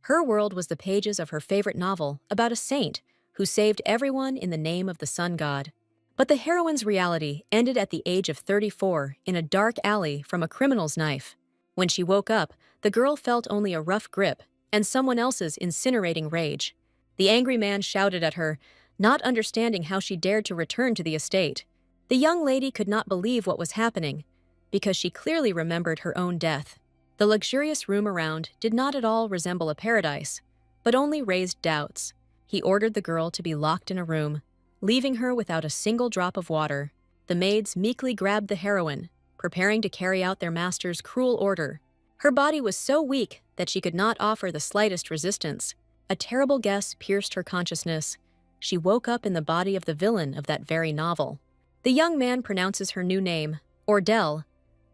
Her world was the pages of her favorite novel about a saint who saved everyone in the name of the sun god. But the heroine's reality ended at the age of 34 in a dark alley from a criminal's knife. When she woke up, the girl felt only a rough grip and someone else's incinerating rage. The angry man shouted at her, not understanding how she dared to return to the estate. The young lady could not believe what was happening, because she clearly remembered her own death. The luxurious room around did not at all resemble a paradise, but only raised doubts. He ordered the girl to be locked in a room, leaving her without a single drop of water. The maids meekly grabbed the heroine, preparing to carry out their master's cruel order. Her body was so weak that she could not offer the slightest resistance. A terrible guess pierced her consciousness. She woke up in the body of the villain of that very novel. The young man pronounces her new name, Ordell,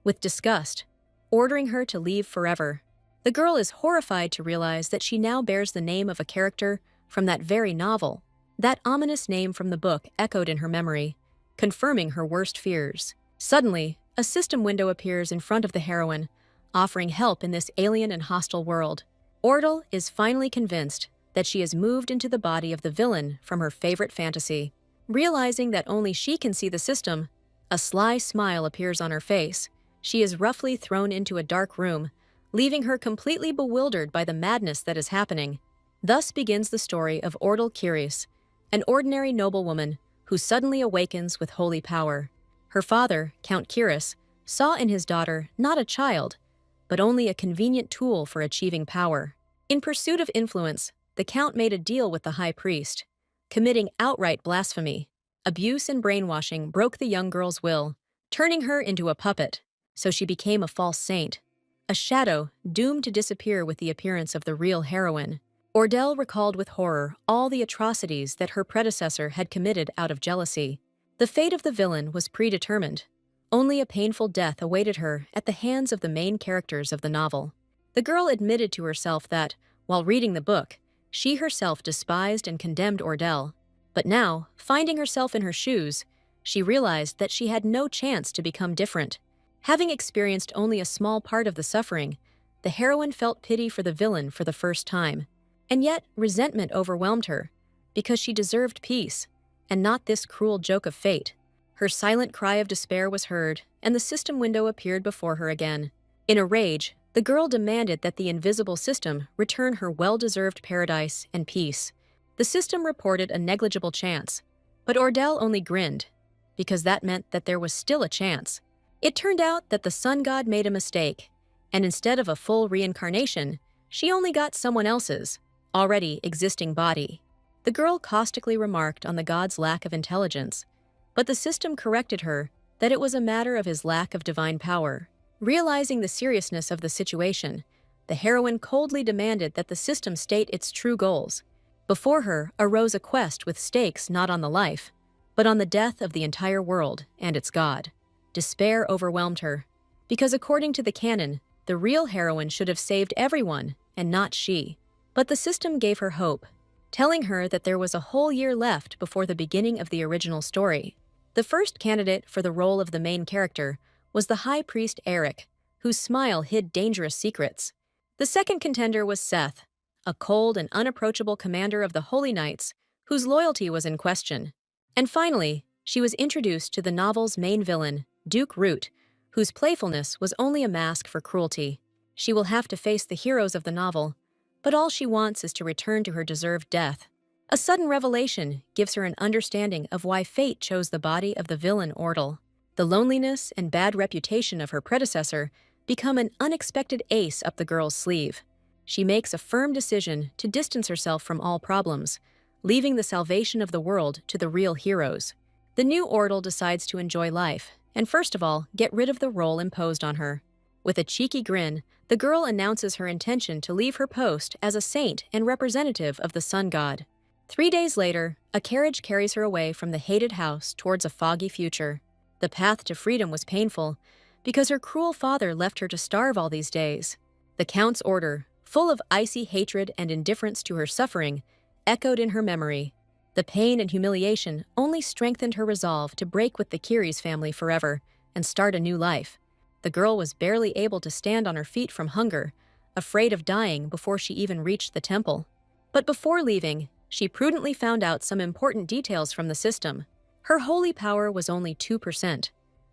with disgust, ordering her to leave forever. The girl is horrified to realize that she now bears the name of a character from that very novel. That ominous name from the book echoed in her memory, confirming her worst fears. Suddenly, a system window appears in front of the heroine, offering help in this alien and hostile world. Ordell is finally convinced that she has moved into the body of the villain from her favorite fantasy. Realizing that only she can see the system, a sly smile appears on her face. She is roughly thrown into a dark room, leaving her completely bewildered by the madness that is happening. Thus begins the story of Ordell Curis, an ordinary noblewoman who suddenly awakens with holy power. Her father, Count Curis, saw in his daughter not a child, but only a convenient tool for achieving power. In pursuit of influence, the Count made a deal with the high priest, committing outright blasphemy. Abuse and brainwashing broke the young girl's will, turning her into a puppet, so she became a false saint, a shadow doomed to disappear with the appearance of the real heroine. Ordell recalled with horror all the atrocities that her predecessor had committed out of jealousy. The fate of the villain was predetermined. Only a painful death awaited her at the hands of the main characters of the novel. The girl admitted to herself that, while reading the book, she herself despised and condemned Ordell. But now, finding herself in her shoes, she realized that she had no chance to become different. Having experienced only a small part of the suffering, the heroine felt pity for the villain for the first time. And yet, resentment overwhelmed her, because she deserved peace, and not this cruel joke of fate. Her silent cry of despair was heard, and the system window appeared before her again. In a rage, the girl demanded that the invisible system return her well-deserved paradise and peace. The system reported a negligible chance, but Ordell only grinned, because that meant that there was still a chance. It turned out that the sun god made a mistake, and instead of a full reincarnation, she only got someone else's, already existing body. The girl caustically remarked on the god's lack of intelligence, but the system corrected her that it was a matter of his lack of divine power. Realizing the seriousness of the situation, the heroine coldly demanded that the system state its true goals. Before her arose a quest with stakes not on the life, but on the death of the entire world and its god. Despair overwhelmed her, because according to the canon, the real heroine should have saved everyone, and not she. But the system gave her hope, telling her that there was a whole year left before the beginning of the original story. The first candidate for the role of the main character was the high priest Eric, whose smile hid dangerous secrets. The second contender was Seth, a cold and unapproachable commander of the Holy Knights, whose loyalty was in question. And finally, she was introduced to the novel's main villain, Duke Root, whose playfulness was only a mask for cruelty. She will have to face the heroes of the novel, but all she wants is to return to her deserved death. A sudden revelation gives her an understanding of why fate chose the body of the villain Ordell. The loneliness and bad reputation of her predecessor become an unexpected ace up the girl's sleeve. She makes a firm decision to distance herself from all problems, leaving the salvation of the world to the real heroes. The new Ordell decides to enjoy life, and first of all, get rid of the role imposed on her. With a cheeky grin, the girl announces her intention to leave her post as a saint and representative of the sun god. 3 days later, a carriage carries her away from the hated house towards a foggy future. The path to freedom was painful, because her cruel father left her to starve all these days. The Count's order, full of icy hatred and indifference to her suffering, echoed in her memory. The pain and humiliation only strengthened her resolve to break with the Curis family forever and start a new life. The girl was barely able to stand on her feet from hunger, afraid of dying before she even reached the temple. But before leaving, she prudently found out some important details from the system. Her holy power was only 2%,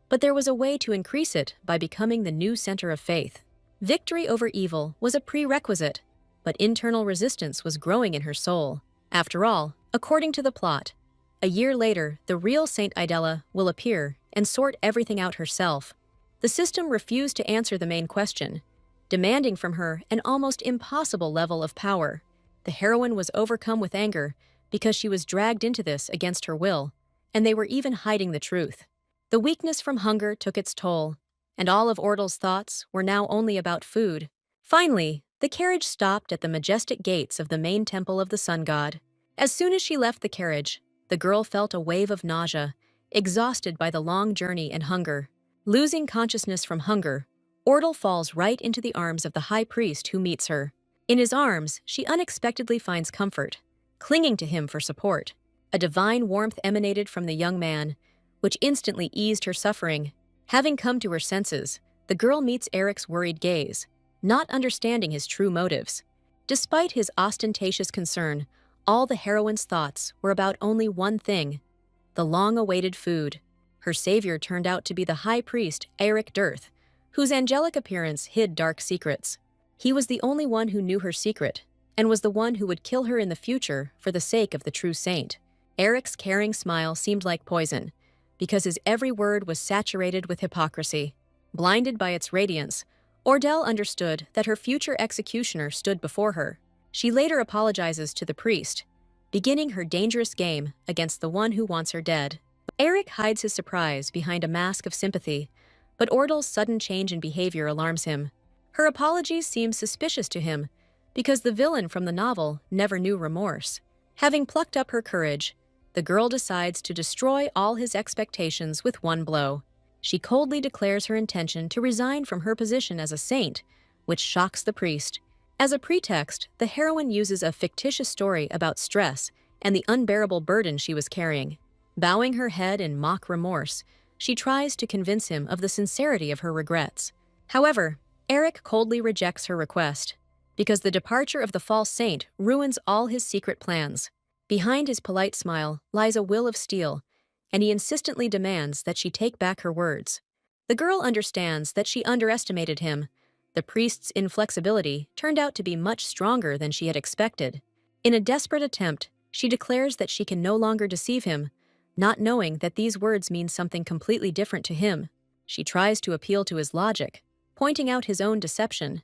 but there was a way to increase it by becoming the new center of faith. Victory over evil was a prerequisite, but internal resistance was growing in her soul. After all, according to the plot, a year later, the real Saint Idella will appear and sort everything out herself. The system refused to answer the main question, demanding from her an almost impossible level of power. The heroine was overcome with anger because she was dragged into this against her will, and they were even hiding the truth. The weakness from hunger took its toll, and all of Ordle's thoughts were now only about food. Finally, the carriage stopped at the majestic gates of the main temple of the sun god. As soon as she left the carriage, the girl felt a wave of nausea, exhausted by the long journey and hunger. Losing consciousness from hunger, Ordle falls right into the arms of the high priest who meets her. In his arms, she unexpectedly finds comfort, clinging to him for support. A divine warmth emanated from the young man, which instantly eased her suffering. Having come to her senses, the girl meets Eric's worried gaze, not understanding his true motives. Despite his ostentatious concern, all the heroine's thoughts were about only one thing: the long-awaited food. Her savior turned out to be the high priest Eric Dirth, whose angelic appearance hid dark secrets. He was the only one who knew her secret, and was the one who would kill her in the future for the sake of the true saint. Eric's caring smile seemed like poison, because his every word was saturated with hypocrisy. Blinded by its radiance, Ordle understood that her future executioner stood before her. She later apologizes to the priest, beginning her dangerous game against the one who wants her dead. Eric hides his surprise behind a mask of sympathy, but Ordle's sudden change in behavior alarms him. Her apologies seem suspicious to him, because the villain from the novel never knew remorse. Having plucked up her courage, the girl decides to destroy all his expectations with one blow. She coldly declares her intention to resign from her position as a saint, which shocks the priest. As a pretext, the heroine uses a fictitious story about stress and the unbearable burden she was carrying. Bowing her head in mock remorse, she tries to convince him of the sincerity of her regrets. However, Eric coldly rejects her request, because the departure of the false saint ruins all his secret plans. Behind his polite smile lies a will of steel, and he insistently demands that she take back her words. The girl understands that she underestimated him. The priest's inflexibility turned out to be much stronger than she had expected. In a desperate attempt, she declares that she can no longer deceive him, not knowing that these words mean something completely different to him. She tries to appeal to his logic, pointing out his own deception,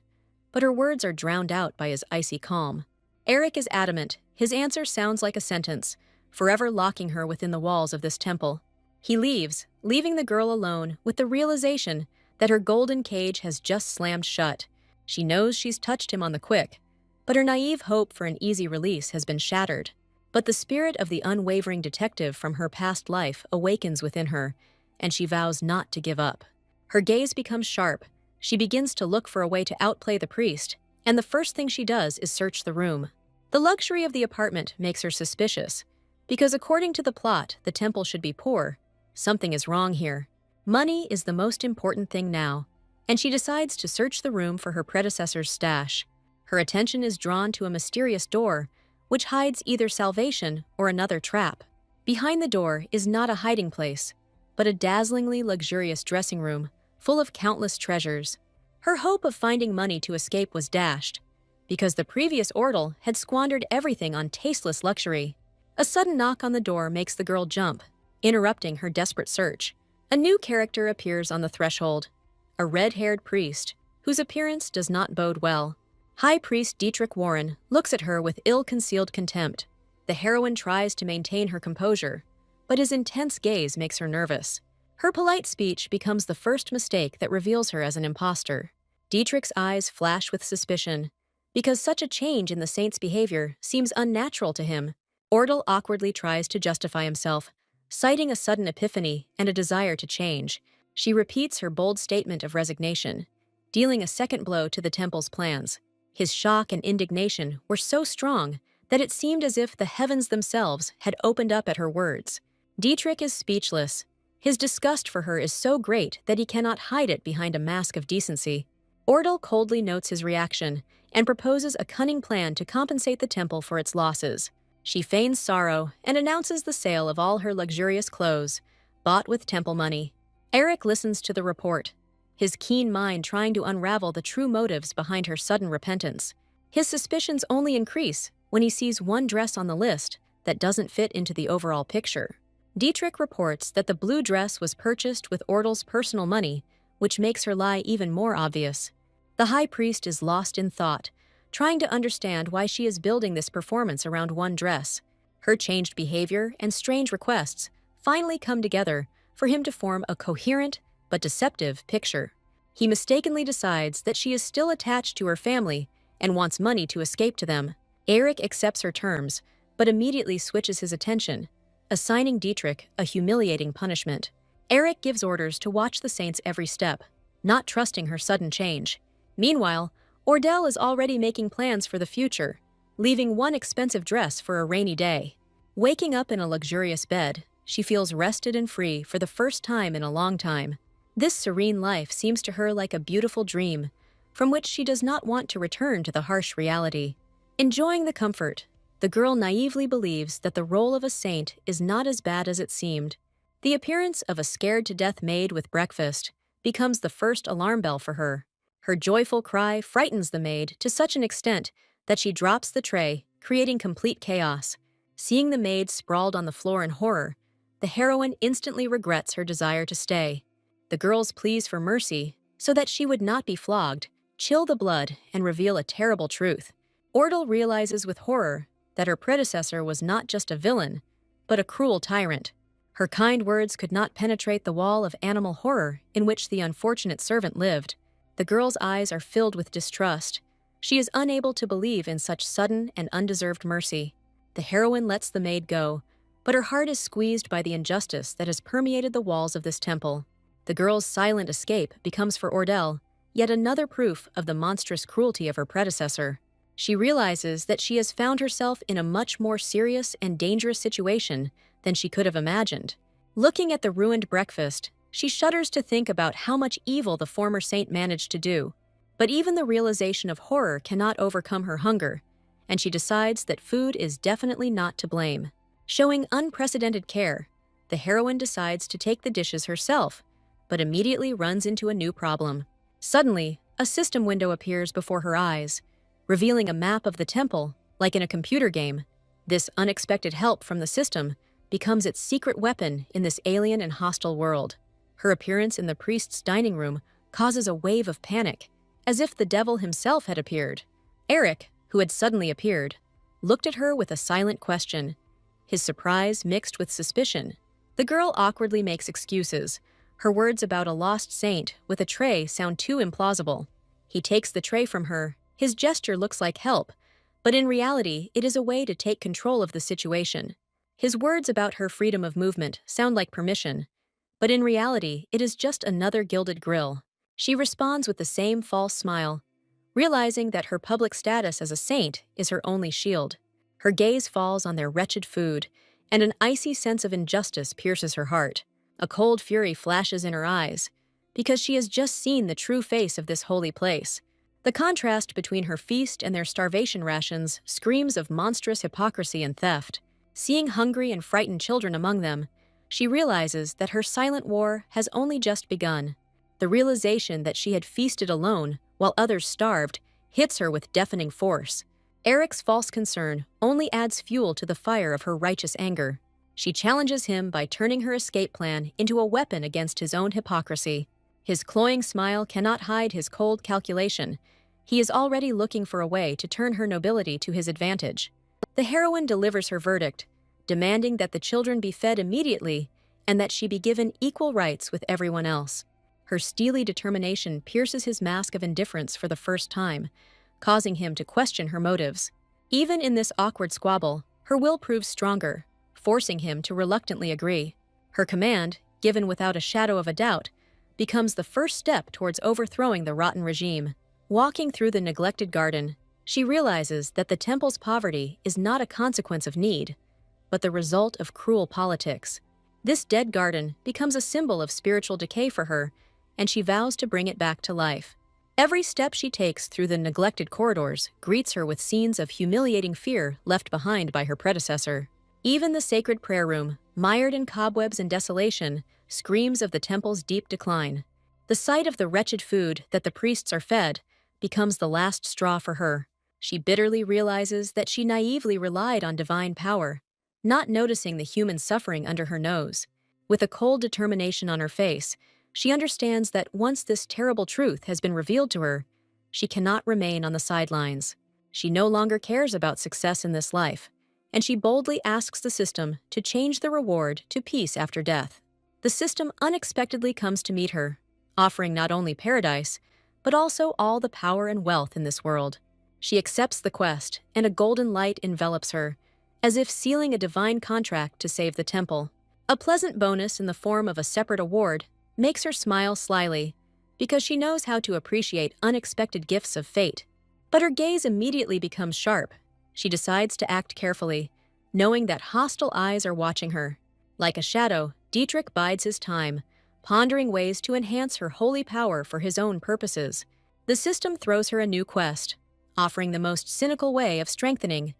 but her words are drowned out by his icy calm. Eric is adamant. His answer sounds like a sentence, forever locking her within the walls of this temple. He leaves, leaving the girl alone with the realization that her golden cage has just slammed shut. She knows she's touched him on the quick, but her naive hope for an easy release has been shattered. But the spirit of the unwavering detective from her past life awakens within her, and she vows not to give up. Her gaze becomes sharp. She begins to look for a way to outplay the priest, and the first thing she does is search the room. The luxury of the apartment makes her suspicious, because according to the plot, the temple should be poor. Something is wrong here. Money is the most important thing now, and she decides to search the room for her predecessor's stash. Her attention is drawn to a mysterious door, which hides either salvation or another trap. Behind the door is not a hiding place, but a dazzlingly luxurious dressing room, full of countless treasures. Her hope of finding money to escape was dashed, because the previous Ordle had squandered everything on tasteless luxury. A sudden knock on the door makes the girl jump, interrupting her desperate search. A new character appears on the threshold, a red-haired priest, whose appearance does not bode well. High Priest Dietrich Warren looks at her with ill-concealed contempt. The heroine tries to maintain her composure, but his intense gaze makes her nervous. Her polite speech becomes the first mistake that reveals her as an imposter. Dietrich's eyes flash with suspicion, because such a change in the saint's behavior seems unnatural to him. Ordle awkwardly tries to justify himself, citing a sudden epiphany and a desire to change. She repeats her bold statement of resignation, dealing a second blow to the temple's plans. His shock and indignation were so strong that it seemed as if the heavens themselves had opened up at her words. Dietrich is speechless. His disgust for her is so great that he cannot hide it behind a mask of decency. Ordal coldly notes his reaction and proposes a cunning plan to compensate the temple for its losses. She feigns sorrow and announces the sale of all her luxurious clothes, bought with temple money. Eric listens to the report, his keen mind trying to unravel the true motives behind her sudden repentance. His suspicions only increase when he sees one dress on the list that doesn't fit into the overall picture. Dietrich reports that the blue dress was purchased with Ordal's personal money, which makes her lie even more obvious. The high priest is lost in thought, trying to understand why she is building this performance around one dress. Her changed behavior and strange requests finally come together for him to form a coherent but deceptive picture. He mistakenly decides that she is still attached to her family and wants money to escape to them. Eric accepts her terms, but immediately switches his attention, assigning Dietrich a humiliating punishment. Eric gives orders to watch the saints every step, not trusting her sudden change. Meanwhile, Ordal is already making plans for the future, leaving one expensive dress for a rainy day. Waking up in a luxurious bed, she feels rested and free for the first time in a long time. This serene life seems to her like a beautiful dream, from which she does not want to return to the harsh reality. Enjoying the comfort, the girl naively believes that the role of a saint is not as bad as it seemed. The appearance of a scared-to-death maid with breakfast becomes the first alarm bell for her. Her joyful cry frightens the maid to such an extent that she drops the tray, creating complete chaos. Seeing the maid sprawled on the floor in horror, the heroine instantly regrets her desire to stay. The girl's pleas for mercy, so that she would not be flogged, chill the blood and reveal a terrible truth. Ordal realizes with horror that her predecessor was not just a villain, but a cruel tyrant. Her kind words could not penetrate the wall of animal horror in which the unfortunate servant lived. The girl's eyes are filled with distrust. She is unable to believe in such sudden and undeserved mercy. The heroine lets the maid go, but her heart is squeezed by the injustice that has permeated the walls of this temple. The girl's silent escape becomes for Ordal yet another proof of the monstrous cruelty of her predecessor. She realizes that she has found herself in a much more serious and dangerous situation than she could have imagined. Looking at the ruined breakfast, she shudders to think about how much evil the former saint managed to do. But even the realization of horror cannot overcome her hunger, and she decides that food is definitely not to blame. Showing unprecedented care, the heroine decides to take the dishes herself, but immediately runs into a new problem. Suddenly, a system window appears before her eyes, revealing a map of the temple, like in a computer game. This unexpected help from the system becomes its secret weapon in this alien and hostile world. Her appearance in the priest's dining room causes a wave of panic, as if the devil himself had appeared. Eric, who had suddenly appeared, looked at her with a silent question, his surprise mixed with suspicion. The girl awkwardly makes excuses. Her words about a lost saint with a tray sound too implausible. He takes the tray from her. His gesture looks like help, but in reality, it is a way to take control of the situation. His words about her freedom of movement sound like permission, but in reality, it is just another gilded grill. She responds with the same false smile, realizing that her public status as a saint is her only shield. Her gaze falls on their wretched food, and an icy sense of injustice pierces her heart. A cold fury flashes in her eyes, because she has just seen the true face of this holy place. The contrast between her feast and their starvation rations screams of monstrous hypocrisy and theft. Seeing hungry and frightened children among them, she realizes that her silent war has only just begun. The realization that she had feasted alone while others starved hits her with deafening force. Eric's false concern only adds fuel to the fire of her righteous anger. She challenges him by turning her escape plan into a weapon against his own hypocrisy. His cloying smile cannot hide his cold calculation. He is already looking for a way to turn her nobility to his advantage. The heroine delivers her verdict, demanding that the children be fed immediately and that she be given equal rights with everyone else. Her steely determination pierces his mask of indifference for the first time, causing him to question her motives. Even in this awkward squabble, her will proves stronger, forcing him to reluctantly agree. Her command, given without a shadow of a doubt, becomes the first step towards overthrowing the rotten regime. Walking through the neglected garden, she realizes that the temple's poverty is not a consequence of need, but the result of cruel politics. This dead garden becomes a symbol of spiritual decay for her, and she vows to bring it back to life. Every step she takes through the neglected corridors greets her with scenes of humiliating fear left behind by her predecessor. Even the sacred prayer room, mired in cobwebs and desolation, screams of the temple's deep decline. The sight of the wretched food that the priests are fed becomes the last straw for her. She bitterly realizes that she naively relied on divine power, not noticing the human suffering under her nose. With a cold determination on her face, she understands that once this terrible truth has been revealed to her, she cannot remain on the sidelines. She no longer cares about success in this life, and she boldly asks the system to change the reward to peace after death. The system unexpectedly comes to meet her, offering not only paradise, but also all the power and wealth in this world. She accepts the quest, and a golden light envelops her, as if sealing a divine contract to save the temple. A pleasant bonus in the form of a separate award makes her smile slyly, because she knows how to appreciate unexpected gifts of fate. But her gaze immediately becomes sharp. She decides to act carefully, knowing that hostile eyes are watching her. Like a shadow, Dietrich bides his time, pondering ways to enhance her holy power for his own purposes. The system throws her a new quest, offering the most cynical way of strengthening: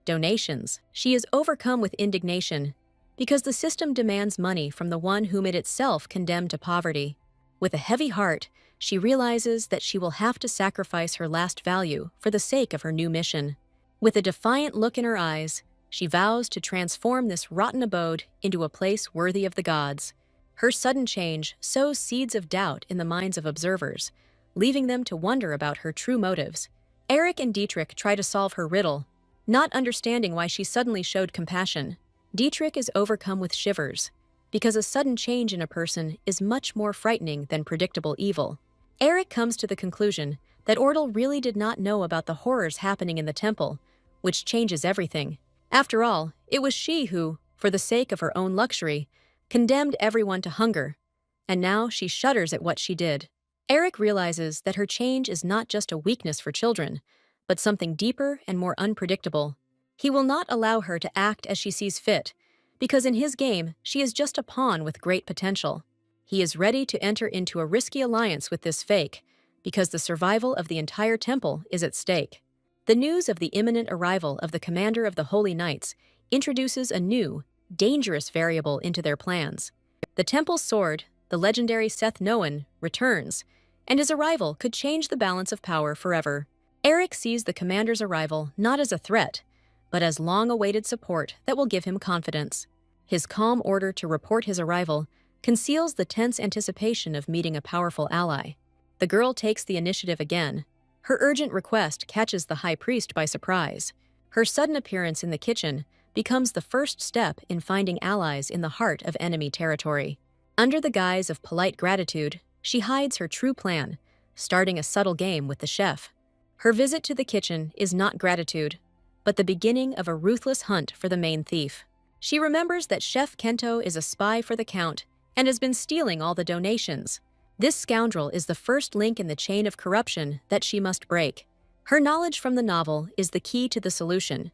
donations. She is overcome with indignation, because the system demands money from the one whom it itself condemned to poverty. With a heavy heart, she realizes that she will have to sacrifice her last value for the sake of her new mission. With a defiant look in her eyes, she vows to transform this rotten abode into a place worthy of the gods. Her sudden change sows seeds of doubt in the minds of observers, leaving them to wonder about her true motives. Eric and Dietrich try to solve her riddle, not understanding why she suddenly showed compassion. Dietrich is overcome with shivers, because a sudden change in a person is much more frightening than predictable evil. Eric comes to the conclusion that Ortel really did not know about the horrors happening in the temple, which changes everything. After all, it was she who, for the sake of her own luxury, condemned everyone to hunger, and now she shudders at what she did. Eric realizes that her change is not just a weakness for children, but something deeper and more unpredictable. He will not allow her to act as she sees fit, because in his game, she is just a pawn with great potential. He is ready to enter into a risky alliance with this fake, because the survival of the entire temple is at stake. The news of the imminent arrival of the commander of the Holy Knights introduces a new, dangerous variable into their plans. The temple's sword, the legendary Seth Noan, returns, and his arrival could change the balance of power forever. Eric sees the commander's arrival not as a threat, but as long-awaited support that will give him confidence. His calm order to report his arrival conceals the tense anticipation of meeting a powerful ally. The girl takes the initiative again. Her urgent request catches the high priest by surprise. Her sudden appearance in the kitchen becomes the first step in finding allies in the heart of enemy territory. Under the guise of polite gratitude, she hides her true plan, starting a subtle game with the chef. Her visit to the kitchen is not gratitude, but the beginning of a ruthless hunt for the main thief. She remembers that Chef Kento is a spy for the Count and has been stealing all the donations. This scoundrel is the first link in the chain of corruption that she must break. Her knowledge from the novel is the key to the solution,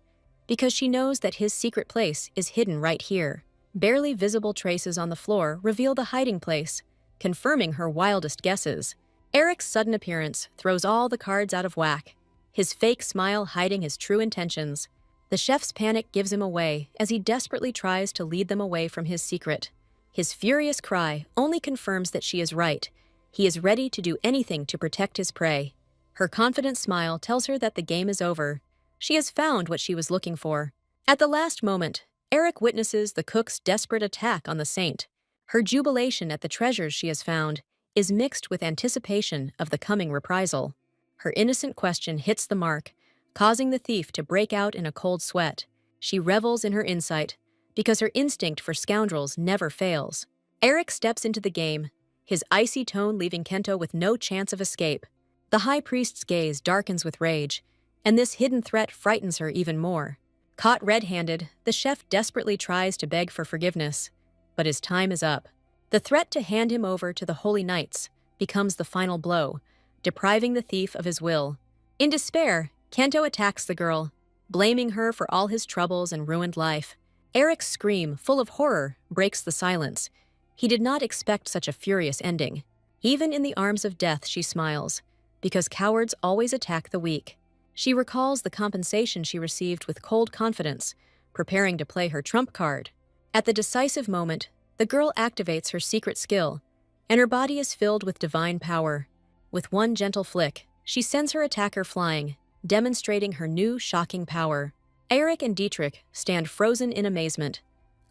because she knows that his secret place is hidden right here. Barely visible traces on the floor reveal the hiding place, confirming her wildest guesses. Eric's sudden appearance throws all the cards out of whack, his fake smile hiding his true intentions. The chef's panic gives him away as he desperately tries to lead them away from his secret. His furious cry only confirms that she is right. He is ready to do anything to protect his prey. Her confident smile tells her that the game is over. She has found what she was looking for. At the last moment, Eric witnesses the cook's desperate attack on the saint. Her jubilation at the treasures she has found is mixed with anticipation of the coming reprisal. Her innocent question hits the mark, causing the thief to break out in a cold sweat. She revels in her insight, because her instinct for scoundrels never fails. Eric steps into the game, his icy tone leaving Kento with no chance of escape. The high priest's gaze darkens with rage, and this hidden threat frightens her even more. Caught red-handed, the chef desperately tries to beg for forgiveness, but his time is up. The threat to hand him over to the Holy Knights becomes the final blow, depriving the thief of his will. In despair, Kento attacks the girl, blaming her for all his troubles and ruined life. Eric's scream, full of horror, breaks the silence. He did not expect such a furious ending. Even in the arms of death, she smiles, because cowards always attack the weak. She recalls the compensation she received with cold confidence, preparing to play her trump card. At the decisive moment, the girl activates her secret skill, and her body is filled with divine power. With one gentle flick, she sends her attacker flying, demonstrating her new shocking power. Eric and Dietrich stand frozen in amazement,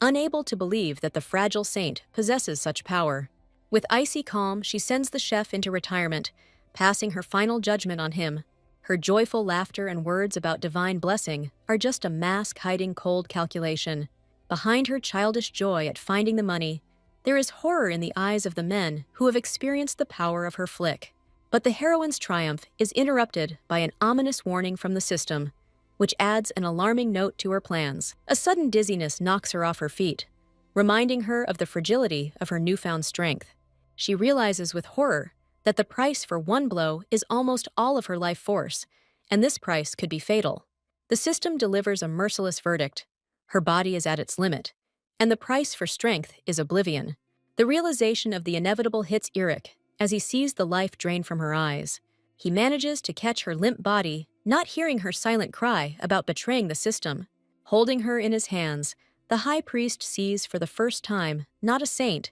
unable to believe that the fragile saint possesses such power. With icy calm, she sends the chef into retirement, passing her final judgment on him. Her joyful laughter and words about divine blessing are just a mask hiding cold calculation. Behind her childish joy at finding the money, there is horror in the eyes of the men who have experienced the power of her flick. But the heroine's triumph is interrupted by an ominous warning from the system, which adds an alarming note to her plans. A sudden dizziness knocks her off her feet, reminding her of the fragility of her newfound strength. She realizes with horror that the price for one blow is almost all of her life force, and this price could be fatal. The system delivers a merciless verdict. Her body is at its limit, and the price for strength is oblivion. The realization of the inevitable hits Eric as he sees the life drain from her eyes. He manages to catch her limp body, not hearing her silent cry about betraying the system. Holding her in his hands, the high priest sees for the first time not a saint,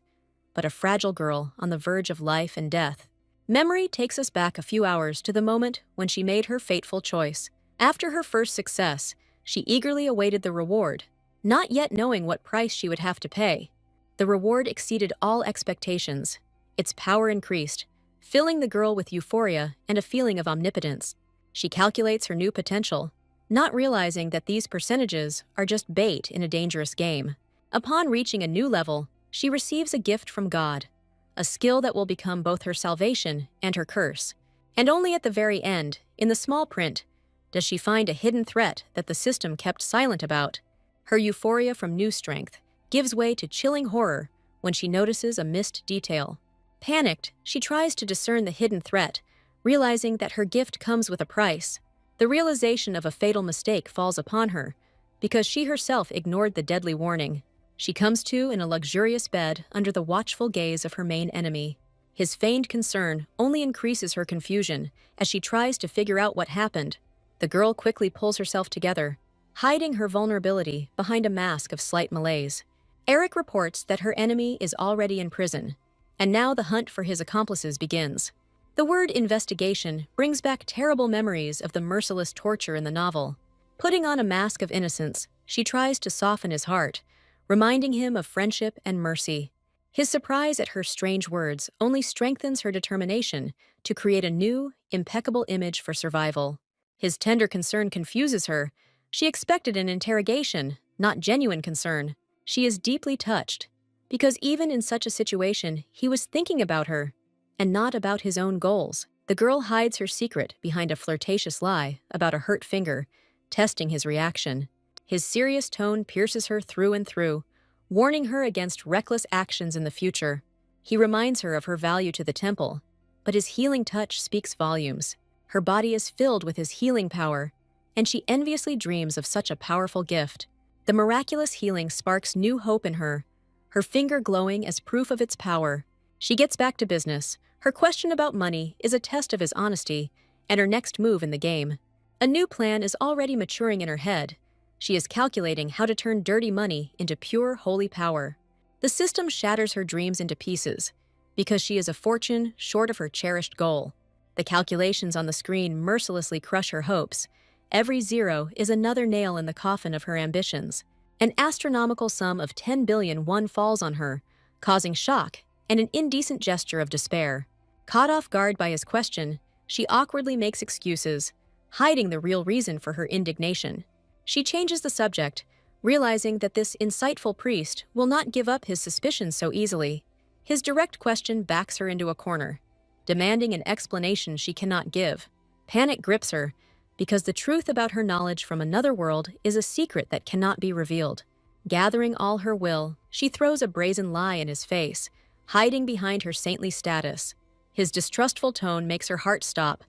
but a fragile girl on the verge of life and death. Memory takes us back a few hours to the moment when she made her fateful choice. After her first success, she eagerly awaited the reward, not yet knowing what price she would have to pay. The reward exceeded all expectations. Its power increased, filling the girl with euphoria and a feeling of omnipotence. She calculates her new potential, not realizing that these percentages are just bait in a dangerous game. Upon reaching a new level, she receives a gift from God, a skill that will become both her salvation and her curse. And only at the very end, in the small print, does she find a hidden threat that the system kept silent about. Her euphoria from new strength gives way to chilling horror when she notices a missed detail. Panicked, she tries to discern the hidden threat, realizing that her gift comes with a price. The realization of a fatal mistake falls upon her, because she herself ignored the deadly warning. She comes to in a luxurious bed under the watchful gaze of her main enemy. His feigned concern only increases her confusion as she tries to figure out what happened. The girl quickly pulls herself together, hiding her vulnerability behind a mask of slight malaise. Eric reports that her enemy is already in prison, and now the hunt for his accomplices begins. The word investigation brings back terrible memories of the merciless torture in the novel. Putting on a mask of innocence, she tries to soften his heart, reminding him of friendship and mercy. His surprise at her strange words only strengthens her determination to create a new, impeccable image for survival. His tender concern confuses her. She expected an interrogation, not genuine concern. She is deeply touched, because even in such a situation, he was thinking about her, and not about his own goals. The girl hides her secret behind a flirtatious lie about a hurt finger, testing his reaction. His serious tone pierces her through and through, warning her against reckless actions in the future. He reminds her of her value to the temple, but his healing touch speaks volumes. Her body is filled with his healing power, and she enviously dreams of such a powerful gift. The miraculous healing sparks new hope in her, her finger glowing as proof of its power. She gets back to business. Her question about money is a test of his honesty and her next move in the game. A new plan is already maturing in her head. She is calculating how to turn dirty money into pure, holy power. The system shatters her dreams into pieces, because she is a fortune short of her cherished goal. The calculations on the screen mercilessly crush her hopes. Every zero is another nail in the coffin of her ambitions. An astronomical sum of 10 billion won falls on her, causing shock and an indecent gesture of despair. Caught off guard by his question, she awkwardly makes excuses, hiding the real reason for her indignation. She changes the subject, realizing that this insightful priest will not give up his suspicions so easily. His direct question backs her into a corner, demanding an explanation she cannot give. Panic grips her, because the truth about her knowledge from another world is a secret that cannot be revealed. Gathering all her will, she throws a brazen lie in his face, hiding behind her saintly status. His distrustful tone makes her heart stop,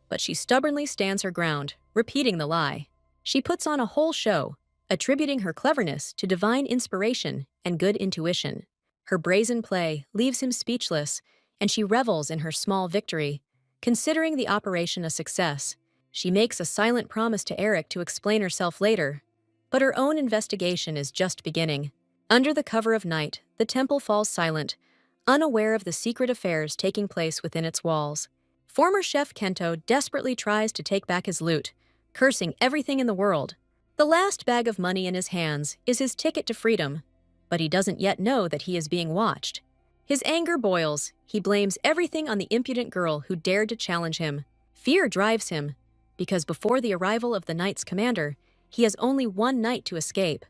but she stubbornly stands her ground, repeating the lie. She puts on a whole show, attributing her cleverness to divine inspiration and good intuition. Her brazen play leaves him speechless, and she revels in her small victory. Considering the operation a success, she makes a silent promise to Eric to explain herself later. But her own investigation is just beginning. Under the cover of night, the temple falls silent, unaware of the secret affairs taking place within its walls. Former chef Kento desperately tries to take back his loot, cursing everything in the world. The last bag of money in his hands is his ticket to freedom, but he doesn't yet know that he is being watched. His anger boils. He blames everything on the impudent girl who dared to challenge him. Fear drives him, because before the arrival of the knight's commander, he has only one night to escape.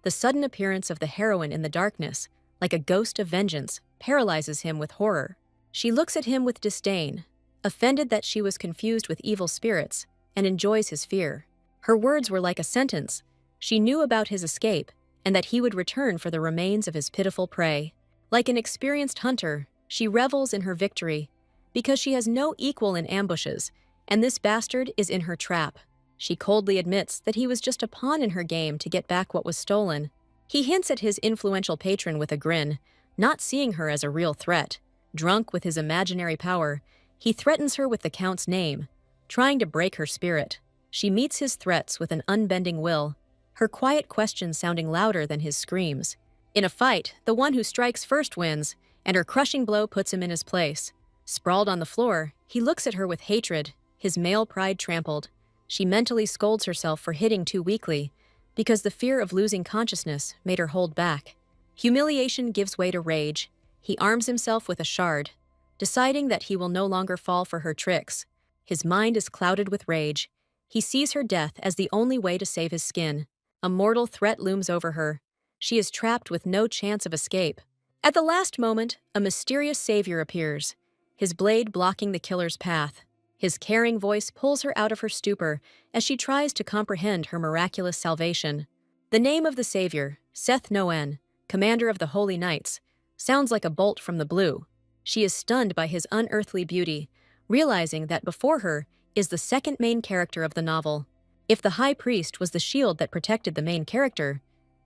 The sudden appearance of the heroine in the darkness, like a ghost of vengeance, paralyzes him with horror. She looks at him with disdain, offended that she was confused with evil spirits, and enjoys his fear. Her words were like a sentence. She knew about his escape, and that he would return for the remains of his pitiful prey. Like an experienced hunter, she revels in her victory, because she has no equal in ambushes, and this bastard is in her trap. She coldly admits that he was just a pawn in her game to get back what was stolen. He hints at his influential patron with a grin, not seeing her as a real threat. Drunk with his imaginary power, he threatens her with the Count's name, trying to break her spirit. She meets his threats with an unbending will, her quiet questions sounding louder than his screams. In a fight, the one who strikes first wins, and her crushing blow puts him in his place. Sprawled on the floor, he looks at her with hatred, his male pride trampled. She mentally scolds herself for hitting too weakly, because the fear of losing consciousness made her hold back. Humiliation gives way to rage. He arms himself with a shard, deciding that he will no longer fall for her tricks. His mind is clouded with rage. He sees her death as the only way to save his skin. A mortal threat looms over her. She is trapped with no chance of escape. At the last moment, a mysterious savior appears, his blade blocking the killer's path. His caring voice pulls her out of her stupor as she tries to comprehend her miraculous salvation. The name of the savior, Seth Noen, commander of the Holy Knights, sounds like a bolt from the blue. She is stunned by his unearthly beauty, realizing that before her is the second main character of the novel. If the High Priest was the shield that protected the main character,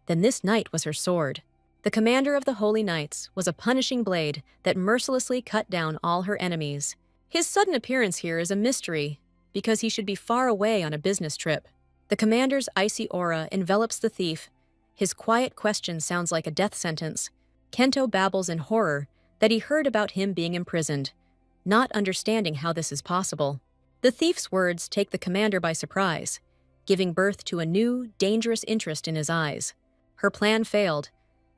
then this knight was her sword. The commander of the Holy Knights was a punishing blade that mercilessly cut down all her enemies. His sudden appearance here is a mystery, because he should be far away on a business trip. The commander's icy aura envelops the thief. His quiet question sounds like a death sentence. Kento babbles in horror that he heard about him being imprisoned, not understanding how this is possible. The thief's words take the commander by surprise, giving birth to a new, dangerous interest in his eyes. Her plan failed,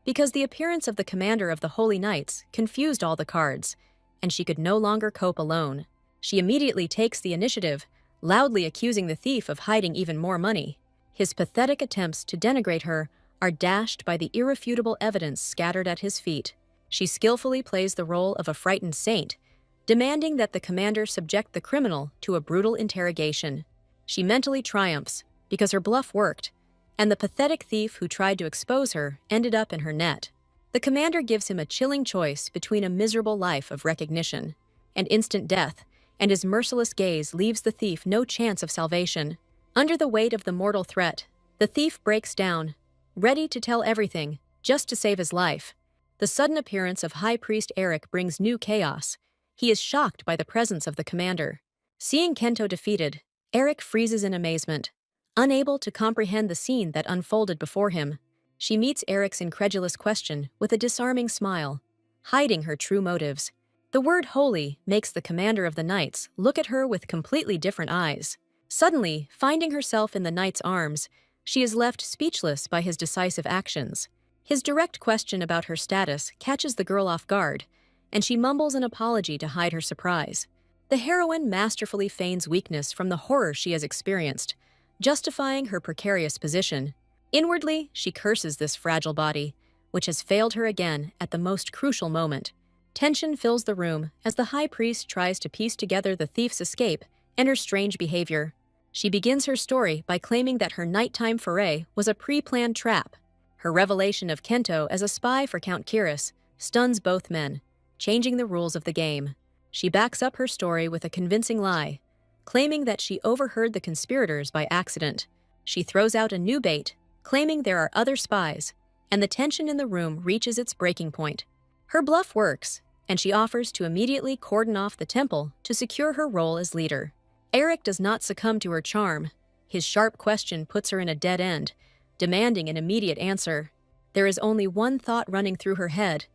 because the appearance of the commander of the Holy Knights confused all the cards, and she could no longer cope alone. She immediately takes the initiative, loudly accusing the thief of hiding even more money. His pathetic attempts to denigrate her are dashed by the irrefutable evidence scattered at his feet. She skillfully plays the role of a frightened saint, demanding that the commander subject the criminal to a brutal interrogation. She mentally triumphs, because her bluff worked, and the pathetic thief who tried to expose her ended up in her net. The commander gives him a chilling choice between a miserable life of recognition and instant death, and his merciless gaze leaves the thief no chance of salvation. Under the weight of the mortal threat, the thief breaks down, ready to tell everything, just to save his life. The sudden appearance of High Priest Eric brings new chaos. He is shocked by the presence of the commander. Seeing Kento defeated, Eric freezes in amazement, unable to comprehend the scene that unfolded before him. She meets Eric's incredulous question with a disarming smile, hiding her true motives. The word holy makes the commander of the knights look at her with completely different eyes. Suddenly, finding herself in the knight's arms, she is left speechless by his decisive actions. His direct question about her status catches the girl off guard, and she mumbles an apology to hide her surprise. The heroine masterfully feigns weakness from the horror she has experienced, justifying her precarious position. Inwardly, she curses this fragile body, which has failed her again at the most crucial moment. Tension fills the room as the High Priest tries to piece together the thief's escape and her strange behavior. She begins her story by claiming that her nighttime foray was a pre-planned trap. Her revelation of Kento as a spy for Count Kiris stuns both men, changing the rules of the game. She backs up her story with a convincing lie, claiming that she overheard the conspirators by accident. She throws out a new bait, claiming there are other spies, and the tension in the room reaches its breaking point. Her bluff works, and she offers to immediately cordon off the temple to secure her role as leader. Eric does not succumb to her charm. His sharp question puts her in a dead end, demanding an immediate answer. There is only one thought running through her head: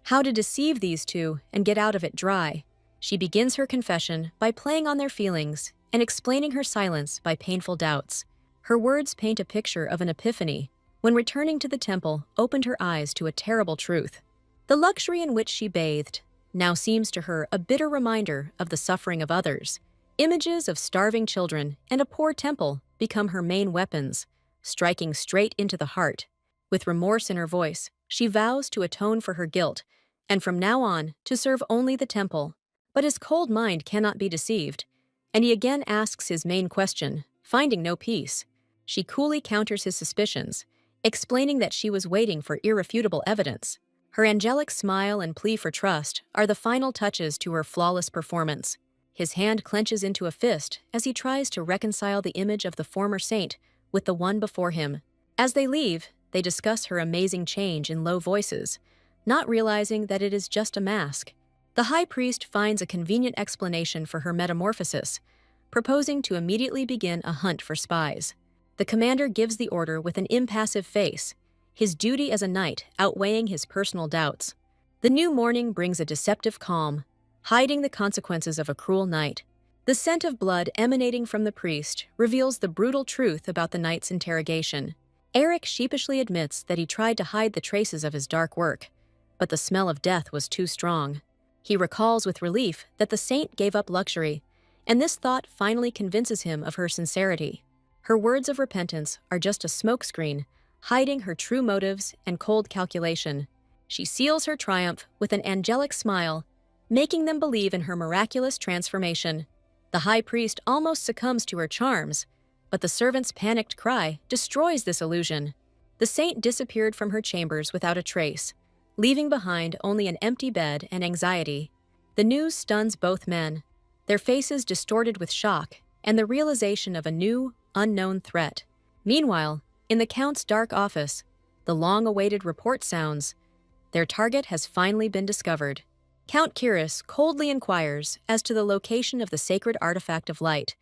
how to deceive these two and get out of it dry. She begins her confession by playing on their feelings and explaining her silence by painful doubts. Her words paint a picture of an epiphany, when returning to the temple opened her eyes to a terrible truth. The luxury in which she bathed now seems to her a bitter reminder of the suffering of others. Images of starving children and a poor temple become her main weapons, striking straight into the heart. With remorse in her voice, she vows to atone for her guilt, and from now on to serve only the temple. But his cold mind cannot be deceived, and he again asks his main question, finding no peace. She coolly counters his suspicions, explaining that she was waiting for irrefutable evidence. Her angelic smile and plea for trust are the final touches to her flawless performance. His hand clenches into a fist as he tries to reconcile the image of the former saint with the one before him. As they leave, they discuss her amazing change in low voices, not realizing that it is just a mask. The high priest finds a convenient explanation for her metamorphosis, proposing to immediately begin a hunt for spies. The commander gives the order with an impassive face, his duty as a knight outweighing his personal doubts. The new morning brings a deceptive calm, hiding the consequences of a cruel night. The scent of blood emanating from the priest reveals the brutal truth about the knight's interrogation. Eric sheepishly admits that he tried to hide the traces of his dark work, but the smell of death was too strong. He recalls with relief that the saint gave up luxury, and this thought finally convinces him of her sincerity. Her words of repentance are just a smokescreen, hiding her true motives and cold calculation. She seals her triumph with an angelic smile, making them believe in her miraculous transformation. The high priest almost succumbs to her charms, but the servant's panicked cry destroys this illusion. The saint disappeared from her chambers without a trace, leaving behind only an empty bed and anxiety. The news stuns both men, their faces distorted with shock and the realization of a new, unknown threat. Meanwhile, in the Count's dark office, the long-awaited report sounds. Their target has finally been discovered. Count Kiris coldly inquires as to the location of the sacred artifact of light,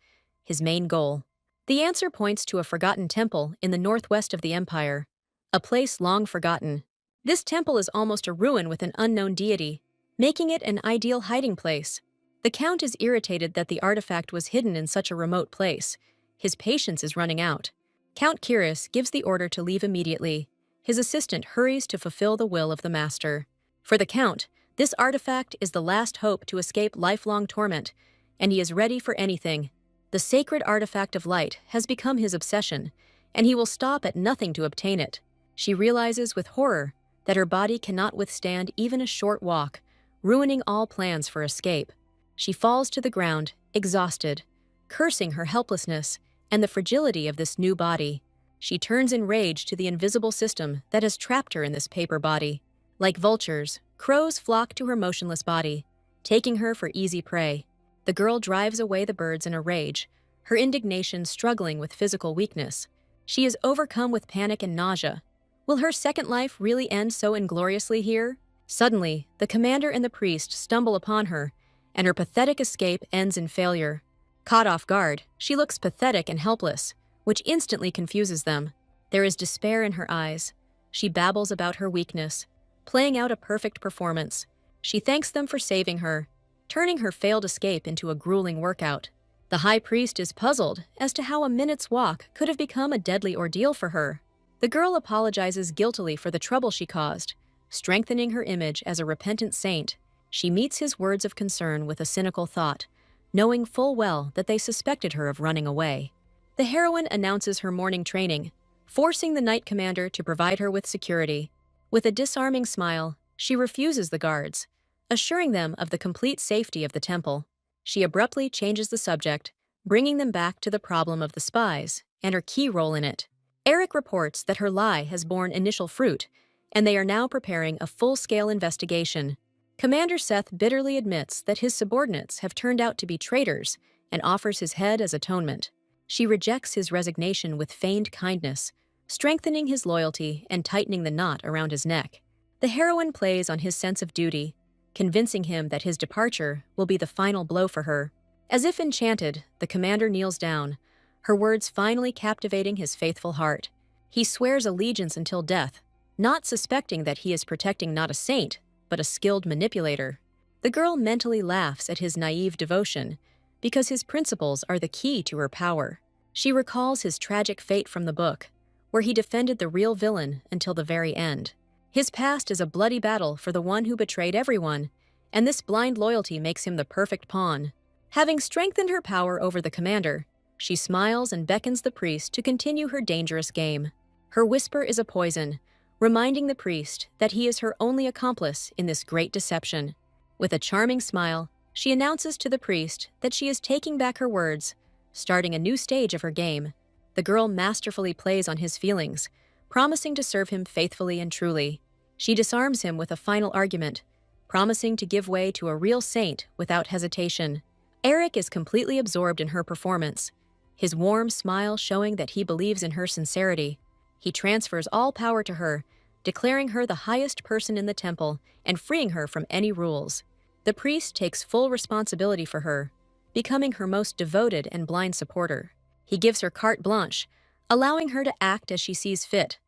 his main goal. The answer points to a forgotten temple in the northwest of the empire, a place long forgotten. This temple is almost a ruin with an unknown deity, making it an ideal hiding place. The Count is irritated that the artifact was hidden in such a remote place. His patience is running out. Count Kiris gives the order to leave immediately. His assistant hurries to fulfill the will of the master. For the Count, this artifact is the last hope to escape lifelong torment, and he is ready for anything. The sacred artifact of light has become his obsession, and he will stop at nothing to obtain it. She realizes with horror that her body cannot withstand even a short walk, ruining all plans for escape. She falls to the ground, exhausted, cursing her helplessness and the fragility of this new body. She turns in rage to the invisible system that has trapped her in this paper body. Like vultures, crows flock to her motionless body, taking her for easy prey. The girl drives away the birds in a rage, her indignation struggling with physical weakness. She is overcome with panic and nausea. Will her second life really end so ingloriously here? Suddenly, the commander and the priest stumble upon her, and her pathetic escape ends in failure. Caught off guard, she looks pathetic and helpless, which instantly confuses them. There is despair in her eyes. She babbles about her weakness, playing out a perfect performance. She thanks them for saving her, turning her failed escape into a grueling workout. The high priest is puzzled as to how a minute's walk could have become a deadly ordeal for her. The girl apologizes guiltily for the trouble she caused, strengthening her image as a repentant saint. She meets his words of concern with a cynical thought, knowing full well that they suspected her of running away. The heroine announces her morning training, forcing the knight commander to provide her with security. With a disarming smile, she refuses the guards, assuring them of the complete safety of the temple. She abruptly changes the subject, bringing them back to the problem of the spies and her key role in it. Eric reports that her lie has borne initial fruit, and they are now preparing a full-scale investigation. Commander Seth bitterly admits that his subordinates have turned out to be traitors and offers his head as atonement. She rejects his resignation with feigned kindness, strengthening his loyalty and tightening the knot around his neck. The heroine plays on his sense of duty, convincing him that his departure will be the final blow for her. As if enchanted, the commander kneels down, her words finally captivating his faithful heart. He swears allegiance until death, not suspecting that he is protecting not a saint, but a skilled manipulator. The girl mentally laughs at his naive devotion, because his principles are the key to her power. She recalls his tragic fate from the book, where he defended the real villain until the very end. His past is a bloody battle for the one who betrayed everyone, and this blind loyalty makes him the perfect pawn. Having strengthened her power over the commander, she smiles and beckons the priest to continue her dangerous game. Her whisper is a poison, reminding the priest that he is her only accomplice in this great deception. With a charming smile, she announces to the priest that she is taking back her words, starting a new stage of her game. The girl masterfully plays on his feelings, promising to serve him faithfully and truly. She disarms him with a final argument, promising to give way to a real saint without hesitation. Eric is completely absorbed in her performance, his warm smile showing that he believes in her sincerity. He transfers all power to her, declaring her the highest person in the temple and freeing her from any rules. The priest takes full responsibility for her, becoming her most devoted and blind supporter. He gives her carte blanche, allowing her to act as she sees fit,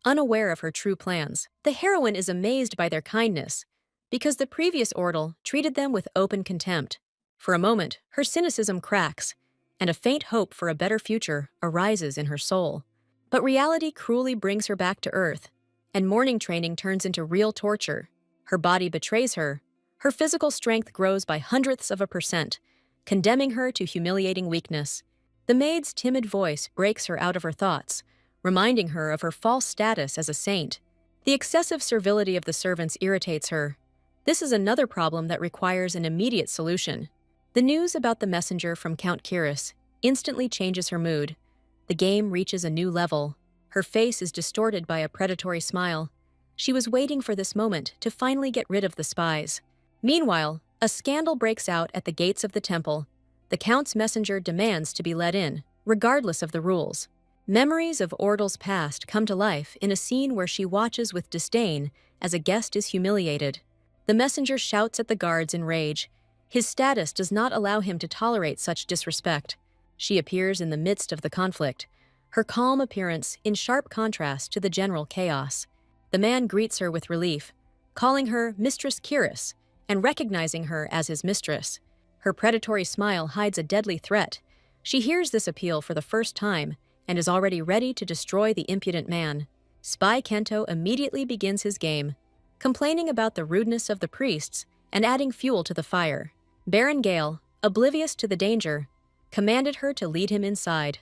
unaware of her true plans. The heroine is amazed by their kindness, because the previous Ordal treated them with open contempt. For a moment, her cynicism cracks, and a faint hope for a better future arises in her soul. But reality cruelly brings her back to Earth, and morning training turns into real torture. Her body betrays her. Her physical strength grows by hundredths of a percent, condemning her to humiliating weakness. The maid's timid voice breaks her out of her thoughts, reminding her of her false status as a saint. The excessive servility of the servants irritates her. This is another problem that requires an immediate solution. The news about the messenger from Count Kiris instantly changes her mood. The game reaches a new level. Her face is distorted by a predatory smile. She was waiting for this moment to finally get rid of the spies. Meanwhile, a scandal breaks out at the gates of the temple. The Count's messenger demands to be let in, regardless of the rules. Memories of Ordal's past come to life in a scene where she watches with disdain as a guest is humiliated. The messenger shouts at the guards in rage. His status does not allow him to tolerate such disrespect. She appears in the midst of the conflict, her calm appearance in sharp contrast to the general chaos. The man greets her with relief, calling her Mistress Kiris and recognizing her as his mistress. Her predatory smile hides a deadly threat. She hears this appeal for the first time and is already ready to destroy the impudent man. Spy Kento immediately begins his game, complaining about the rudeness of the priests and adding fuel to the fire. Baron Gale, oblivious to the danger, commanded her to lead him inside.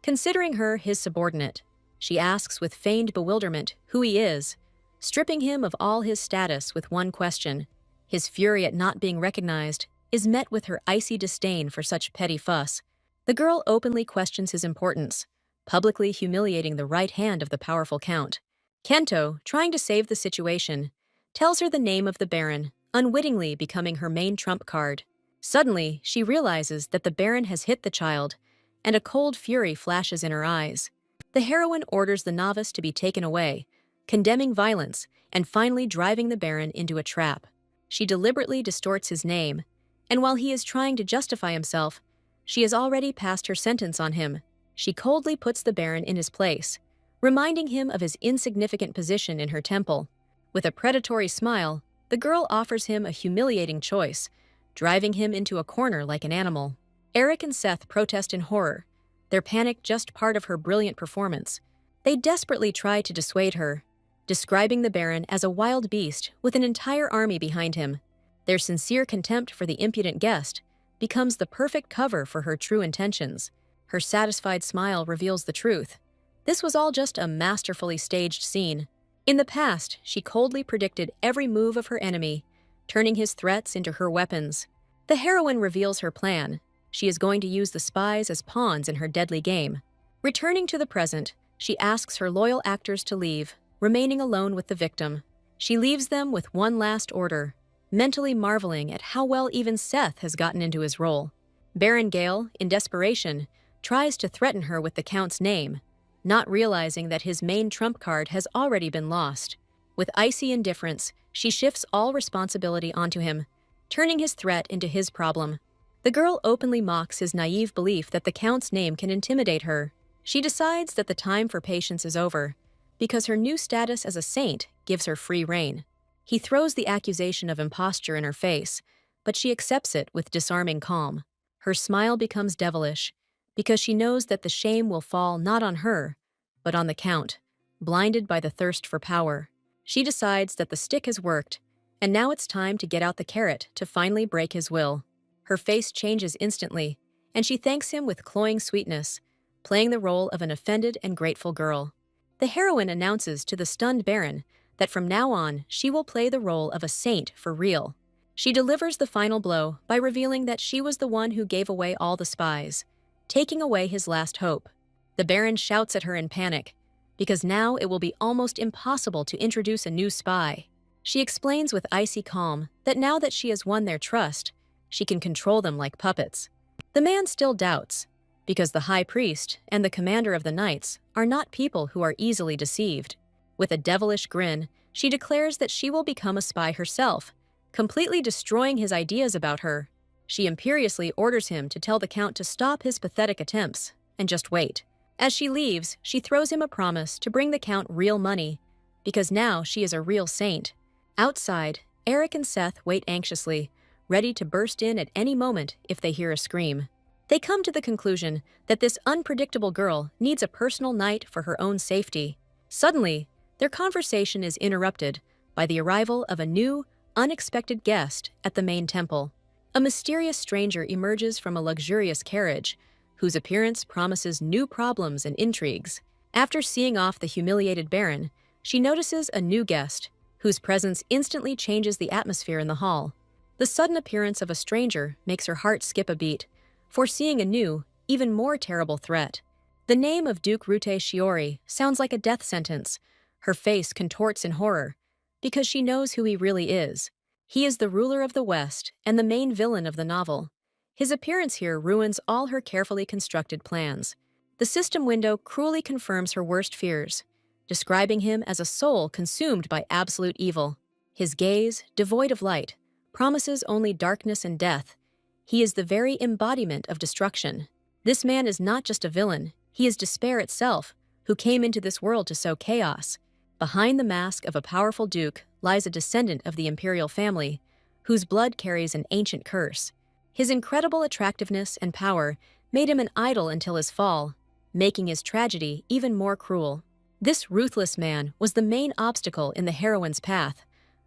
Considering her his subordinate, she asks with feigned bewilderment who he is, stripping him of all his status with one question. His fury at not being recognized is met with her icy disdain for such petty fuss. The girl openly questions his importance, publicly humiliating the right hand of the powerful Count. Kento, trying to save the situation, tells her the name of the Baron, unwittingly becoming her main trump card. Suddenly, she realizes that the Baron has hit the child, and a cold fury flashes in her eyes. The heroine orders the novice to be taken away, condemning violence and finally driving the Baron into a trap. She deliberately distorts his name, and while he is trying to justify himself, she has already passed her sentence on him. She coldly puts the Baron in his place, reminding him of his insignificant position in her temple. With a predatory smile, the girl offers him a humiliating choice, driving him into a corner like an animal. Eric and Seth protest in horror, their panic just part of her brilliant performance. They desperately try to dissuade her, describing the Baron as a wild beast with an entire army behind him. Their sincere contempt for the impudent guest becomes the perfect cover for her true intentions. Her satisfied smile reveals the truth. This was all just a masterfully staged scene. In the past, she coldly predicted every move of her enemy, turning his threats into her weapons. The heroine reveals her plan. She is going to use the spies as pawns in her deadly game. Returning to the present, she asks her loyal actors to leave, remaining alone with the victim. She leaves them with one last order, mentally marveling at how well even Seth has gotten into his role. Baron Gale, in desperation, tries to threaten her with the Count's name, not realizing that his main trump card has already been lost. With icy indifference, She shifts all responsibility onto him, turning his threat into his problem. The girl openly mocks his naive belief that the Count's name can intimidate her. She decides that the time for patience is over, because her new status as a saint gives her free rein. He throws the accusation of imposture in her face, but she accepts it with disarming calm. Her smile becomes devilish, because she knows that the shame will fall not on her, but on the Count, blinded by the thirst for power. She decides that the stick has worked, and now it's time to get out the carrot to finally break his will. Her face changes instantly, and she thanks him with cloying sweetness, playing the role of an offended and grateful girl. The heroine announces to the stunned Baron that from now on she will play the role of a saint for real. She delivers the final blow by revealing that she was the one who gave away all the spies, taking away his last hope. The Baron shouts at her in panic, because now it will be almost impossible to introduce a new spy. She explains with icy calm that now that she has won their trust, she can control them like puppets. The man still doubts, because the High Priest and the Commander of the Knights are not people who are easily deceived. With a devilish grin, she declares that she will become a spy herself, completely destroying his ideas about her. She imperiously orders him to tell the Count to stop his pathetic attempts and just wait. As she leaves, she throws him a promise to bring the Count real money, because now she is a real saint. Outside, Eric and Seth wait anxiously, ready to burst in at any moment if they hear a scream. They come to the conclusion that this unpredictable girl needs a personal night for her own safety. Suddenly, their conversation is interrupted by the arrival of a new, unexpected guest at the main temple. A mysterious stranger emerges from a luxurious carriage, whose appearance promises new problems and intrigues. After seeing off the humiliated Baron, she notices a new guest, whose presence instantly changes the atmosphere in the hall. The sudden appearance of a stranger makes her heart skip a beat, foreseeing a new, even more terrible threat. The name of Duke Rute Shiori sounds like a death sentence. Her face contorts in horror, because she knows who he really is. He is the ruler of the West and the main villain of the novel. His appearance here ruins all her carefully constructed plans. The system window cruelly confirms her worst fears, describing him as a soul consumed by absolute evil. His gaze, devoid of light, promises only darkness and death. He is the very embodiment of destruction. This man is not just a villain, he is despair itself, who came into this world to sow chaos. Behind the mask of a powerful duke lies a descendant of the imperial family, whose blood carries an ancient curse. His incredible attractiveness and power made him an idol until his fall, making his tragedy even more cruel. This ruthless man was the main obstacle in the heroine's path,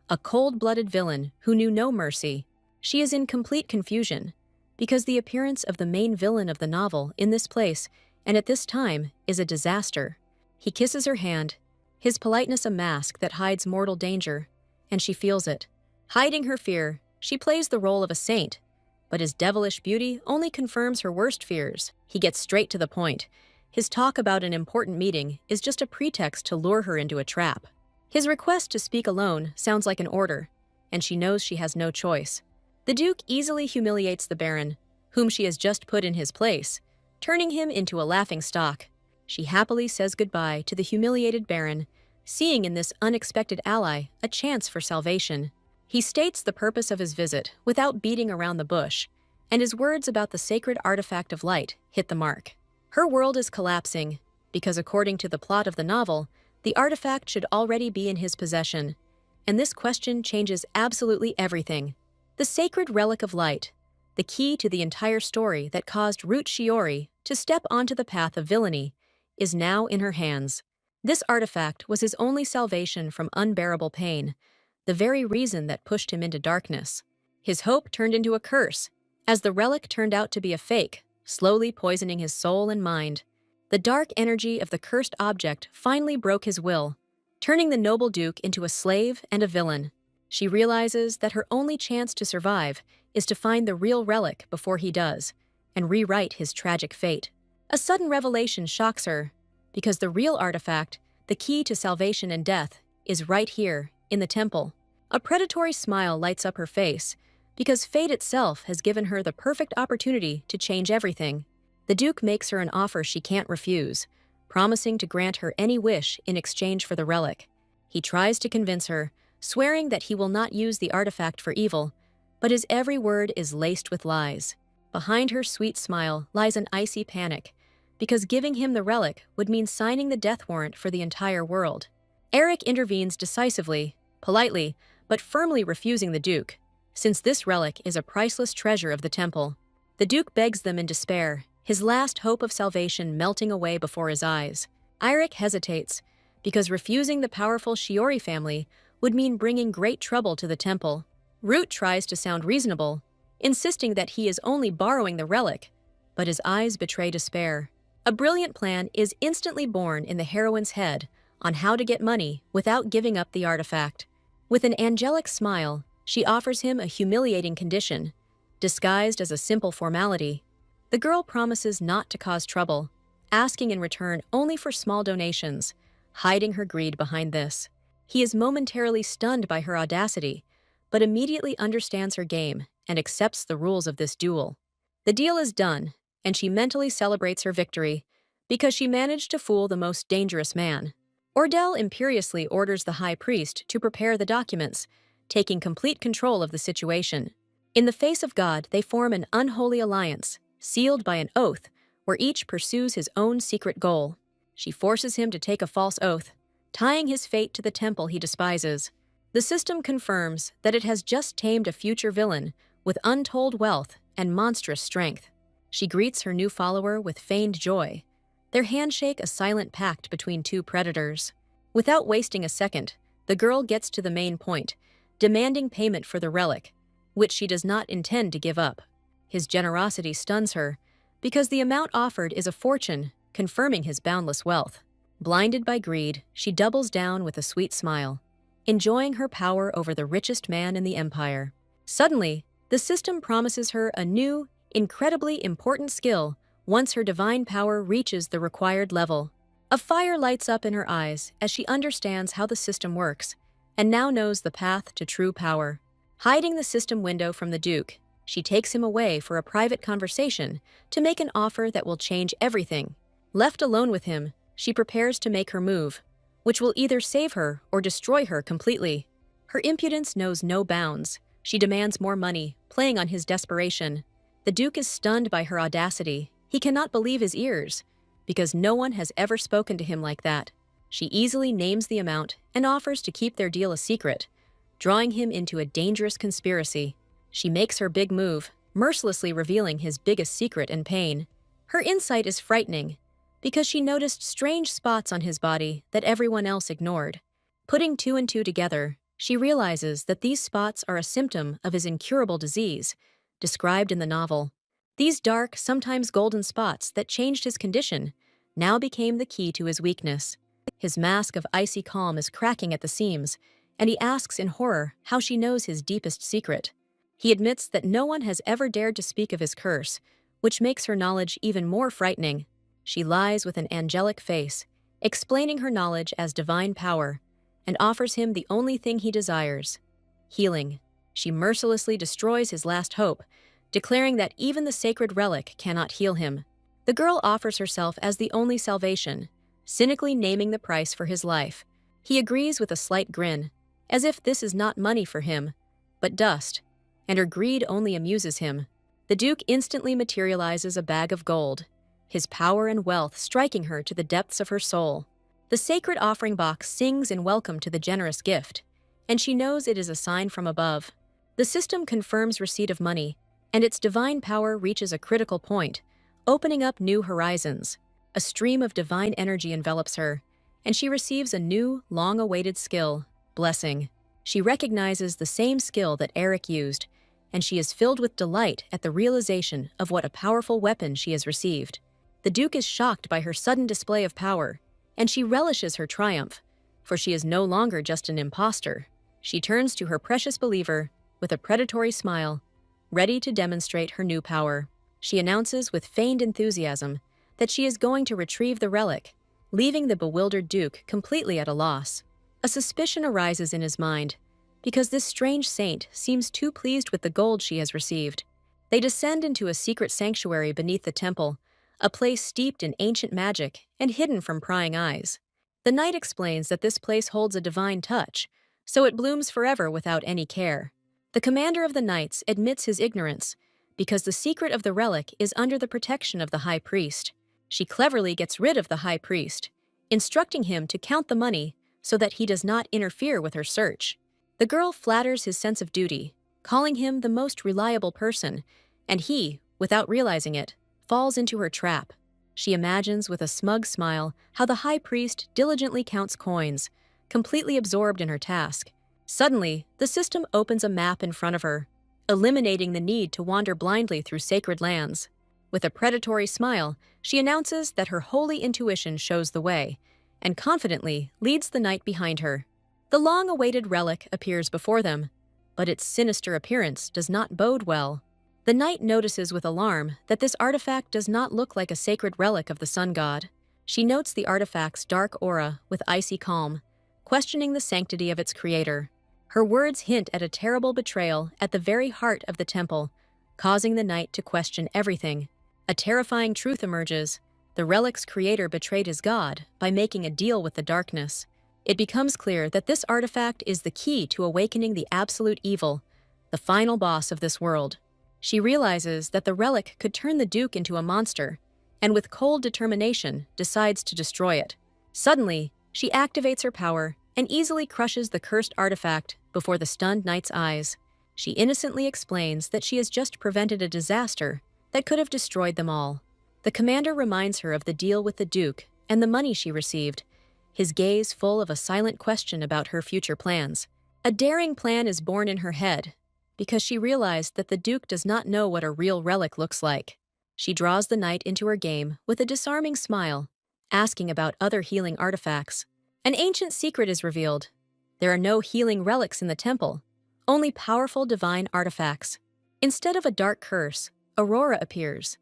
a cold-blooded villain who knew no mercy. She is in complete confusion, because the appearance of the main villain of the novel in this place and at this time is a disaster. He kisses her hand, his politeness a mask that hides mortal danger, and she feels it. Hiding her fear, she plays the role of a saint, but his devilish beauty only confirms her worst fears. He gets straight to the point. His talk about an important meeting is just a pretext to lure her into a trap. His request to speak alone sounds like an order, and she knows she has no choice. The Duke easily humiliates the Baron, whom she has just put in his place, turning him into a laughingstock. She happily says goodbye to the humiliated Baron, seeing in this unexpected ally a chance for salvation. He states the purpose of his visit without beating around the bush, and his words about the sacred artifact of light hit the mark. Her world is collapsing, because according to the plot of the novel, the artifact should already be in his possession, and this question changes absolutely everything. The sacred relic of light, the key to the entire story that caused Rute Shiori to step onto the path of villainy, is now in her hands. This artifact was his only salvation from unbearable pain, the very reason that pushed him into darkness. His hope turned into a curse, as the relic turned out to be a fake, slowly poisoning his soul and mind. The dark energy of the cursed object finally broke his will, turning the noble duke into a slave and a villain. She realizes that her only chance to survive is to find the real relic before he does, and rewrite his tragic fate. A sudden revelation shocks her, because the real artifact, the key to salvation and death, is right here, in the temple. A predatory smile lights up her face, because fate itself has given her the perfect opportunity to change everything. The Duke makes her an offer she can't refuse, promising to grant her any wish in exchange for the relic. He tries to convince her, swearing that he will not use the artifact for evil, but his every word is laced with lies. Behind her sweet smile lies an icy panic, because giving him the relic would mean signing the death warrant for the entire world. Eric intervenes decisively, politely, but firmly refusing the Duke, since this relic is a priceless treasure of the temple. The Duke begs them in despair, his last hope of salvation melting away before his eyes. Eric hesitates, because refusing the powerful Shiori family would mean bringing great trouble to the temple. Root tries to sound reasonable, insisting that he is only borrowing the relic, but his eyes betray despair. A brilliant plan is instantly born in the heroine's head on how to get money without giving up the artifact. With an angelic smile, she offers him a humiliating condition, disguised as a simple formality. The girl promises not to cause trouble, asking in return only for small donations, hiding her greed behind this. He is momentarily stunned by her audacity, but immediately understands her game and accepts the rules of this duel. The deal is done, and she mentally celebrates her victory because she managed to fool the most dangerous man. Ordell imperiously orders the high priest to prepare the documents, taking complete control of the situation. In the face of God, they form an unholy alliance, sealed by an oath, where each pursues his own secret goal. She forces him to take a false oath, tying his fate to the temple he despises. The system confirms that it has just tamed a future villain with untold wealth and monstrous strength. She greets her new follower with feigned joy, their handshake a silent pact between two predators. Without wasting a second, the girl gets to the main point, demanding payment for the relic, which she does not intend to give up. His generosity stuns her, because the amount offered is a fortune, confirming his boundless wealth. Blinded by greed, she doubles down with a sweet smile, enjoying her power over the richest man in the empire. Suddenly, the system promises her a new, incredibly important skill once her divine power reaches the required level. A fire lights up in her eyes as she understands how the system works, and now knows the path to true power. Hiding the system window from the Duke, she takes him away for a private conversation to make an offer that will change everything. Left alone with him, she prepares to make her move, which will either save her or destroy her completely. Her impudence knows no bounds. She demands more money, playing on his desperation. The Duke is stunned by her audacity. He cannot believe his ears, because no one has ever spoken to him like that. She easily names the amount and offers to keep their deal a secret, drawing him into a dangerous conspiracy. She makes her big move, mercilessly revealing his biggest secret and pain. Her insight is frightening, because she noticed strange spots on his body that everyone else ignored. Putting two and two together, she realizes that these spots are a symptom of his incurable disease, described in the novel. These dark, sometimes golden spots that changed his condition now became the key to his weakness. His mask of icy calm is cracking at the seams, and he asks in horror how she knows his deepest secret. He admits that no one has ever dared to speak of his curse, which makes her knowledge even more frightening. She lies with an angelic face, explaining her knowledge as divine power, and offers him the only thing he desires: healing. She mercilessly destroys his last hope, declaring that even the sacred relic cannot heal him. The girl offers herself as the only salvation, cynically naming the price for his life. He agrees with a slight grin, as if this is not money for him, but dust, and her greed only amuses him. The Duke instantly materializes a bag of gold, his power and wealth striking her to the depths of her soul. The sacred offering box sings in welcome to the generous gift, and she knows it is a sign from above. The system confirms receipt of money, and its divine power reaches a critical point, opening up new horizons. A stream of divine energy envelops her, and she receives a new, long-awaited skill, blessing. She recognizes the same skill that Eric used, and she is filled with delight at the realization of what a powerful weapon she has received. The Duke is shocked by her sudden display of power, and she relishes her triumph, for she is no longer just an imposter. She turns to her precious believer with a predatory smile, ready to demonstrate her new power. She announces with feigned enthusiasm that she is going to retrieve the relic, leaving the bewildered Duke completely at a loss. A suspicion arises in his mind, because this strange saint seems too pleased with the gold she has received. They descend into a secret sanctuary beneath the temple, a place steeped in ancient magic and hidden from prying eyes. The knight explains that this place holds a divine touch, so it blooms forever without any care. The commander of the knights admits his ignorance, because the secret of the relic is under the protection of the high priest. She cleverly gets rid of the high priest, instructing him to count the money so that he does not interfere with her search. The girl flatters his sense of duty, calling him the most reliable person, and he, without realizing it, falls into her trap. She imagines with a smug smile how the high priest diligently counts coins, completely absorbed in her task. Suddenly, the system opens a map in front of her, eliminating the need to wander blindly through sacred lands. With a predatory smile, she announces that her holy intuition shows the way, and confidently leads the knight behind her. The long-awaited relic appears before them, but its sinister appearance does not bode well. The knight notices with alarm that this artifact does not look like a sacred relic of the sun god. She notes the artifact's dark aura with icy calm, questioning the sanctity of its creator. Her words hint at a terrible betrayal at the very heart of the temple, causing the knight to question everything. A terrifying truth emerges. The relic's creator betrayed his god by making a deal with the darkness. It becomes clear that this artifact is the key to awakening the absolute evil, the final boss of this world. She realizes that the relic could turn the Duke into a monster, and with cold determination decides to destroy it. Suddenly, she activates her power and easily crushes the cursed artifact before the stunned knight's eyes. She innocently explains that she has just prevented a disaster that could have destroyed them all. The commander reminds her of the deal with the Duke and the money she received, his gaze full of a silent question about her future plans. A daring plan is born in her head, because she realized that the Duke does not know what a real relic looks like. She draws the knight into her game with a disarming smile, asking about other healing artifacts. An ancient secret is revealed. There are no healing relics in the temple, only powerful divine artifacts. Instead of a dark curse, Aurora appears,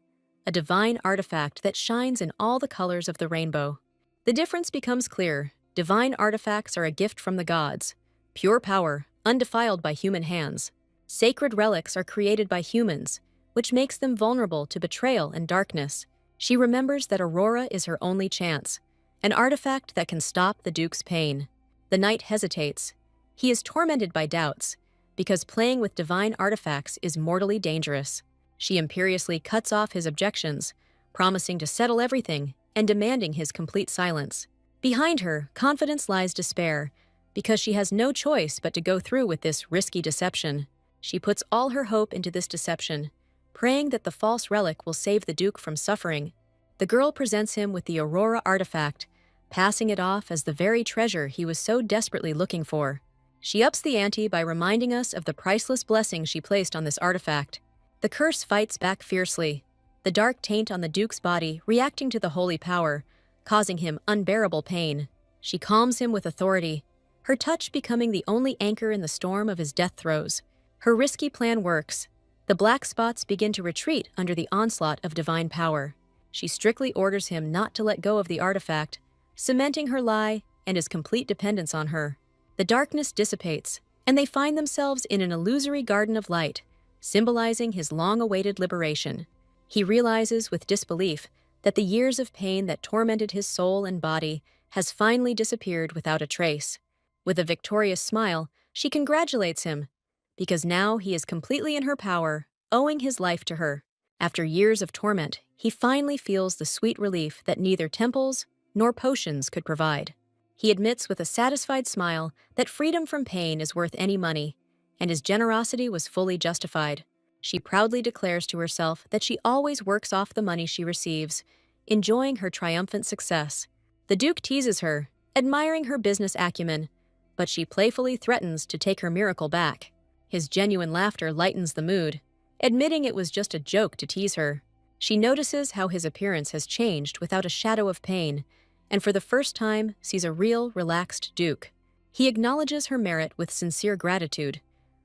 a divine artifact that shines in all the colors of the rainbow. The difference becomes clear. Divine artifacts are a gift from the gods, pure power, undefiled by human hands. Sacred relics are created by humans, which makes them vulnerable to betrayal and darkness. She remembers that Aurora is her only chance, an artifact that can stop the Duke's pain. The knight hesitates. He is tormented by doubts, because playing with divine artifacts is mortally dangerous. She imperiously cuts off his objections, promising to settle everything and demanding his complete silence. Behind her, confidence lies despair, because she has no choice but to go through with this risky deception. She puts all her hope into this deception, praying that the false relic will save the Duke from suffering. The girl presents him with the Aurora artifact, passing it off as the very treasure he was so desperately looking for. She ups the ante by reminding us of the priceless blessing she placed on this artifact. The curse fights back fiercely, the dark taint on the Duke's body reacting to the holy power, causing him unbearable pain. She calms him with authority, her touch becoming the only anchor in the storm of his death throes. Her risky plan works. The black spots begin to retreat under the onslaught of divine power. She strictly orders him not to let go of the artifact, cementing her lie and his complete dependence on her. The darkness dissipates, and they find themselves in an illusory garden of light, symbolizing his long-awaited liberation. He realizes with disbelief that the years of pain that tormented his soul and body has finally disappeared without a trace. With a victorious smile, she congratulates him, because now he is completely in her power, owing his life to her. After years of torment, he finally feels the sweet relief that neither temples nor potions could provide. He admits with a satisfied smile that freedom from pain is worth any money, and his generosity was fully justified. She proudly declares to herself that she always works off the money she receives, enjoying her triumphant success. The Duke teases her, admiring her business acumen, but she playfully threatens to take her miracle back. His genuine laughter lightens the mood, admitting it was just a joke to tease her. She notices how his appearance has changed without a shadow of pain, and for the first time sees a real, relaxed Duke. He acknowledges her merit with sincere gratitude,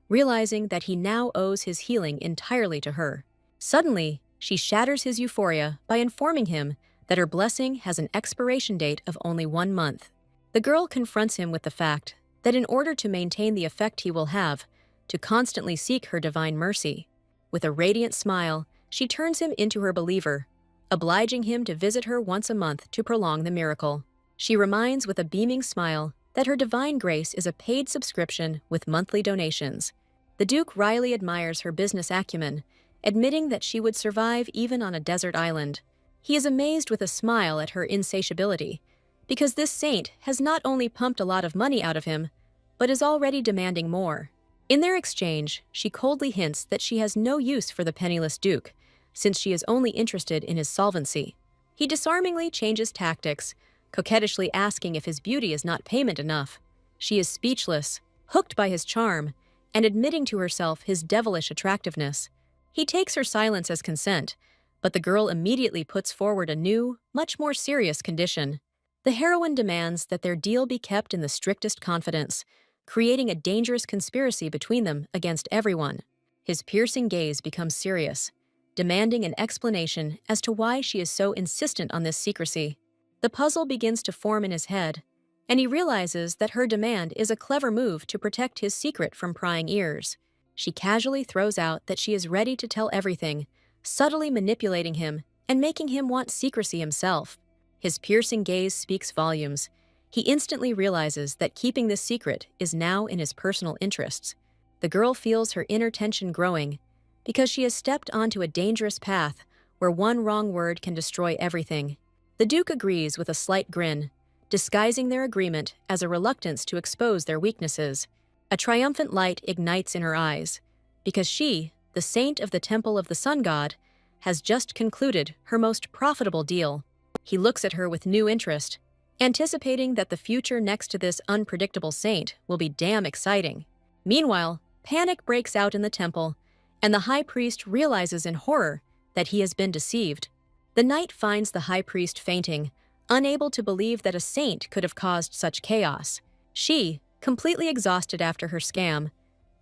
realizing that he now owes his healing entirely to her. Suddenly, she shatters his euphoria by informing him that her blessing has an expiration date of only 1 month. The girl confronts him with the fact that in order to maintain the effect he will have, to constantly seek her divine mercy. With a radiant smile, she turns him into her believer, obliging him to visit her once a month to prolong the miracle. She reminds with a beaming smile that her divine grace is a paid subscription with monthly donations. The Duke wryly admires her business acumen, admitting that she would survive even on a desert island. He is amazed with a smile at her insatiability, because this saint has not only pumped a lot of money out of him, but is already demanding more. In their exchange, she coldly hints that she has no use for the penniless Duke, since she is only interested in his solvency. He disarmingly changes tactics, coquettishly asking if his beauty is not payment enough. She is speechless, hooked by his charm, and admitting to herself his devilish attractiveness. He takes her silence as consent, but the girl immediately puts forward a new, much more serious condition. The heroine demands that their deal be kept in the strictest confidence, creating a dangerous conspiracy between them against everyone. His piercing gaze becomes serious, demanding an explanation as to why she is so insistent on this secrecy. The puzzle begins to form in his head, and he realizes that her demand is a clever move to protect his secret from prying ears. She casually throws out that she is ready to tell everything, subtly manipulating him and making him want secrecy himself. His piercing gaze speaks volumes. He instantly realizes that keeping this secret is now in his personal interests. The girl feels her inner tension growing because she has stepped onto a dangerous path where one wrong word can destroy everything. The Duke agrees with a slight grin, disguising their agreement as a reluctance to expose their weaknesses. A triumphant light ignites in her eyes, because she, the saint of the Temple of the Sun God, has just concluded her most profitable deal. He looks at her with new interest, anticipating that the future next to this unpredictable saint will be damn exciting. Meanwhile, panic breaks out in the temple, and the high priest realizes in horror that he has been deceived. The knight finds the high priest fainting, unable to believe that a saint could have caused such chaos. She, completely exhausted after her scam,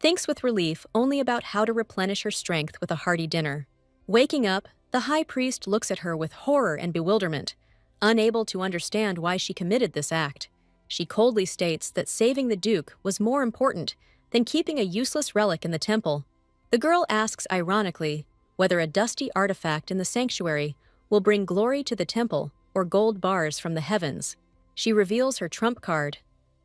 thinks with relief only about how to replenish her strength with a hearty dinner. Waking up, the high priest looks at her with horror and bewilderment, unable to understand why she committed this act. She coldly states that saving the Duke was more important than keeping a useless relic in the temple. The girl asks ironically whether a dusty artifact in the sanctuary will bring glory to the temple or gold bars from the heavens. She reveals her trump card.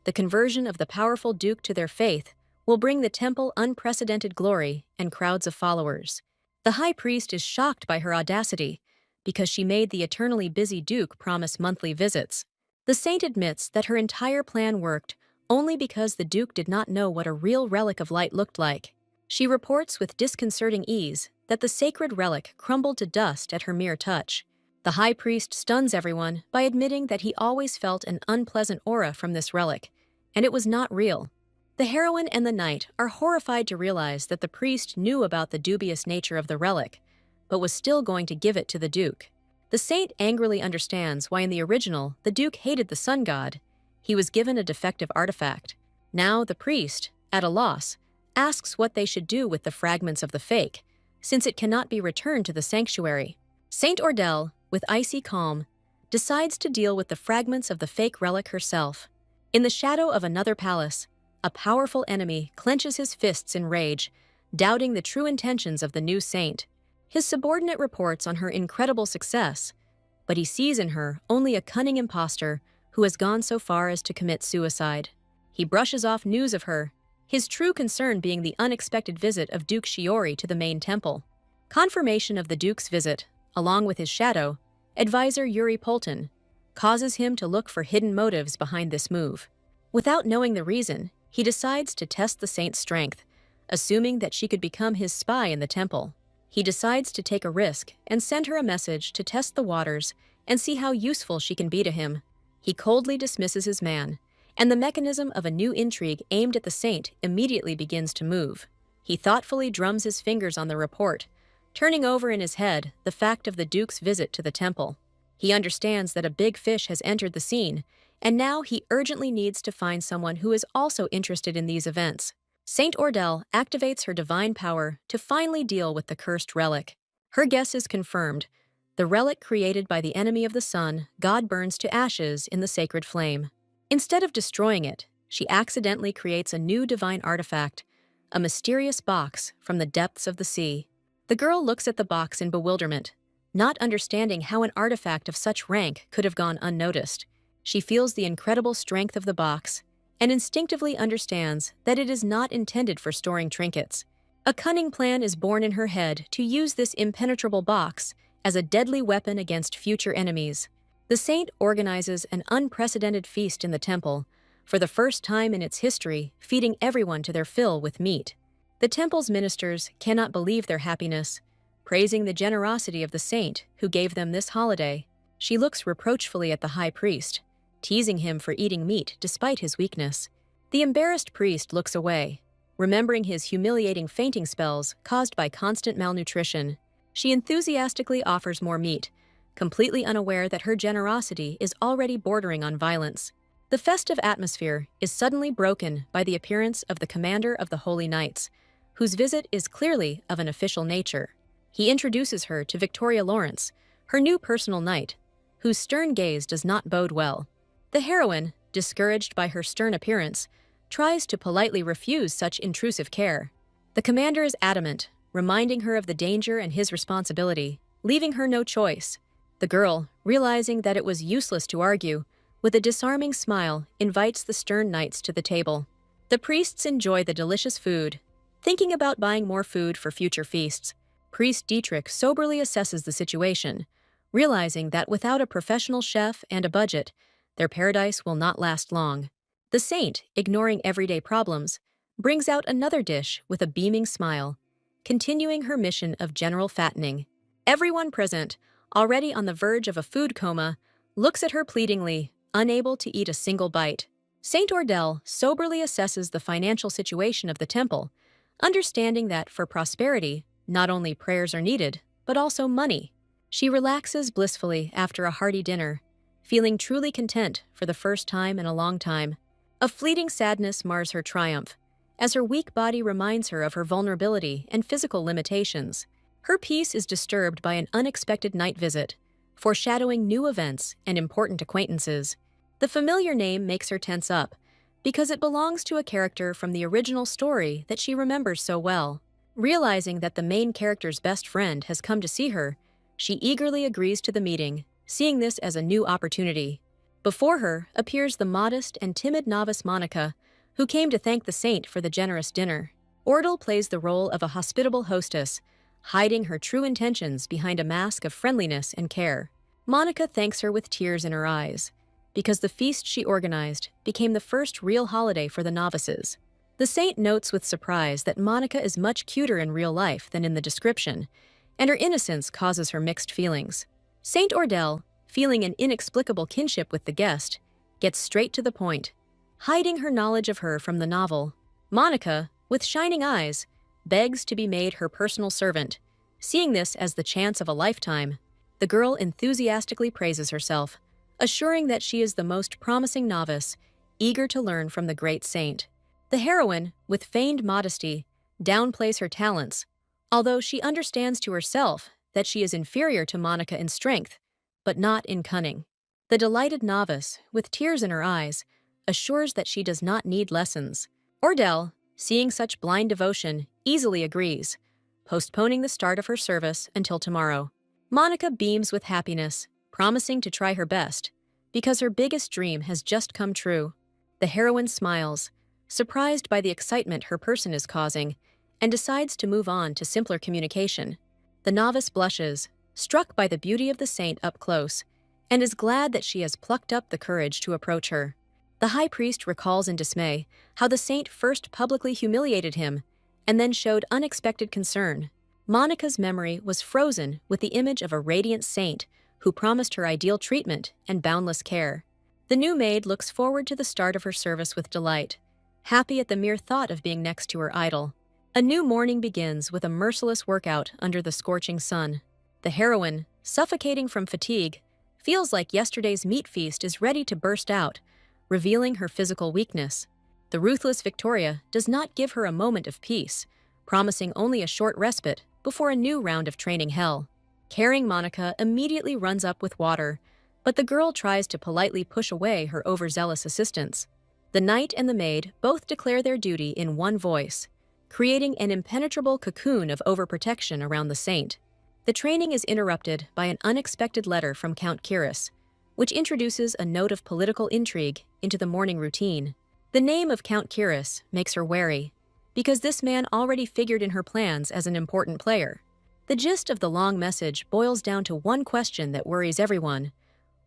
The conversion of the powerful Duke to their faith will bring the temple unprecedented glory and crowds of followers. The high priest is shocked by her audacity because she made the eternally busy Duke promise monthly visits. The saint admits that her entire plan worked only because the Duke did not know what a real relic of light looked like. She reports with disconcerting ease that the sacred relic crumbled to dust at her mere touch. The high priest stuns everyone by admitting that he always felt an unpleasant aura from this relic, and it was not real. The heroine and the knight are horrified to realize that the priest knew about the dubious nature of the relic, but was still going to give it to the Duke. The saint angrily understands why in the original the Duke hated the sun god. He was given a defective artifact. Now the priest, at a loss, asks what they should do with the fragments of the fake, since it cannot be returned to the sanctuary. Saint Ordelle, with icy calm, decides to deal with the fragments of the fake relic herself. In the shadow of another palace, a powerful enemy clenches his fists in rage, doubting the true intentions of the new saint. His subordinate reports on her incredible success, but he sees in her only a cunning impostor who has gone so far as to commit suicide. He brushes off news of her, his true concern being the unexpected visit of Duke Shiori to the main temple. Confirmation of the Duke's visit, along with his shadow, advisor Yuri Polton, causes him to look for hidden motives behind this move. Without knowing the reason, he decides to test the saint's strength, assuming that she could become his spy in the temple. He decides to take a risk and send her a message to test the waters and see how useful she can be to him. He coldly dismisses his man, and the mechanism of a new intrigue aimed at the saint immediately begins to move. He thoughtfully drums his fingers on the report, turning over in his head the fact of the Duke's visit to the temple. He understands that a big fish has entered the scene, and now he urgently needs to find someone who is also interested in these events. Saint Ordelle activates her divine power to finally deal with the cursed relic. Her guess is confirmed. The relic created by the enemy of the sun, God burns to ashes in the sacred flame. Instead of destroying it, she accidentally creates a new divine artifact, a mysterious box from the depths of the sea. The girl looks at the box in bewilderment, not understanding how an artifact of such rank could have gone unnoticed. She feels the incredible strength of the box and instinctively understands that it is not intended for storing trinkets. A cunning plan is born in her head to use this impenetrable box as a deadly weapon against future enemies. The saint organizes an unprecedented feast in the temple, for the first time in its history, feeding everyone to their fill with meat. The temple's ministers cannot believe their happiness, praising the generosity of the saint who gave them this holiday. She looks reproachfully at the high priest, teasing him for eating meat despite his weakness. The embarrassed priest looks away, remembering his humiliating fainting spells caused by constant malnutrition. She enthusiastically offers more meat, completely unaware that her generosity is already bordering on violence. The festive atmosphere is suddenly broken by the appearance of the commander of the Holy Knights, whose visit is clearly of an official nature. He introduces her to Victoria Lawrence, her new personal knight, whose stern gaze does not bode well. The heroine, discouraged by her stern appearance, tries to politely refuse such intrusive care. The commander is adamant, reminding her of the danger and his responsibility, leaving her no choice. The girl, realizing that it was useless to argue, with a disarming smile, invites the stern knights to the table. The priests enjoy the delicious food, thinking about buying more food for future feasts. Priest Dietrich soberly assesses the situation, realizing that without a professional chef and a budget, their paradise will not last long. The saint, ignoring everyday problems, brings out another dish with a beaming smile, continuing her mission of general fattening. Everyone present, already on the verge of a food coma, looks at her pleadingly, unable to eat a single bite. Saint Ordell soberly assesses the financial situation of the temple, understanding that for prosperity, not only prayers are needed, but also money. She relaxes blissfully after a hearty dinner, feeling truly content for the first time in a long time. A fleeting sadness mars her triumph, as her weak body reminds her of her vulnerability and physical limitations. Her peace is disturbed by an unexpected night visit, foreshadowing new events and important acquaintances. The familiar name makes her tense up, because it belongs to a character from the original story that she remembers so well. Realizing that the main character's best friend has come to see her, she eagerly agrees to the meeting, seeing this as a new opportunity. Before her appears the modest and timid novice Monica, who came to thank the saint for the generous dinner. Ordell plays the role of a hospitable hostess, hiding her true intentions behind a mask of friendliness and care. Monica thanks her with tears in her eyes, because the feast she organized became the first real holiday for the novices. The saint notes with surprise that Monica is much cuter in real life than in the description, and her innocence causes her mixed feelings. Saint Ordell, feeling an inexplicable kinship with the guest, gets straight to the point, hiding her knowledge of her from the novel. Monica, with shining eyes, begs to be made her personal servant. Seeing this as the chance of a lifetime, the girl enthusiastically praises herself, assuring that she is the most promising novice, eager to learn from the great saint. The heroine, with feigned modesty, downplays her talents, although she understands to herself that she is inferior to Monica in strength, but not in cunning. The delighted novice, with tears in her eyes, assures that she does not need lessons. Ordell, seeing such blind devotion, easily agrees, postponing the start of her service until tomorrow. Monica beams with happiness, promising to try her best, because her biggest dream has just come true. The heroine smiles, surprised by the excitement her person is causing, and decides to move on to simpler communication. The novice blushes, struck by the beauty of the saint up close, and is glad that she has plucked up the courage to approach her. The high priest recalls in dismay how the saint first publicly humiliated him and then showed unexpected concern. Monica's memory was frozen with the image of a radiant saint who promised her ideal treatment and boundless care. The new maid looks forward to the start of her service with delight, happy at the mere thought of being next to her idol. A new morning begins with a merciless workout under the scorching sun. The heroine, suffocating from fatigue, feels like yesterday's meat feast is ready to burst out, revealing her physical weakness. The ruthless Victoria does not give her a moment of peace, promising only a short respite before a new round of training hell. Caring Monica immediately runs up with water, but the girl tries to politely push away her overzealous assistants. The knight and the maid both declare their duty in one voice, creating an impenetrable cocoon of overprotection around the saint. The training is interrupted by an unexpected letter from Count Kiris, which introduces a note of political intrigue into the morning routine. The name of Count Kiris makes her wary, because this man already figured in her plans as an important player. The gist of the long message boils down to one question that worries everyone.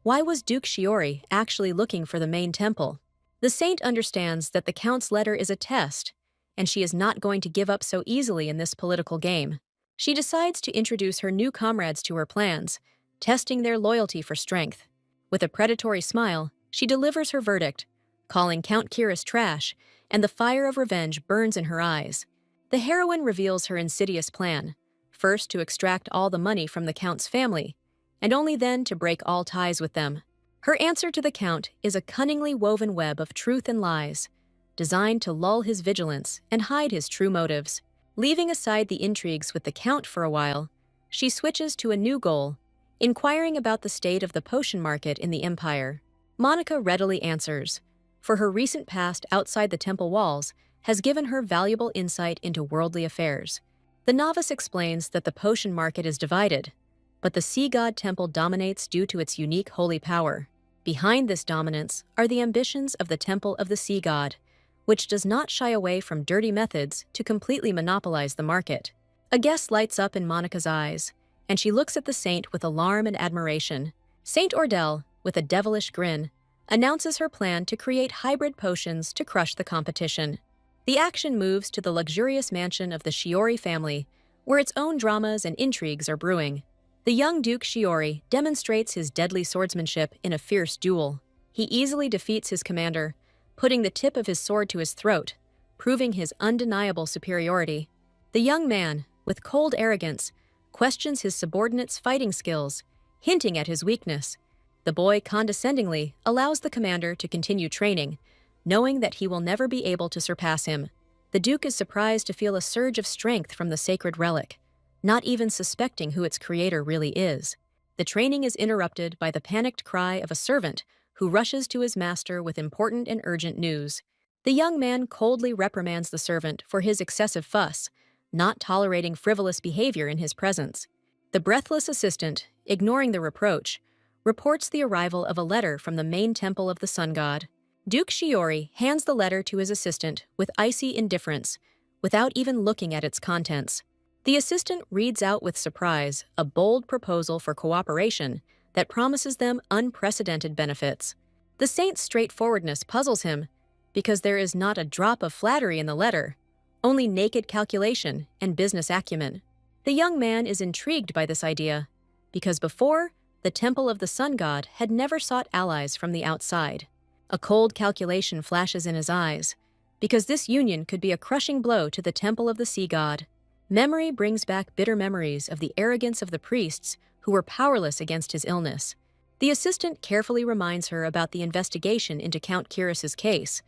Why was Duke Shiori actually looking for the main temple? The saint understands that the Count's letter is a test, and she is not going to give up so easily in this political game. She decides to introduce her new comrades to her plans, testing their loyalty for strength. With a predatory smile, she delivers her verdict, calling Count Kiris trash, and the fire of revenge burns in her eyes. The heroine reveals her insidious plan, first to extract all the money from the Count's family, and only then to break all ties with them. Her answer to the Count is a cunningly woven web of truth and lies, designed to lull his vigilance and hide his true motives. Leaving aside the intrigues with the Count for a while, she switches to a new goal, inquiring about the state of the potion market in the Empire. Monica readily answers, for her recent past outside the temple walls has given her valuable insight into worldly affairs. The novice explains that the potion market is divided, but the Sea God Temple dominates due to its unique holy power. Behind this dominance are the ambitions of the Temple of the Sea God, which does not shy away from dirty methods to completely monopolize the market. A guess lights up in Monica's eyes, and she looks at the saint with alarm and admiration. Saint Ordell, with a devilish grin, announces her plan to create hybrid potions to crush the competition. The action moves to the luxurious mansion of the Shiori family, where its own dramas and intrigues are brewing. The young Duke Shiori demonstrates his deadly swordsmanship in a fierce duel. He easily defeats his commander, putting the tip of his sword to his throat, proving his undeniable superiority. The young man, with cold arrogance, questions his subordinate's fighting skills, hinting at his weakness. The boy condescendingly allows the commander to continue training, knowing that he will never be able to surpass him. The Duke is surprised to feel a surge of strength from the sacred relic, not even suspecting who its creator really is. The training is interrupted by the panicked cry of a servant who rushes to his master with important and urgent news. The young man coldly reprimands the servant for his excessive fuss, not tolerating frivolous behavior in his presence. The breathless assistant, ignoring the reproach, reports the arrival of a letter from the main temple of the sun god. Duke Shiori hands the letter to his assistant with icy indifference, without even looking at its contents. The assistant reads out with surprise a bold proposal for cooperation that promises them unprecedented benefits. The saint's straightforwardness puzzles him, because there is not a drop of flattery in the letter, only naked calculation and business acumen. The young man is intrigued by this idea, because before, the Temple of the Sun God had never sought allies from the outside. A cold calculation flashes in his eyes, because this union could be a crushing blow to the Temple of the Sea God. Memory brings back bitter memories of the arrogance of the priests who were powerless against his illness. The assistant carefully reminds her about the investigation into Count Kiris's case,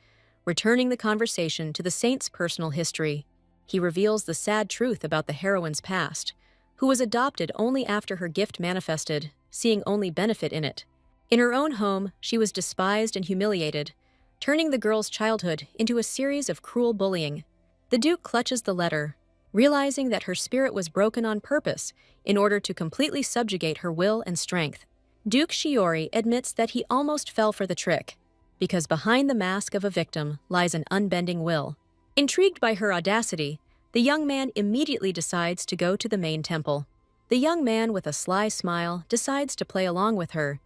returning the conversation to the saint's personal history. He reveals the sad truth about the heroine's past, who was adopted only after her gift manifested, seeing only benefit in it. In her own home, she was despised and humiliated, turning the girl's childhood into a series of cruel bullying. The Duke clutches the letter, realizing that her spirit was broken on purpose in order to completely subjugate her will and strength. Duke Shiori admits that he almost fell for the trick, because behind the mask of a victim lies an unbending will. Intrigued by her audacity, the young man immediately decides to go to the main temple. The young man with a sly smile decides to play along with her,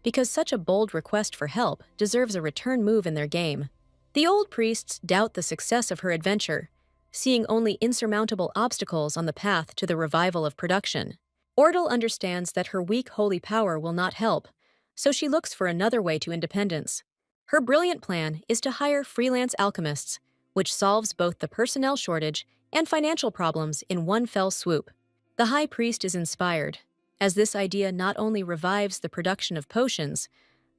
because such a bold request for help deserves a return move in their game. The old priests doubt the success of her adventure, seeing only insurmountable obstacles on the path to the revival of production. Ordell understands that her weak holy power will not help, so she looks for another way to independence. Her brilliant plan is to hire freelance alchemists, which solves both the personnel shortage and financial problems in one fell swoop. The high priest is inspired, as this idea not only revives the production of potions,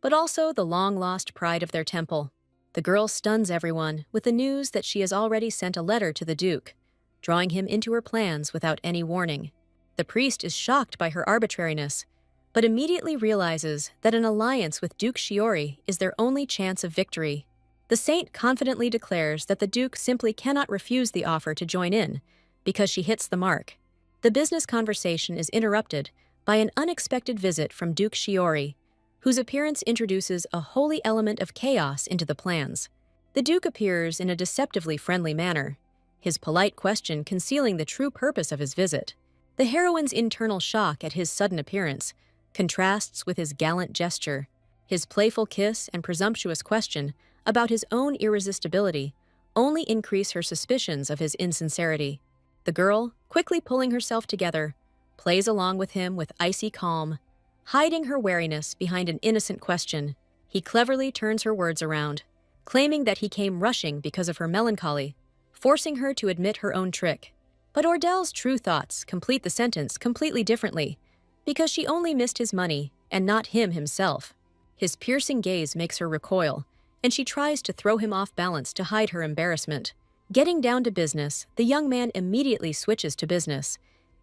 but also the long-lost pride of their temple. The girl stuns everyone with the news that she has already sent a letter to the Duke, drawing him into her plans without any warning. The priest is shocked by her arbitrariness, but immediately realizes that an alliance with Duke Shiori is their only chance of victory. The saint confidently declares that the Duke simply cannot refuse the offer to join in, because she hits the mark. The business conversation is interrupted by an unexpected visit from Duke Shiori, whose appearance introduces a holy element of chaos into the plans. The Duke appears in a deceptively friendly manner, his polite question concealing the true purpose of his visit. The heroine's internal shock at his sudden appearance contrasts with his gallant gesture. His playful kiss and presumptuous question about his own irresistibility only increase her suspicions of his insincerity. The girl, quickly pulling herself together, plays along with him with icy calm, hiding her wariness behind an innocent question. He cleverly turns her words around, claiming that he came rushing because of her melancholy, forcing her to admit her own trick. But Ordell's true thoughts complete the sentence completely differently, because she only missed his money and not him himself. His piercing gaze makes her recoil, and she tries to throw him off balance to hide her embarrassment. Getting down to business, the young man immediately switches to business.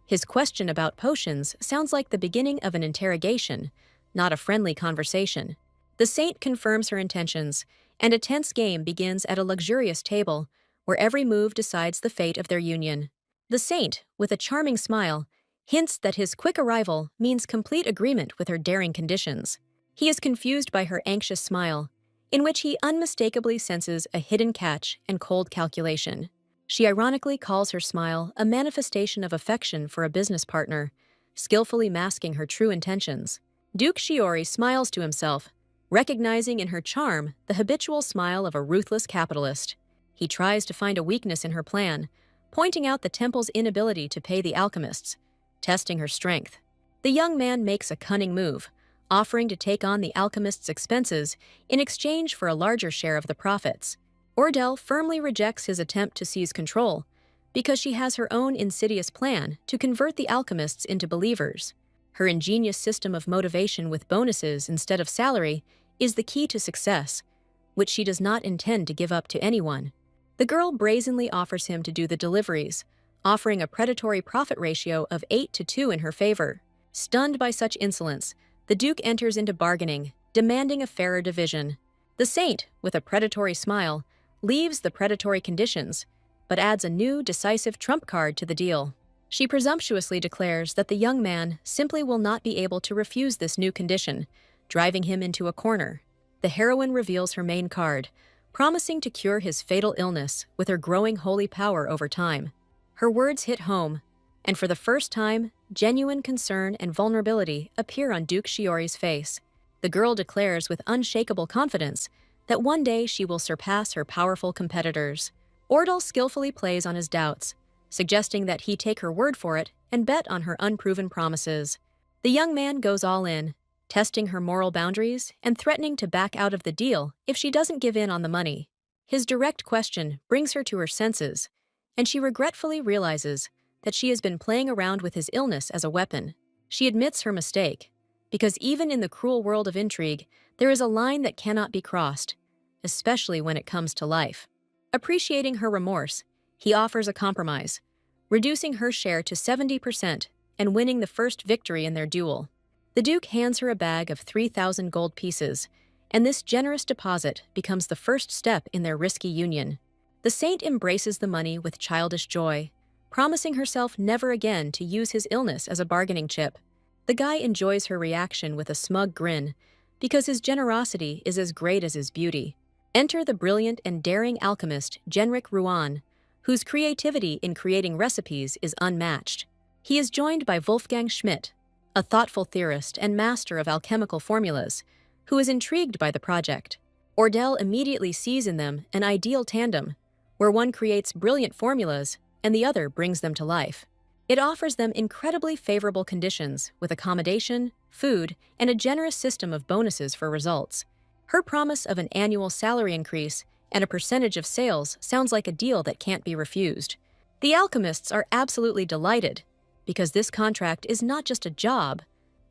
His question about potions sounds like the beginning of an interrogation, not a friendly conversation. The saint confirms her intentions, and a tense game begins at a luxurious table where every move decides the fate of their union. The saint, with a charming smile, hints that his quick arrival means complete agreement with her daring conditions. He is confused by her anxious smile, in which he unmistakably senses a hidden catch and cold calculation. She ironically calls her smile a manifestation of affection for a business partner, skillfully masking her true intentions. Duke Shiori smiles to himself, recognizing in her charm the habitual smile of a ruthless capitalist. He tries to find a weakness in her plan, pointing out the temple's inability to pay the alchemists, testing her strength. The young man makes a cunning move, offering to take on the alchemists' expenses in exchange for a larger share of the profits. Ordell firmly rejects his attempt to seize control because she has her own insidious plan to convert the alchemists into believers. Her ingenious system of motivation with bonuses instead of salary is the key to success, which she does not intend to give up to anyone. The girl brazenly offers him to do the deliveries, offering a predatory profit ratio of 8-2 in her favor. Stunned by such insolence, the Duke enters into bargaining, demanding a fairer division. The saint, with a predatory smile, leaves the predatory conditions, but adds a new, decisive trump card to the deal. She presumptuously declares that the young man simply will not be able to refuse this new condition, driving him into a corner. The heroine reveals her main card, promising to cure his fatal illness with her growing holy power over time. Her words hit home, and for the first time, genuine concern and vulnerability appear on Duke Shiori's face. The girl declares with unshakable confidence that one day she will surpass her powerful competitors. Ordell skillfully plays on his doubts, suggesting that he take her word for it and bet on her unproven promises. The young man goes all in, testing her moral boundaries and threatening to back out of the deal if she doesn't give in on the money. His direct question brings her to her senses, and she regretfully realizes that she has been playing around with his illness as a weapon. She admits her mistake, because even in the cruel world of intrigue, there is a line that cannot be crossed, especially when it comes to life. Appreciating her remorse, he offers a compromise, reducing her share to 70% and winning the first victory in their duel. The Duke hands her a bag of 3,000 gold pieces, and this generous deposit becomes the first step in their risky union. The saint embraces the money with childish joy, promising herself never again to use his illness as a bargaining chip. The guy enjoys her reaction with a smug grin, because his generosity is as great as his beauty. Enter the brilliant and daring alchemist Genric Ruan, whose creativity in creating recipes is unmatched. He is joined by Wolfgang Schmidt, a thoughtful theorist and master of alchemical formulas, who is intrigued by the project. Ordell immediately sees in them an ideal tandem, where one creates brilliant formulas and the other brings them to life. It offers them incredibly favorable conditions with accommodation, food, and a generous system of bonuses for results. Her promise of an annual salary increase and a percentage of sales sounds like a deal that can't be refused. The alchemists are absolutely delighted, because this contract is not just a job,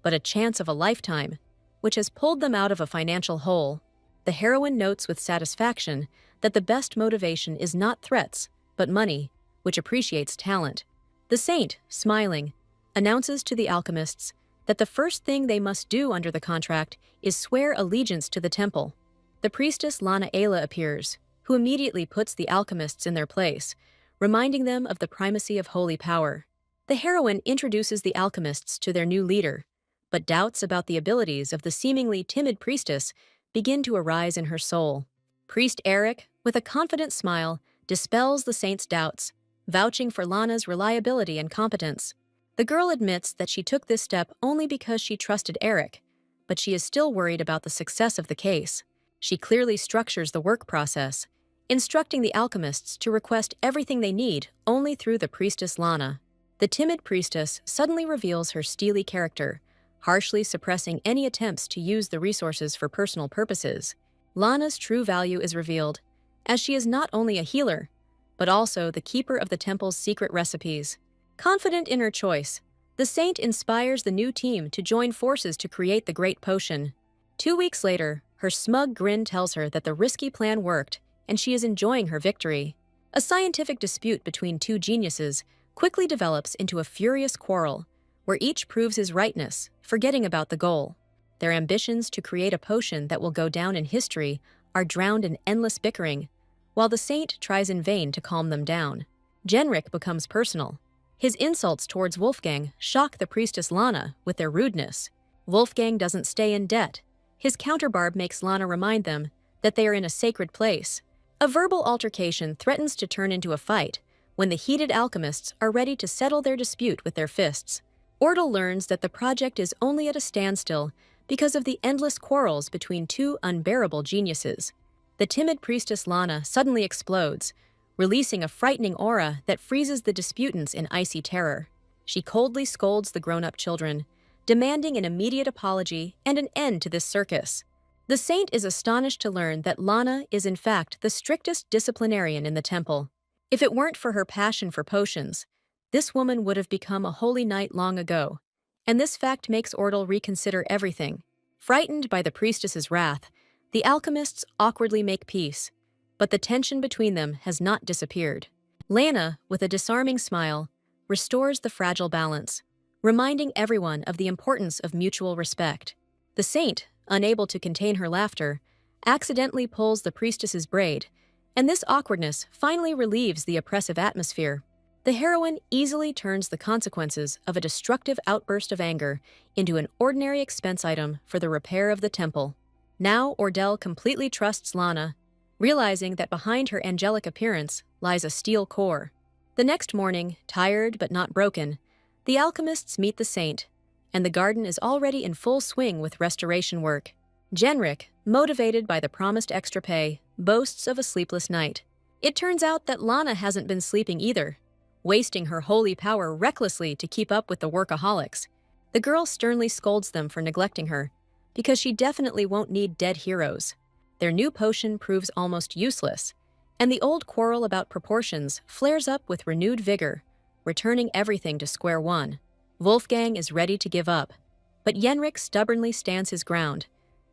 but a chance of a lifetime, which has pulled them out of a financial hole. The heroine notes with satisfaction that the best motivation is not threats, but money, which appreciates talent. The saint, smiling, announces to the alchemists that the first thing they must do under the contract is swear allegiance to the temple. The priestess Lana Ayla appears, who immediately puts the alchemists in their place, reminding them of the primacy of holy power. The heroine introduces the alchemists to their new leader, but doubts about the abilities of the seemingly timid priestess begin to arise in her soul. Priest Eric, with a confident smile, dispels the saint's doubts, vouching for Lana's reliability and competence. The girl admits that she took this step only because she trusted Eric, but she is still worried about the success of the case. She clearly structures the work process, instructing the alchemists to request everything they need only through the priestess Lana. The timid priestess suddenly reveals her steely character, harshly suppressing any attempts to use the resources for personal purposes. Lana's true value is revealed, as she is not only a healer, but also the keeper of the temple's secret recipes. Confident in her choice, the saint inspires the new team to join forces to create the great potion. 2 weeks later, her smug grin tells her that the risky plan worked, and she is enjoying her victory. A scientific dispute between two geniuses quickly develops into a furious quarrel, where each proves his rightness, forgetting about the goal. Their ambitions to create a potion that will go down in history are drowned in endless bickering, while the saint tries in vain to calm them down. Genric becomes personal. His insults towards Wolfgang shock the priestess Lana with their rudeness. Wolfgang doesn't stay in debt. His counterbarb makes Lana remind them that they are in a sacred place. A verbal altercation threatens to turn into a fight when the heated alchemists are ready to settle their dispute with their fists. Ortal learns that the project is only at a standstill because of the endless quarrels between two unbearable geniuses. The timid priestess Lana suddenly explodes, releasing a frightening aura that freezes the disputants in icy terror. She coldly scolds the grown-up children, demanding an immediate apology and an end to this circus. The saint is astonished to learn that Lana is in fact the strictest disciplinarian in the temple. If it weren't for her passion for potions, this woman would have become a holy knight long ago, and this fact makes Ortal reconsider everything. Frightened by the priestess's wrath, the alchemists awkwardly make peace, but the tension between them has not disappeared. Lana, with a disarming smile, restores the fragile balance, reminding everyone of the importance of mutual respect. The saint, unable to contain her laughter, accidentally pulls the priestess's braid, and this awkwardness finally relieves the oppressive atmosphere. The heroine easily turns the consequences of a destructive outburst of anger into an ordinary expense item for the repair of the temple. Now Ordell completely trusts Lana, realizing that behind her angelic appearance lies a steel core. The next morning, tired but not broken, the alchemists meet the saint, and the garden is already in full swing with restoration work. Genric, motivated by the promised extra pay, boasts of a sleepless night. It turns out that Lana hasn't been sleeping either, wasting her holy power recklessly to keep up with the workaholics. The girl sternly scolds them for neglecting her, because she definitely won't need dead heroes. Their new potion proves almost useless, and the old quarrel about proportions flares up with renewed vigor, returning everything to square one. Wolfgang is ready to give up, but Yenrik stubbornly stands his ground,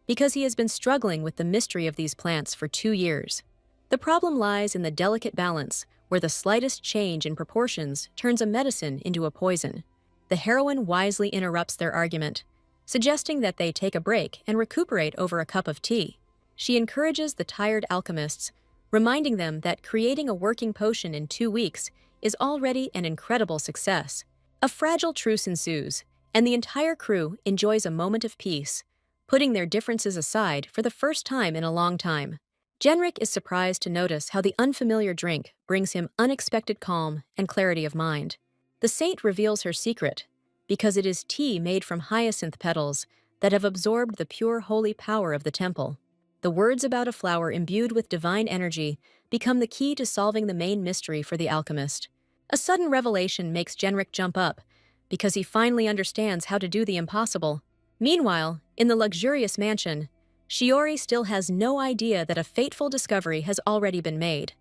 because he has been struggling with the mystery of these plants for 2 years. The problem lies in the delicate balance, where the slightest change in proportions turns a medicine into a poison. The heroine wisely interrupts their argument, suggesting that they take a break and recuperate over a cup of tea. She encourages the tired alchemists, reminding them that creating a working potion in 2 weeks is already an incredible success. A fragile truce ensues, and the entire crew enjoys a moment of peace, putting their differences aside for the first time in a long time. Genric is surprised to notice how the unfamiliar drink brings him unexpected calm and clarity of mind. The saint reveals her secret, because it is tea made from hyacinth petals that have absorbed the pure holy power of the temple. The words about a flower imbued with divine energy become the key to solving the main mystery for the alchemist. A sudden revelation makes Genric jump up, because he finally understands how to do the impossible. Meanwhile, in the luxurious mansion, Shiori still has no idea that a fateful discovery has already been made.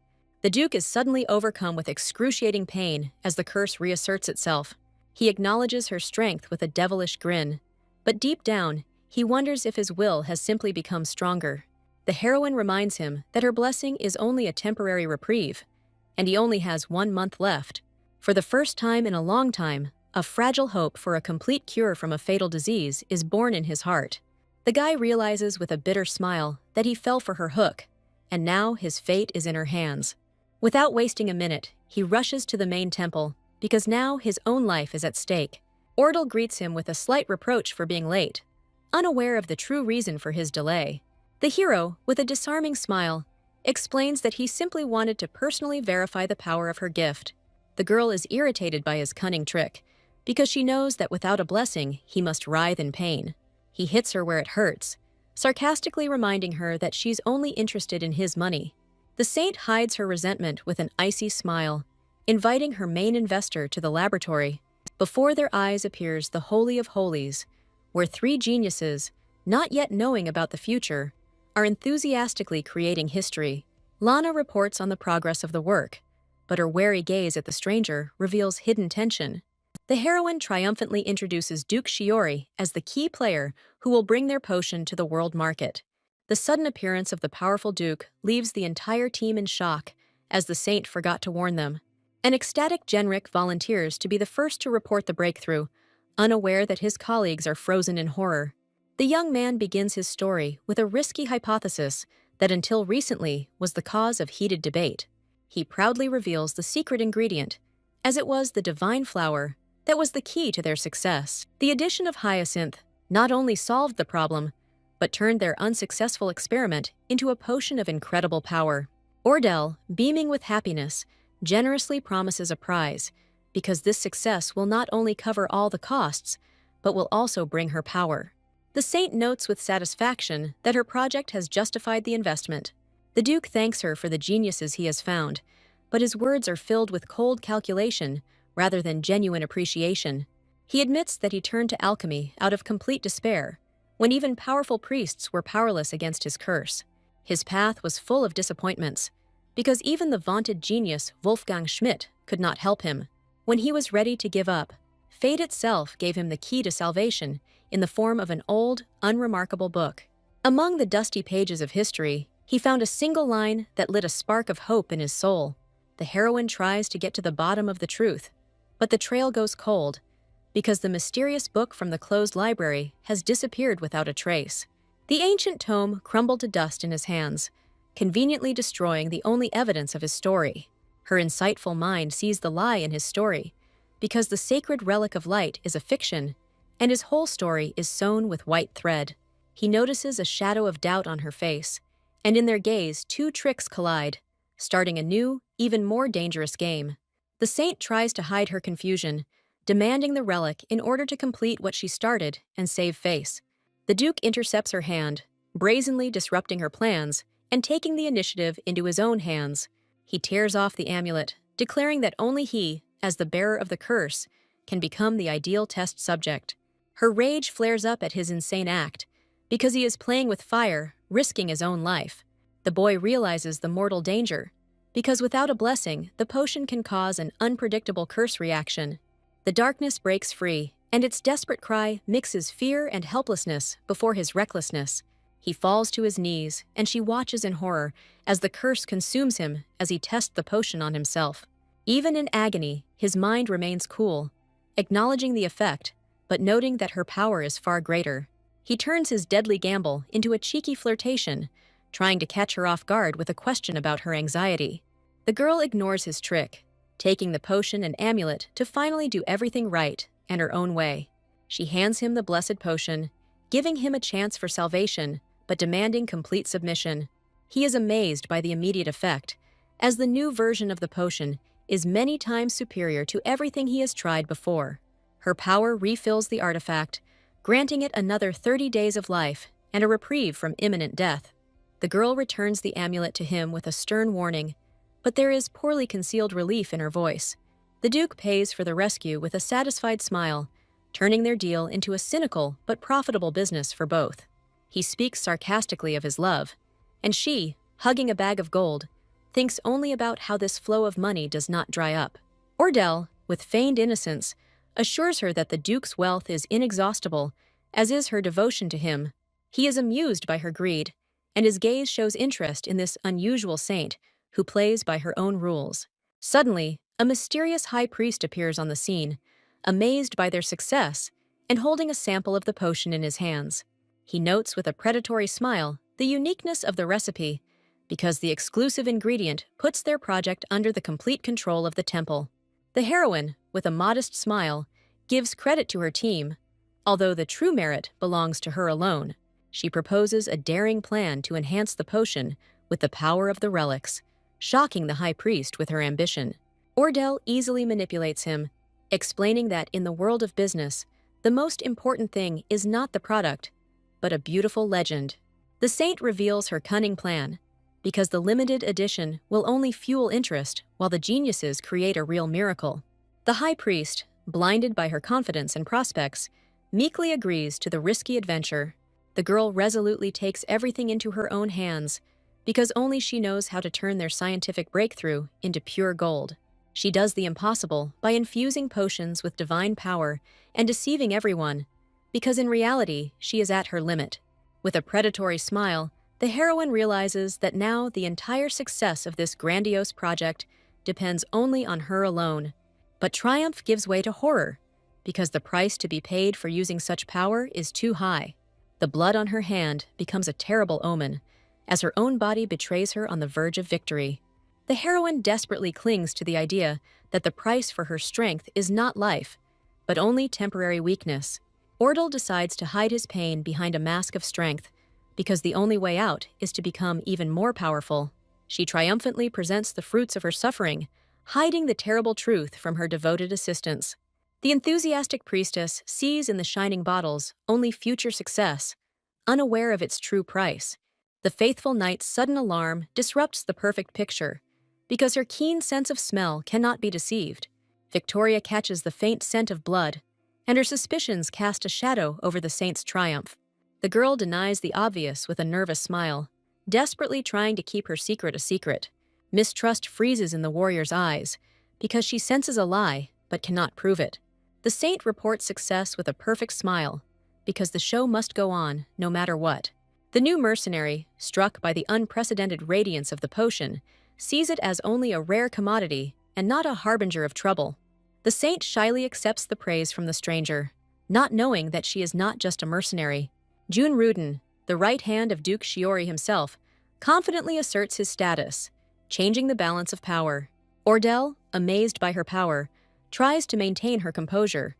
The Duke is suddenly overcome with excruciating pain as the curse reasserts itself. He acknowledges her strength with a devilish grin, but deep down, he wonders if his will has simply become stronger. The heroine reminds him that her blessing is only a temporary reprieve, and he only has 1 month left. For the first time in a long time, a fragile hope for a complete cure from a fatal disease is born in his heart. The guy realizes with a bitter smile that he fell for her hook, and now his fate is in her hands. Without wasting a minute, he rushes to the main temple, because now his own life is at stake. Ordal greets him with a slight reproach for being late, unaware of the true reason for his delay. The hero, with a disarming smile, explains that he simply wanted to personally verify the power of her gift. The girl is irritated by his cunning trick, because she knows that without a blessing, he must writhe in pain. He hits her where it hurts, sarcastically reminding her that she's only interested in his money. The saint hides her resentment with an icy smile, inviting her main investor to the laboratory. Before their eyes appears the Holy of Holies, where three geniuses, not yet knowing about the future, are enthusiastically creating history. Lana reports on the progress of the work, but her wary gaze at the stranger reveals hidden tension. The heroine triumphantly introduces Duke Shiori as the key player who will bring their potion to the world market. The sudden appearance of the powerful Duke leaves the entire team in shock, as the saint forgot to warn them. An ecstatic Genric volunteers to be the first to report the breakthrough, unaware that his colleagues are frozen in horror. The young man begins his story with a risky hypothesis that until recently was the cause of heated debate. He proudly reveals the secret ingredient, as it was the divine flower that was the key to their success. The addition of hyacinth not only solved the problem, but turned their unsuccessful experiment into a potion of incredible power. Ordell, beaming with happiness, generously promises a prize, because this success will not only cover all the costs, but will also bring her power. The saint notes with satisfaction that her project has justified the investment. The Duke thanks her for the geniuses he has found, but his words are filled with cold calculation rather than genuine appreciation. He admits that he turned to alchemy out of complete despair, when even powerful priests were powerless against his curse. His path was full of disappointments, because even the vaunted genius Wolfgang Schmidt could not help him. When he was ready to give up, fate itself gave him the key to salvation in the form of an old, unremarkable book. Among the dusty pages of history, he found a single line that lit a spark of hope in his soul. The heroine tries to get to the bottom of the truth, but the trail goes cold, because the mysterious book from the closed library has disappeared without a trace. The ancient tome crumbled to dust in his hands, conveniently destroying the only evidence of his story. Her insightful mind sees the lie in his story, because the sacred relic of light is a fiction, and his whole story is sewn with white thread. He notices a shadow of doubt on her face, and in their gaze, two tricks collide, starting a new, even more dangerous game. The saint tries to hide her confusion, demanding the relic in order to complete what she started and save face. The Duke intercepts her hand, brazenly disrupting her plans and taking the initiative into his own hands. He tears off the amulet, declaring that only he, as the bearer of the curse, can become the ideal test subject. Her rage flares up at his insane act, because he is playing with fire, risking his own life. The boy realizes the mortal danger, because without a blessing, the potion can cause an unpredictable curse reaction. The darkness breaks free, and its desperate cry mixes fear and helplessness before his recklessness. He falls to his knees, and she watches in horror as the curse consumes him as he tests the potion on himself. Even in agony, his mind remains cool, acknowledging the effect, but noting that her power is far greater. He turns his deadly gamble into a cheeky flirtation, trying to catch her off guard with a question about her anxiety. The girl ignores his trick, taking the potion and amulet to finally do everything right and her own way. She hands him the blessed potion, giving him a chance for salvation, but demanding complete submission. He is amazed by the immediate effect, as the new version of the potion is many times superior to everything he has tried before. Her power refills the artifact, granting it another 30 days of life and a reprieve from imminent death. The girl returns the amulet to him with a stern warning, but there is poorly concealed relief in her voice. The Duke pays for the rescue with a satisfied smile, turning their deal into a cynical but profitable business for both. He speaks sarcastically of his love, and she, hugging a bag of gold, thinks only about how this flow of money does not dry up. Ordell, with feigned innocence, assures her that the Duke's wealth is inexhaustible, as is her devotion to him. He is amused by her greed, and his gaze shows interest in this unusual saint who plays by her own rules. Suddenly, a mysterious high priest appears on the scene, amazed by their success and holding a sample of the potion in his hands. He notes with a predatory smile the uniqueness of the recipe, because the exclusive ingredient puts their project under the complete control of the temple. The heroine, with a modest smile, gives credit to her team, although the true merit belongs to her alone. She proposes a daring plan to enhance the potion with the power of the relics, shocking the high priest with her ambition. Ordell easily manipulates him, explaining that in the world of business, the most important thing is not the product, but a beautiful legend. The saint reveals her cunning plan, because the limited edition will only fuel interest while the geniuses create a real miracle. The high priest, blinded by her confidence and prospects, meekly agrees to the risky adventure. The girl resolutely takes everything into her own hands, because only she knows how to turn their scientific breakthrough into pure gold. She does the impossible by infusing potions with divine power and deceiving everyone, because in reality, she is at her limit. With a predatory smile, the heroine realizes that now the entire success of this grandiose project depends only on her alone. But triumph gives way to horror, because the price to be paid for using such power is too high. The blood on her hand becomes a terrible omen, as her own body betrays her on the verge of victory. The heroine desperately clings to the idea that the price for her strength is not life, but only temporary weakness. Ordell decides to hide his pain behind a mask of strength, because the only way out is to become even more powerful. She triumphantly presents the fruits of her suffering, hiding the terrible truth from her devoted assistants. The enthusiastic priestess sees in the shining bottles only future success, unaware of its true price. The faithful knight's sudden alarm disrupts the perfect picture, because her keen sense of smell cannot be deceived. Victoria catches the faint scent of blood, and her suspicions cast a shadow over the saint's triumph. The girl denies the obvious with a nervous smile, desperately trying to keep her secret a secret. Mistrust freezes in the warrior's eyes, because she senses a lie but cannot prove it. The saint reports success with a perfect smile, because the show must go on no matter what. The new mercenary, struck by the unprecedented radiance of the potion, sees it as only a rare commodity and not a harbinger of trouble. The saint shyly accepts the praise from the stranger, not knowing that she is not just a mercenary. Jun Ruden, the right hand of Duke Shiori himself, confidently asserts his status, changing the balance of power. Ordell, amazed by her power, tries to maintain her composure,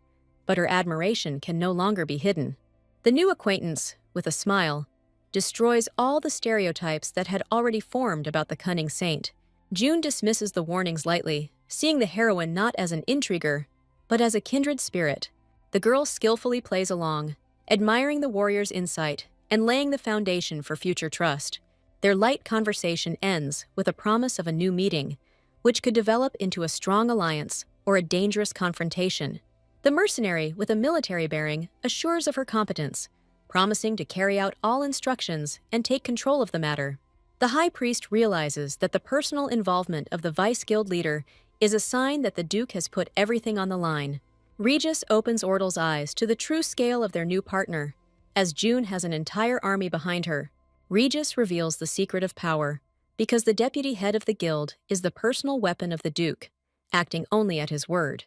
but her admiration can no longer be hidden. The new acquaintance, with a smile, destroys all the stereotypes that had already formed about the cunning saint. June dismisses the warnings lightly, seeing the heroine not as an intriguer, but as a kindred spirit. The girl skillfully plays along, admiring the warrior's insight and laying the foundation for future trust. Their light conversation ends with a promise of a new meeting, which could develop into a strong alliance or a dangerous confrontation. The mercenary, with a military bearing, assures of her competence, promising to carry out all instructions and take control of the matter. The high priest realizes that the personal involvement of the vice guild leader is a sign that the duke has put everything on the line. Regis opens Ordell's eyes to the true scale of their new partner. As June has an entire army behind her, Regis reveals the secret of power, because the deputy head of the guild is the personal weapon of the duke, acting only at his word.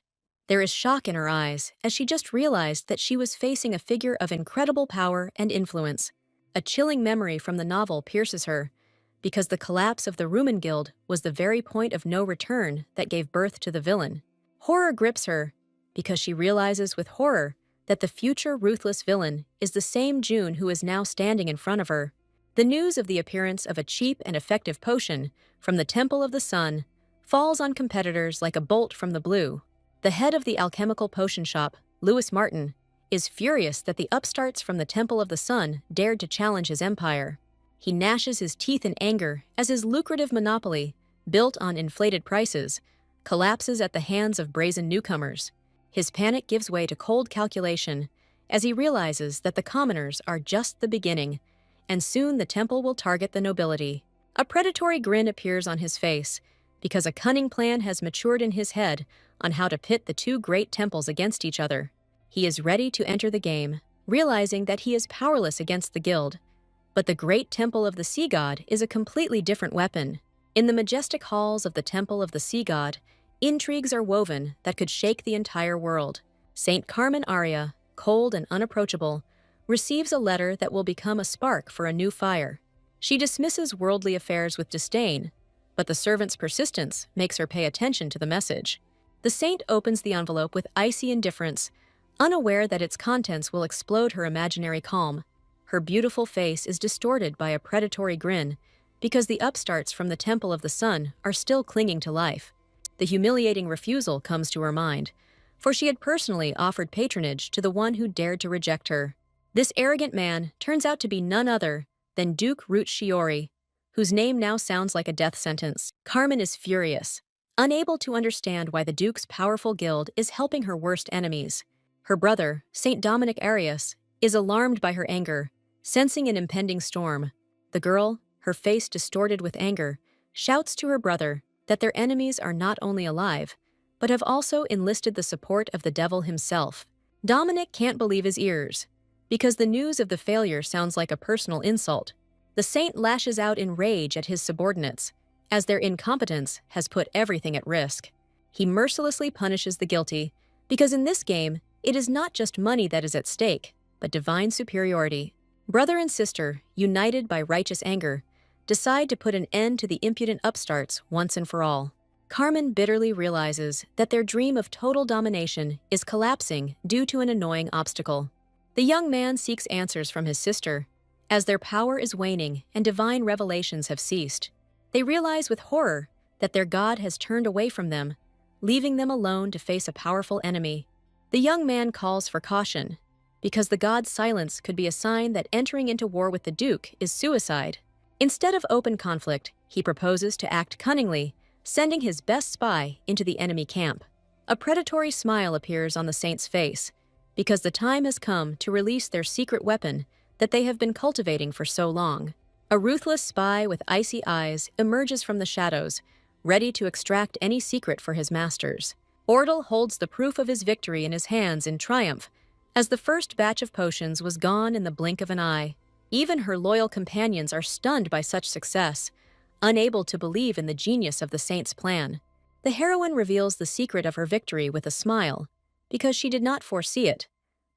There is shock in her eyes as she just realized that she was facing a figure of incredible power and influence. A chilling memory from the novel pierces her, because the collapse of the Rumen Guild was the very point of no return that gave birth to the villain. Horror grips her, because she realizes with horror that the future ruthless villain is the same June who is now standing in front of her. The news of the appearance of a cheap and effective potion from the Temple of the Sun falls on competitors like a bolt from the blue. The head of the alchemical potion shop, Louis Martin, is furious that the upstarts from the Temple of the Sun dared to challenge his empire. He gnashes his teeth in anger as his lucrative monopoly, built on inflated prices, collapses at the hands of brazen newcomers. His panic gives way to cold calculation as he realizes that the commoners are just the beginning, and soon the temple will target the nobility. A predatory grin appears on his face, because a cunning plan has matured in his head on how to pit the two great temples against each other. He is ready to enter the game, realizing that he is powerless against the guild. But the great temple of the sea god is a completely different weapon. In the majestic halls of the temple of the sea god, intrigues are woven that could shake the entire world. Saint Carmen Aria, cold and unapproachable, receives a letter that will become a spark for a new fire. She dismisses worldly affairs with disdain, but the servant's persistence makes her pay attention to the message. The saint opens the envelope with icy indifference, unaware that its contents will explode her imaginary calm. Her beautiful face is distorted by a predatory grin, because the upstarts from the Temple of the Sun are still clinging to life. The humiliating refusal comes to her mind, for she had personally offered patronage to the one who dared to reject her. This arrogant man turns out to be none other than Duke Root Shiori, whose name now sounds like a death sentence. Carmen is furious, unable to understand why the Duke's powerful guild is helping her worst enemies. Her brother, Saint Dominic Arius, is alarmed by her anger, sensing an impending storm. The girl, her face distorted with anger, shouts to her brother that their enemies are not only alive, but have also enlisted the support of the devil himself. Dominic can't believe his ears, because the news of the failure sounds like a personal insult. The saint lashes out in rage at his subordinates, as their incompetence has put everything at risk. He mercilessly punishes the guilty, because in this game, it is not just money that is at stake, but divine superiority. Brother and sister, united by righteous anger, decide to put an end to the impudent upstarts once and for all. Carmen bitterly realizes that their dream of total domination is collapsing due to an annoying obstacle. The young man seeks answers from his sister, as their power is waning and divine revelations have ceased. They realize with horror that their god has turned away from them, leaving them alone to face a powerful enemy. The young man calls for caution, because the god's silence could be a sign that entering into war with the Duke is suicide. Instead of open conflict, he proposes to act cunningly, sending his best spy into the enemy camp. A predatory smile appears on the saint's face, because the time has come to release their secret weapon that they have been cultivating for so long. A ruthless spy with icy eyes emerges from the shadows, ready to extract any secret for his masters. Ordle holds the proof of his victory in his hands in triumph, as the first batch of potions was gone in the blink of an eye. Even her loyal companions are stunned by such success, unable to believe in the genius of the saint's plan. The heroine reveals the secret of her victory with a smile, because she did not foresee it,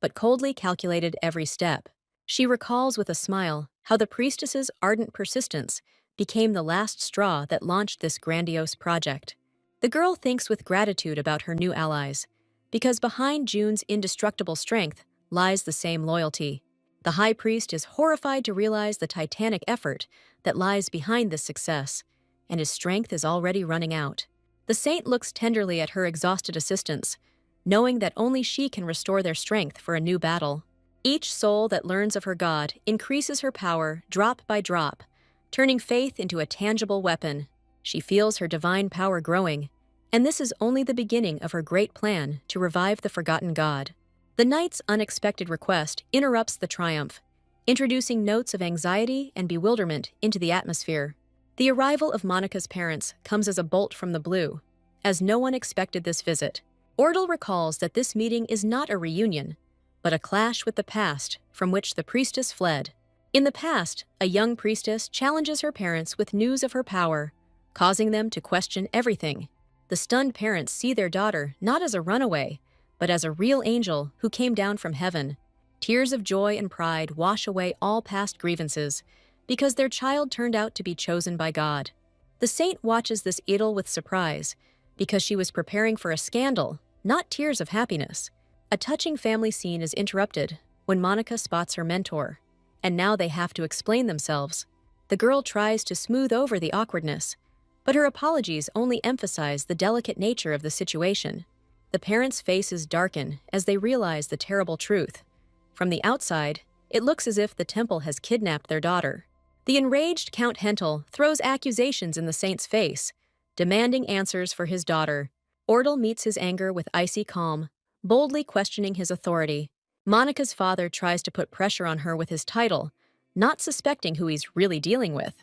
but coldly calculated every step. She recalls with a smile how the priestess's ardent persistence became the last straw that launched this grandiose project. The girl thinks with gratitude about her new allies, because behind June's indestructible strength lies the same loyalty. The high priest is horrified to realize the titanic effort that lies behind this success, and his strength is already running out. The saint looks tenderly at her exhausted assistants, knowing that only she can restore their strength for a new battle. Each soul that learns of her god increases her power drop by drop, turning faith into a tangible weapon. She feels her divine power growing, and this is only the beginning of her great plan to revive the forgotten god. The knight's unexpected request interrupts the triumph, introducing notes of anxiety and bewilderment into the atmosphere. The arrival of Monica's parents comes as a bolt from the blue, as no one expected this visit. Ordle recalls that this meeting is not a reunion, but a clash with the past from which the priestess fled. In the past, a young priestess challenges her parents with news of her power, causing them to question everything. The stunned parents see their daughter not as a runaway, but as a real angel who came down from heaven. Tears of joy and pride wash away all past grievances, because their child turned out to be chosen by God. The saint watches this idyll with surprise, because she was preparing for a scandal, not tears of happiness. A touching family scene is interrupted when Monica spots her mentor, and now they have to explain themselves. The girl tries to smooth over the awkwardness, but her apologies only emphasize the delicate nature of the situation. The parents' faces darken as they realize the terrible truth. From the outside, it looks as if the temple has kidnapped their daughter. The enraged Count Hentle throws accusations in the saint's face, demanding answers for his daughter. Ordle meets his anger with icy calm, boldly questioning his authority. Monica's father tries to put pressure on her with his title, not suspecting who he's really dealing with.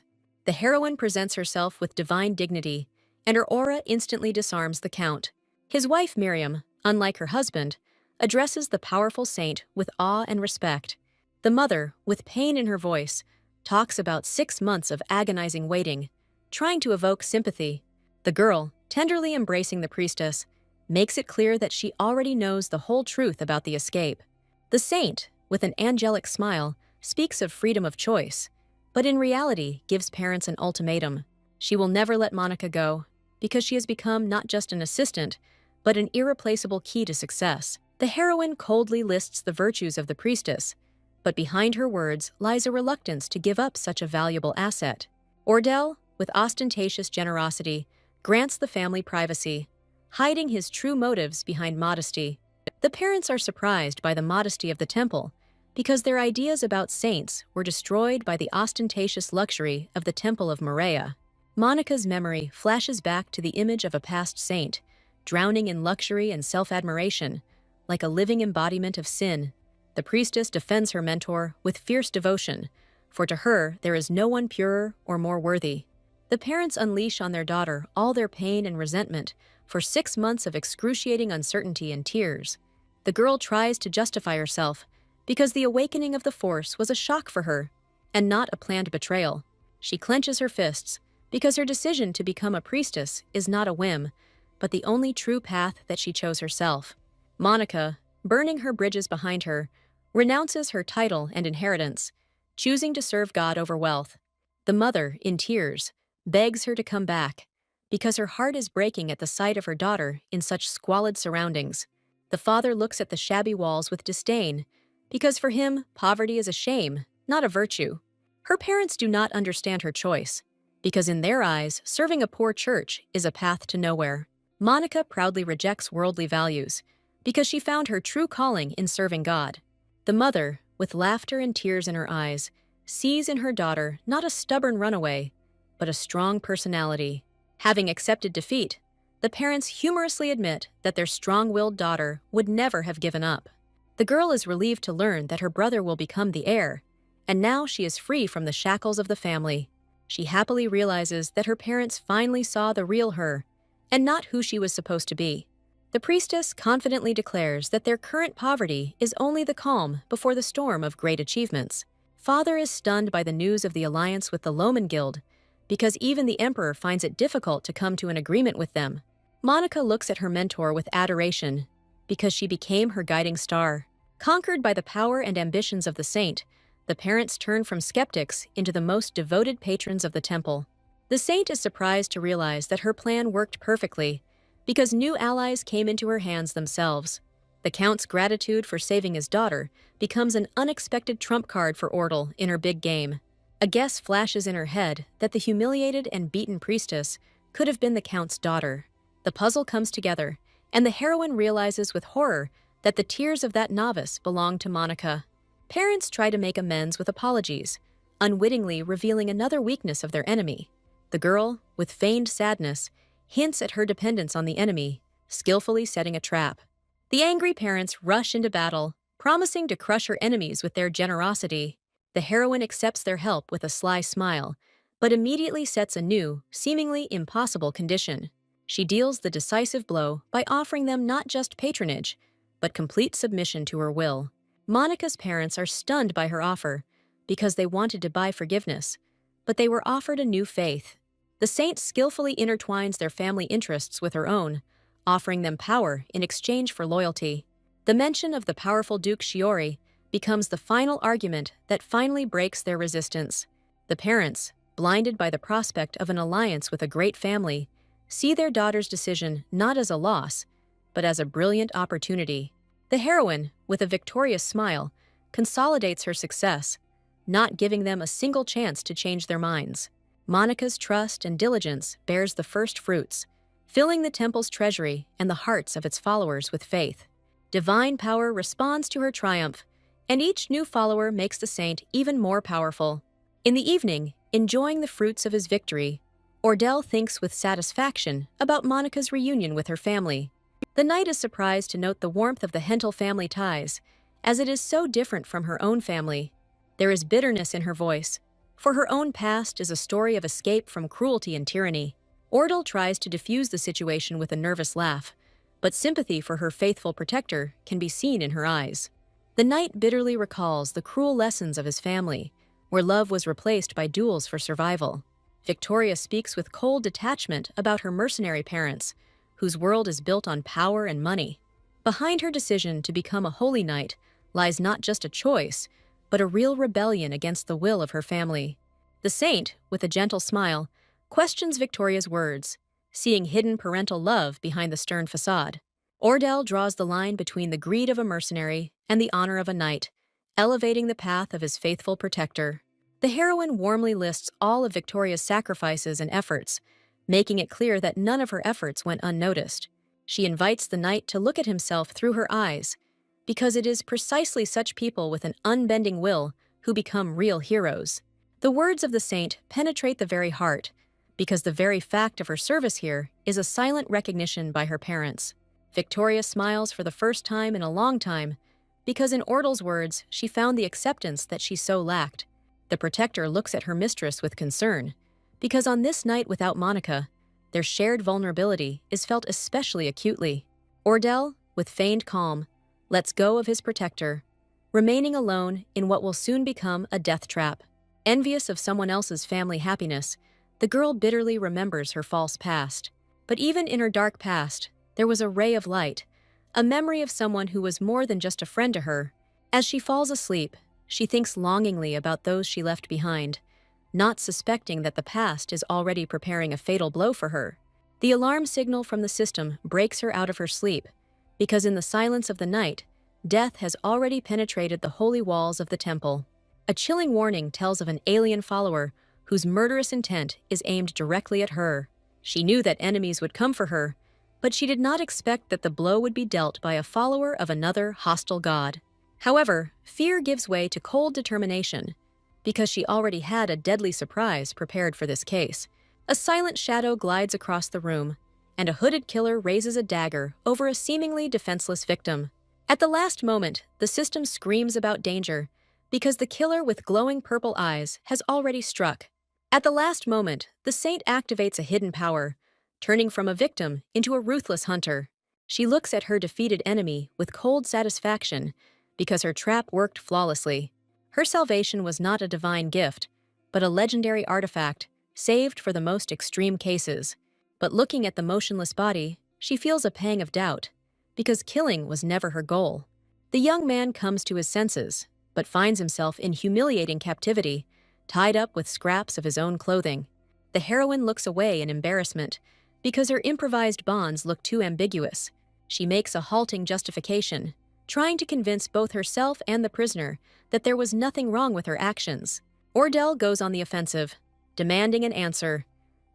The heroine presents herself with divine dignity, and her aura instantly disarms the Count. His wife Miriam, unlike her husband, addresses the powerful saint with awe and respect. The mother, with pain in her voice, talks about 6 months of agonizing waiting, trying to evoke sympathy. The girl, tenderly embracing the priestess, makes it clear that she already knows the whole truth about the escape. The saint, with an angelic smile, speaks of freedom of choice, but in reality gives parents an ultimatum. She will never let Monica go, because she has become not just an assistant, but an irreplaceable key to success. The heroine coldly lists the virtues of the priestess, but behind her words lies a reluctance to give up such a valuable asset. Ordell, with ostentatious generosity, grants the family privacy, hiding his true motives behind modesty. The parents are surprised by the modesty of the temple because their ideas about saints were destroyed by the ostentatious luxury of the Temple of Maria. Monica's memory flashes back to the image of a past saint, drowning in luxury and self-admiration, like a living embodiment of sin. The priestess defends her mentor with fierce devotion, for to her there is no one purer or more worthy. The parents unleash on their daughter all their pain and resentment for 6 months of excruciating uncertainty and tears. The girl tries to justify herself because the awakening of the Force was a shock for her and not a planned betrayal. She clenches her fists because her decision to become a priestess is not a whim, but the only true path that she chose herself. Monica, burning her bridges behind her, renounces her title and inheritance, choosing to serve God over wealth. The mother, in tears, begs her to come back, because her heart is breaking at the sight of her daughter in such squalid surroundings. The father looks at the shabby walls with disdain, because for him, poverty is a shame, not a virtue. Her parents do not understand her choice, because in their eyes, serving a poor church is a path to nowhere. Monica proudly rejects worldly values, because she found her true calling in serving God. The mother, with laughter and tears in her eyes, sees in her daughter not a stubborn runaway, but a strong personality. Having accepted defeat, the parents humorously admit that their strong-willed daughter would never have given up. The girl is relieved to learn that her brother will become the heir, and now she is free from the shackles of the family. She happily realizes that her parents finally saw the real her, and not who she was supposed to be. The priestess confidently declares that their current poverty is only the calm before the storm of great achievements. Father is stunned by the news of the alliance with the Loman Guild, because even the emperor finds it difficult to come to an agreement with them. Monica looks at her mentor with adoration, because she became her guiding star. Conquered by the power and ambitions of the saint, the parents turn from skeptics into the most devoted patrons of the temple. The saint is surprised to realize that her plan worked perfectly, because new allies came into her hands themselves. The count's gratitude for saving his daughter becomes an unexpected trump card for Ordell in her big game. A guess flashes in her head that the humiliated and beaten priestess could have been the count's daughter. The puzzle comes together, and the heroine realizes with horror that the tears of that novice belong to Monica. Parents try to make amends with apologies, unwittingly revealing another weakness of their enemy. The girl, with feigned sadness, hints at her dependence on the enemy, skillfully setting a trap. The angry parents rush into battle, promising to crush her enemies with their generosity. The heroine accepts their help with a sly smile, but immediately sets a new, seemingly impossible condition. She deals the decisive blow by offering them not just patronage, but complete submission to her will. Monica's parents are stunned by her offer, because they wanted to buy forgiveness, but they were offered a new faith. The saint skillfully intertwines their family interests with her own, offering them power in exchange for loyalty. The mention of the powerful Duke Shiori becomes the final argument that finally breaks their resistance. The parents, blinded by the prospect of an alliance with a great family, see their daughter's decision not as a loss, but as a brilliant opportunity. The heroine, with a victorious smile, consolidates her success, not giving them a single chance to change their minds. Monica's trust and diligence bears the first fruits, filling the temple's treasury and the hearts of its followers with faith. Divine power responds to her triumph, and each new follower makes the saint even more powerful. In the evening, enjoying the fruits of his victory, Ordell thinks with satisfaction about Monica's reunion with her family. The knight is surprised to note the warmth of the Hentle family ties, as it is so different from her own family. There is bitterness in her voice, for her own past is a story of escape from cruelty and tyranny. Ordell tries to diffuse the situation with a nervous laugh, but sympathy for her faithful protector can be seen in her eyes. The knight bitterly recalls the cruel lessons of his family, where love was replaced by duels for survival. Victoria speaks with cold detachment about her mercenary parents, whose world is built on power and money. Behind her decision to become a holy knight lies not just a choice, but a real rebellion against the will of her family. The saint, with a gentle smile, questions Victoria's words, seeing hidden parental love behind the stern facade. Ordell draws the line between the greed of a mercenary and the honor of a knight, elevating the path of his faithful protector. The heroine warmly lists all of Victoria's sacrifices and efforts, making it clear that none of her efforts went unnoticed. She invites the knight to look at himself through her eyes, because it is precisely such people with an unbending will who become real heroes. The words of the saint penetrate the very heart, because the very fact of her service here is a silent recognition by her parents. Victoria smiles for the first time in a long time, because in Ordle's words, she found the acceptance that she so lacked. The protector looks at her mistress with concern, because on this night without Monica, their shared vulnerability is felt especially acutely. Ordle, with feigned calm, lets go of his protector, remaining alone in what will soon become a death trap. Envious of someone else's family happiness, the girl bitterly remembers her false past. But even in her dark past, there was a ray of light, a memory of someone who was more than just a friend to her. As she falls asleep, she thinks longingly about those she left behind, not suspecting that the past is already preparing a fatal blow for her. The alarm signal from the system breaks her out of her sleep, because in the silence of the night, death has already penetrated the holy walls of the temple. A chilling warning tells of an alien follower whose murderous intent is aimed directly at her. She knew that enemies would come for her, but she did not expect that the blow would be dealt by a follower of another hostile god. However, fear gives way to cold determination, because she already had a deadly surprise prepared for this case. A silent shadow glides across the room, and a hooded killer raises a dagger over a seemingly defenseless victim. At the last moment, the system screams about danger, because the killer with glowing purple eyes has already struck. At the last moment, the saint activates a hidden power, turning from a victim into a ruthless hunter. She looks at her defeated enemy with cold satisfaction, because her trap worked flawlessly. Her salvation was not a divine gift, but a legendary artifact, saved for the most extreme cases. But looking at the motionless body, she feels a pang of doubt, because killing was never her goal. The young man comes to his senses, but finds himself in humiliating captivity, tied up with scraps of his own clothing. The heroine looks away in embarrassment, because her improvised bonds look too ambiguous. She makes a halting justification, trying to convince both herself and the prisoner that there was nothing wrong with her actions. Ordle goes on the offensive, demanding an answer,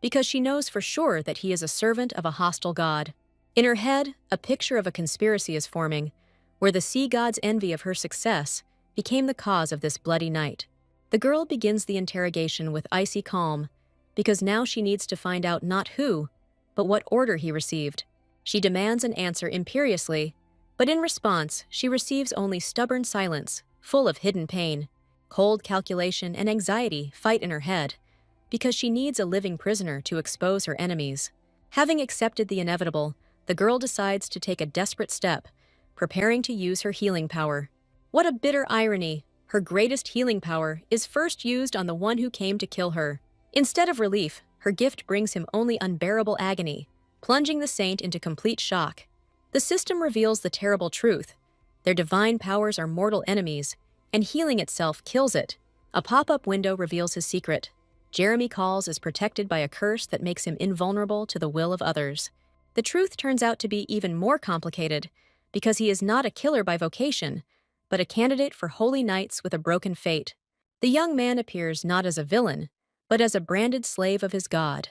because she knows for sure that he is a servant of a hostile god. In her head, a picture of a conspiracy is forming, where the sea god's envy of her success became the cause of this bloody night. The girl begins the interrogation with icy calm, because now she needs to find out not who, but what order he received. She demands an answer imperiously, but in response, she receives only stubborn silence, full of hidden pain. Cold calculation and anxiety fight in her head, because she needs a living prisoner to expose her enemies. Having accepted the inevitable, the girl decides to take a desperate step, preparing to use her healing power. What a bitter irony! Her greatest healing power is first used on the one who came to kill her. Instead of relief, her gift brings him only unbearable agony, plunging the saint into complete shock. The system reveals the terrible truth. Their divine powers are mortal enemies, and healing itself kills it. A pop-up window reveals his secret. Jeremy Calls is protected by a curse that makes him invulnerable to the will of others. The truth turns out to be even more complicated, because he is not a killer by vocation, but a candidate for holy knights with a broken fate. The young man appears not as a villain, but as a branded slave of his god,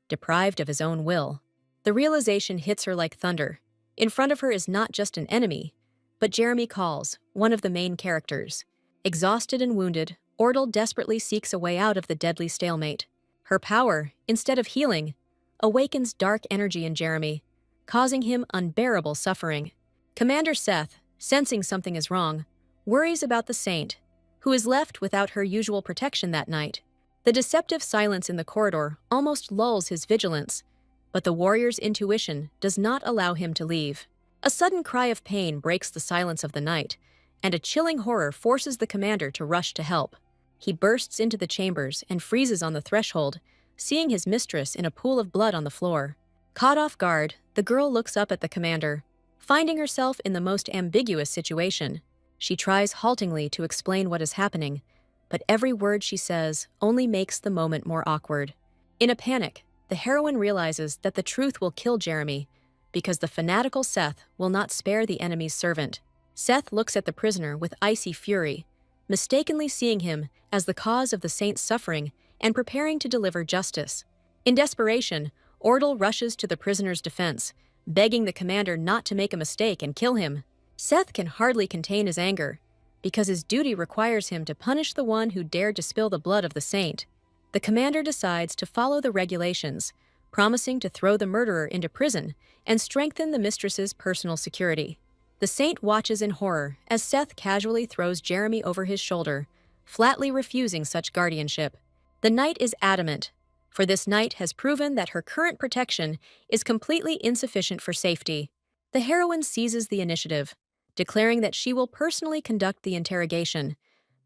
deprived of his own will. The realization hits her like thunder. In front of her is not just an enemy, but Jeremy Calls, one of the main characters. Exhausted and wounded, Ordle desperately seeks a way out of the deadly stalemate. Her power, instead of healing, awakens dark energy in Jeremy, causing him unbearable suffering. Commander Seth, sensing something is wrong, worries about the saint, who is left without her usual protection that night. The deceptive silence in the corridor almost lulls his vigilance, but the warrior's intuition does not allow him to leave. A sudden cry of pain breaks the silence of the night, and a chilling horror forces the commander to rush to help. He bursts into the chambers and freezes on the threshold, seeing his mistress in a pool of blood on the floor. Caught off guard, the girl looks up at the commander, finding herself in the most ambiguous situation. She tries haltingly to explain what is happening, but every word she says only makes the moment more awkward. In a panic, the heroine realizes that the truth will kill Jeremy, because the fanatical Seth will not spare the enemy's servant. Seth looks at the prisoner with icy fury, mistakenly seeing him as the cause of the saint's suffering and preparing to deliver justice. In desperation, Ordle rushes to the prisoner's defense, begging the commander not to make a mistake and kill him. Seth can hardly contain his anger, because his duty requires him to punish the one who dared to spill the blood of the saint. The commander decides to follow the regulations, promising to throw the murderer into prison and strengthen the mistress's personal security. The saint watches in horror as Seth casually throws Jeremy over his shoulder, flatly refusing such guardianship. The knight is adamant, for this knight has proven that her current protection is completely insufficient for safety. The heroine seizes the initiative, declaring that she will personally conduct the interrogation,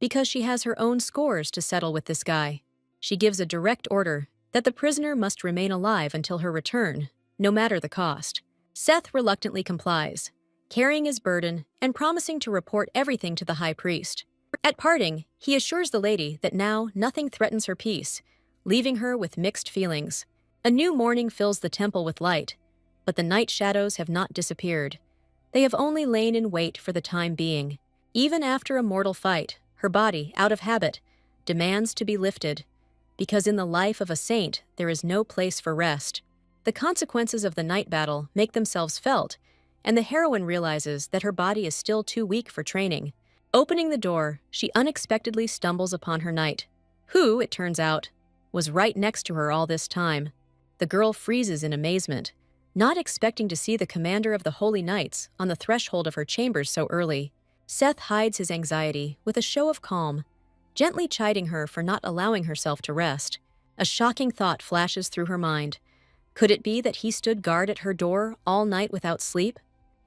because she has her own scores to settle with this guy. She gives a direct order that the prisoner must remain alive until her return, no matter the cost. Seth reluctantly complies, carrying his burden and promising to report everything to the high priest. At parting, he assures the lady that now nothing threatens her peace, leaving her with mixed feelings. A new morning fills the temple with light, but the night shadows have not disappeared. They have only lain in wait for the time being. Even after a mortal fight, her body, out of habit, demands to be lifted, because in the life of a saint there is no place for rest. The consequences of the night battle make themselves felt, and the heroine realizes that her body is still too weak for training. Opening the door, she unexpectedly stumbles upon her knight, who, it turns out, was right next to her all this time. The girl freezes in amazement, not expecting to see the commander of the Holy Knights on the threshold of her chambers so early. Seth hides his anxiety with a show of calm, gently chiding her for not allowing herself to rest. A shocking thought flashes through her mind. Could it be that he stood guard at her door all night without sleep?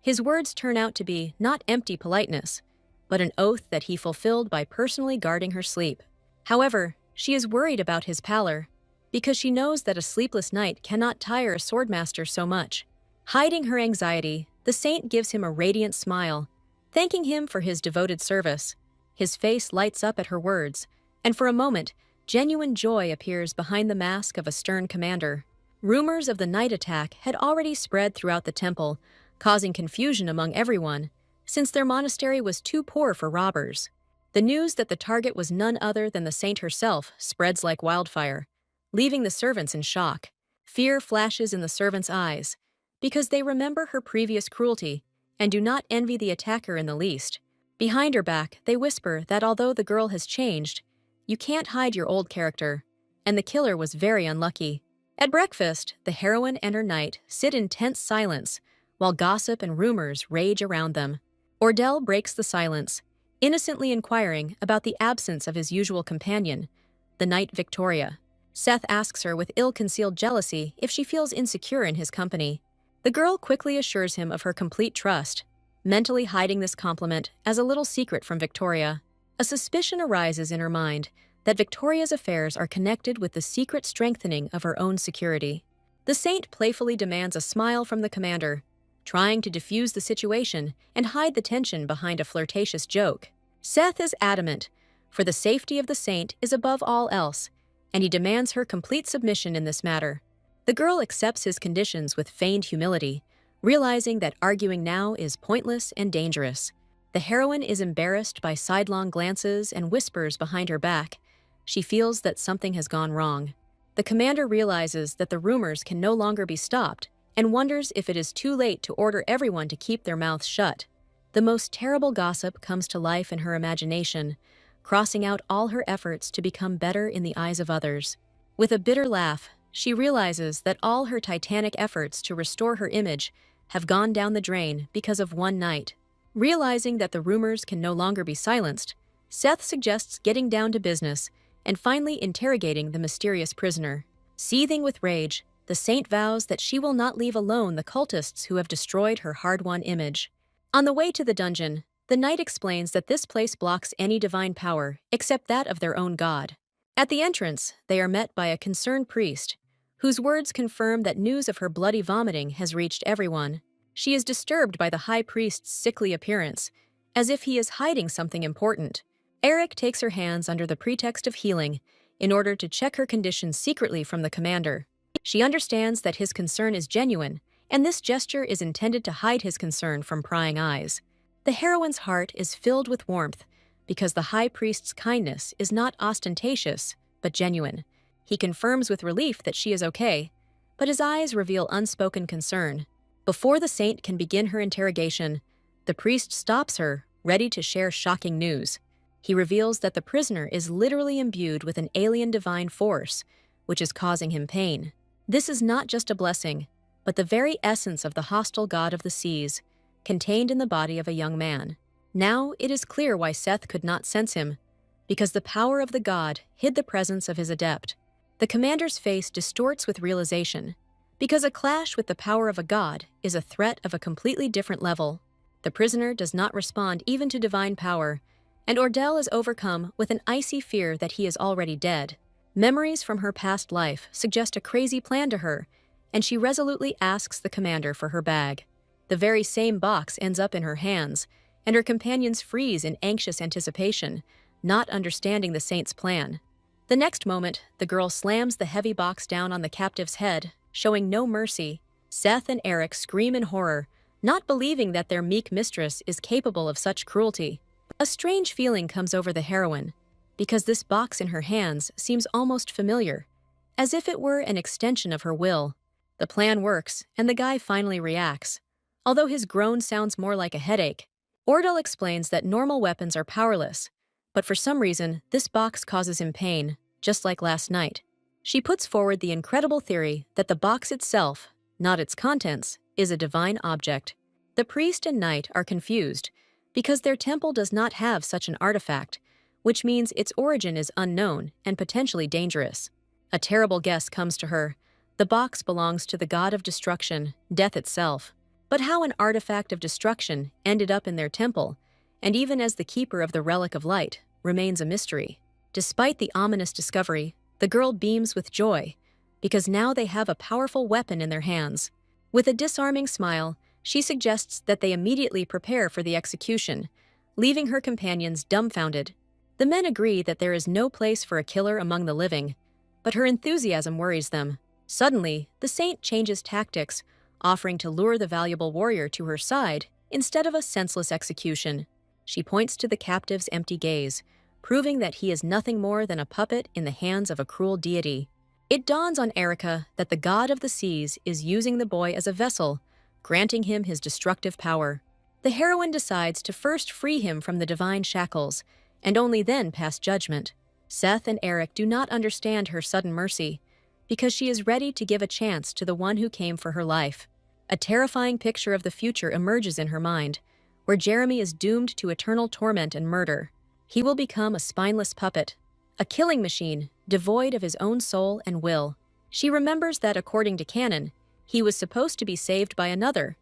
His words turn out to be not empty politeness, but an oath that he fulfilled by personally guarding her sleep. However, she is worried about his pallor, because she knows that a sleepless night cannot tire a swordmaster so much. Hiding her anxiety, the saint gives him a radiant smile, thanking him for his devoted service. His face lights up at her words, and for a moment, genuine joy appears behind the mask of a stern commander. Rumors of the night attack had already spread throughout the temple, causing confusion among everyone, since their monastery was too poor for robbers. The news that the target was none other than the saint herself spreads like wildfire, leaving the servants in shock. Fear flashes in the servants' eyes, because they remember her previous cruelty and do not envy the attacker in the least. Behind her back, they whisper that although the girl has changed, you can't hide your old character, and the killer was very unlucky. At breakfast, the heroine and her knight sit in tense silence, while gossip and rumors rage around them. Ordell breaks the silence, innocently inquiring about the absence of his usual companion, the knight Victoria. Seth asks her with ill-concealed jealousy if she feels insecure in his company. The girl quickly assures him of her complete trust, mentally hiding this compliment as a little secret from Victoria. A suspicion arises in her mind that Victoria's affairs are connected with the secret strengthening of her own security. The saint playfully demands a smile from the commander, trying to diffuse the situation and hide the tension behind a flirtatious joke. Seth is adamant, for the safety of the saint is above all else, and he demands her complete submission in this matter. The girl accepts his conditions with feigned humility, realizing that arguing now is pointless and dangerous. The heroine is embarrassed by sidelong glances and whispers behind her back. She feels that something has gone wrong. The commander realizes that the rumors can no longer be stopped and wonders if it is too late to order everyone to keep their mouths shut. The most terrible gossip comes to life in her imagination, crossing out all her efforts to become better in the eyes of others. With a bitter laugh, she realizes that all her titanic efforts to restore her image have gone down the drain because of one night. Realizing that the rumors can no longer be silenced, Seth suggests getting down to business and finally interrogating the mysterious prisoner. Seething with rage, the saint vows that she will not leave alone the cultists who have destroyed her hard-won image. On the way to the dungeon, the knight explains that this place blocks any divine power except that of their own god. At the entrance, they are met by a concerned priest, whose words confirm that news of her bloody vomiting has reached everyone. She is disturbed by the high priest's sickly appearance, as if he is hiding something important. Eric takes her hands under the pretext of healing in order to check her condition secretly from the commander. She understands that his concern is genuine, and this gesture is intended to hide his concern from prying eyes. The heroine's heart is filled with warmth, because the high priest's kindness is not ostentatious, but genuine. He confirms with relief that she is okay, but his eyes reveal unspoken concern. Before the saint can begin her interrogation, the priest stops her, ready to share shocking news. He reveals that the prisoner is literally imbued with an alien divine force, which is causing him pain. This is not just a blessing, but the very essence of the hostile god of the seas, contained in the body of a young man. Now it is clear why Seth could not sense him, because the power of the god hid the presence of his adept. The commander's face distorts with realization, because a clash with the power of a god is a threat of a completely different level. The prisoner does not respond even to divine power, and Ordell is overcome with an icy fear that he is already dead. Memories from her past life suggest a crazy plan to her, and she resolutely asks the commander for her bag. The very same box ends up in her hands, and her companions freeze in anxious anticipation, not understanding the saint's plan. The next moment, the girl slams the heavy box down on the captive's head, showing no mercy. Seth and Eric scream in horror, not believing that their meek mistress is capable of such cruelty. A strange feeling comes over the heroine, because this box in her hands seems almost familiar, as if it were an extension of her will. The plan works, and the guy finally reacts, although his groan sounds more like a headache. Ordell explains that normal weapons are powerless, but for some reason, this box causes him pain, just like last night. She puts forward the incredible theory that the box itself, not its contents, is a divine object. The priest and knight are confused, because their temple does not have such an artifact, which means its origin is unknown and potentially dangerous. A terrible guess comes to her. The box belongs to the god of destruction, death itself. But how an artifact of destruction ended up in their temple, and even as the keeper of the relic of light, remains a mystery. Despite the ominous discovery, the girl beams with joy, because now they have a powerful weapon in their hands. With a disarming smile, she suggests that they immediately prepare for the execution, leaving her companions dumbfounded. The men agree that there is no place for a killer among the living, but her enthusiasm worries them. Suddenly, the saint changes tactics, offering to lure the valuable warrior to her side instead of a senseless execution. She points to the captive's empty gaze, proving that he is nothing more than a puppet in the hands of a cruel deity. It dawns on Erica that the god of the seas is using the boy as a vessel, granting him his destructive power. The heroine decides to first free him from the divine shackles, and only then pass judgment. Seth and Eric do not understand her sudden mercy, because she is ready to give a chance to the one who came for her life. A terrifying picture of the future emerges in her mind, where Jeremy is doomed to eternal torment and murder. He will become a spineless puppet, a killing machine devoid of his own soul and will. She remembers that according to canon, he was supposed to be saved by another,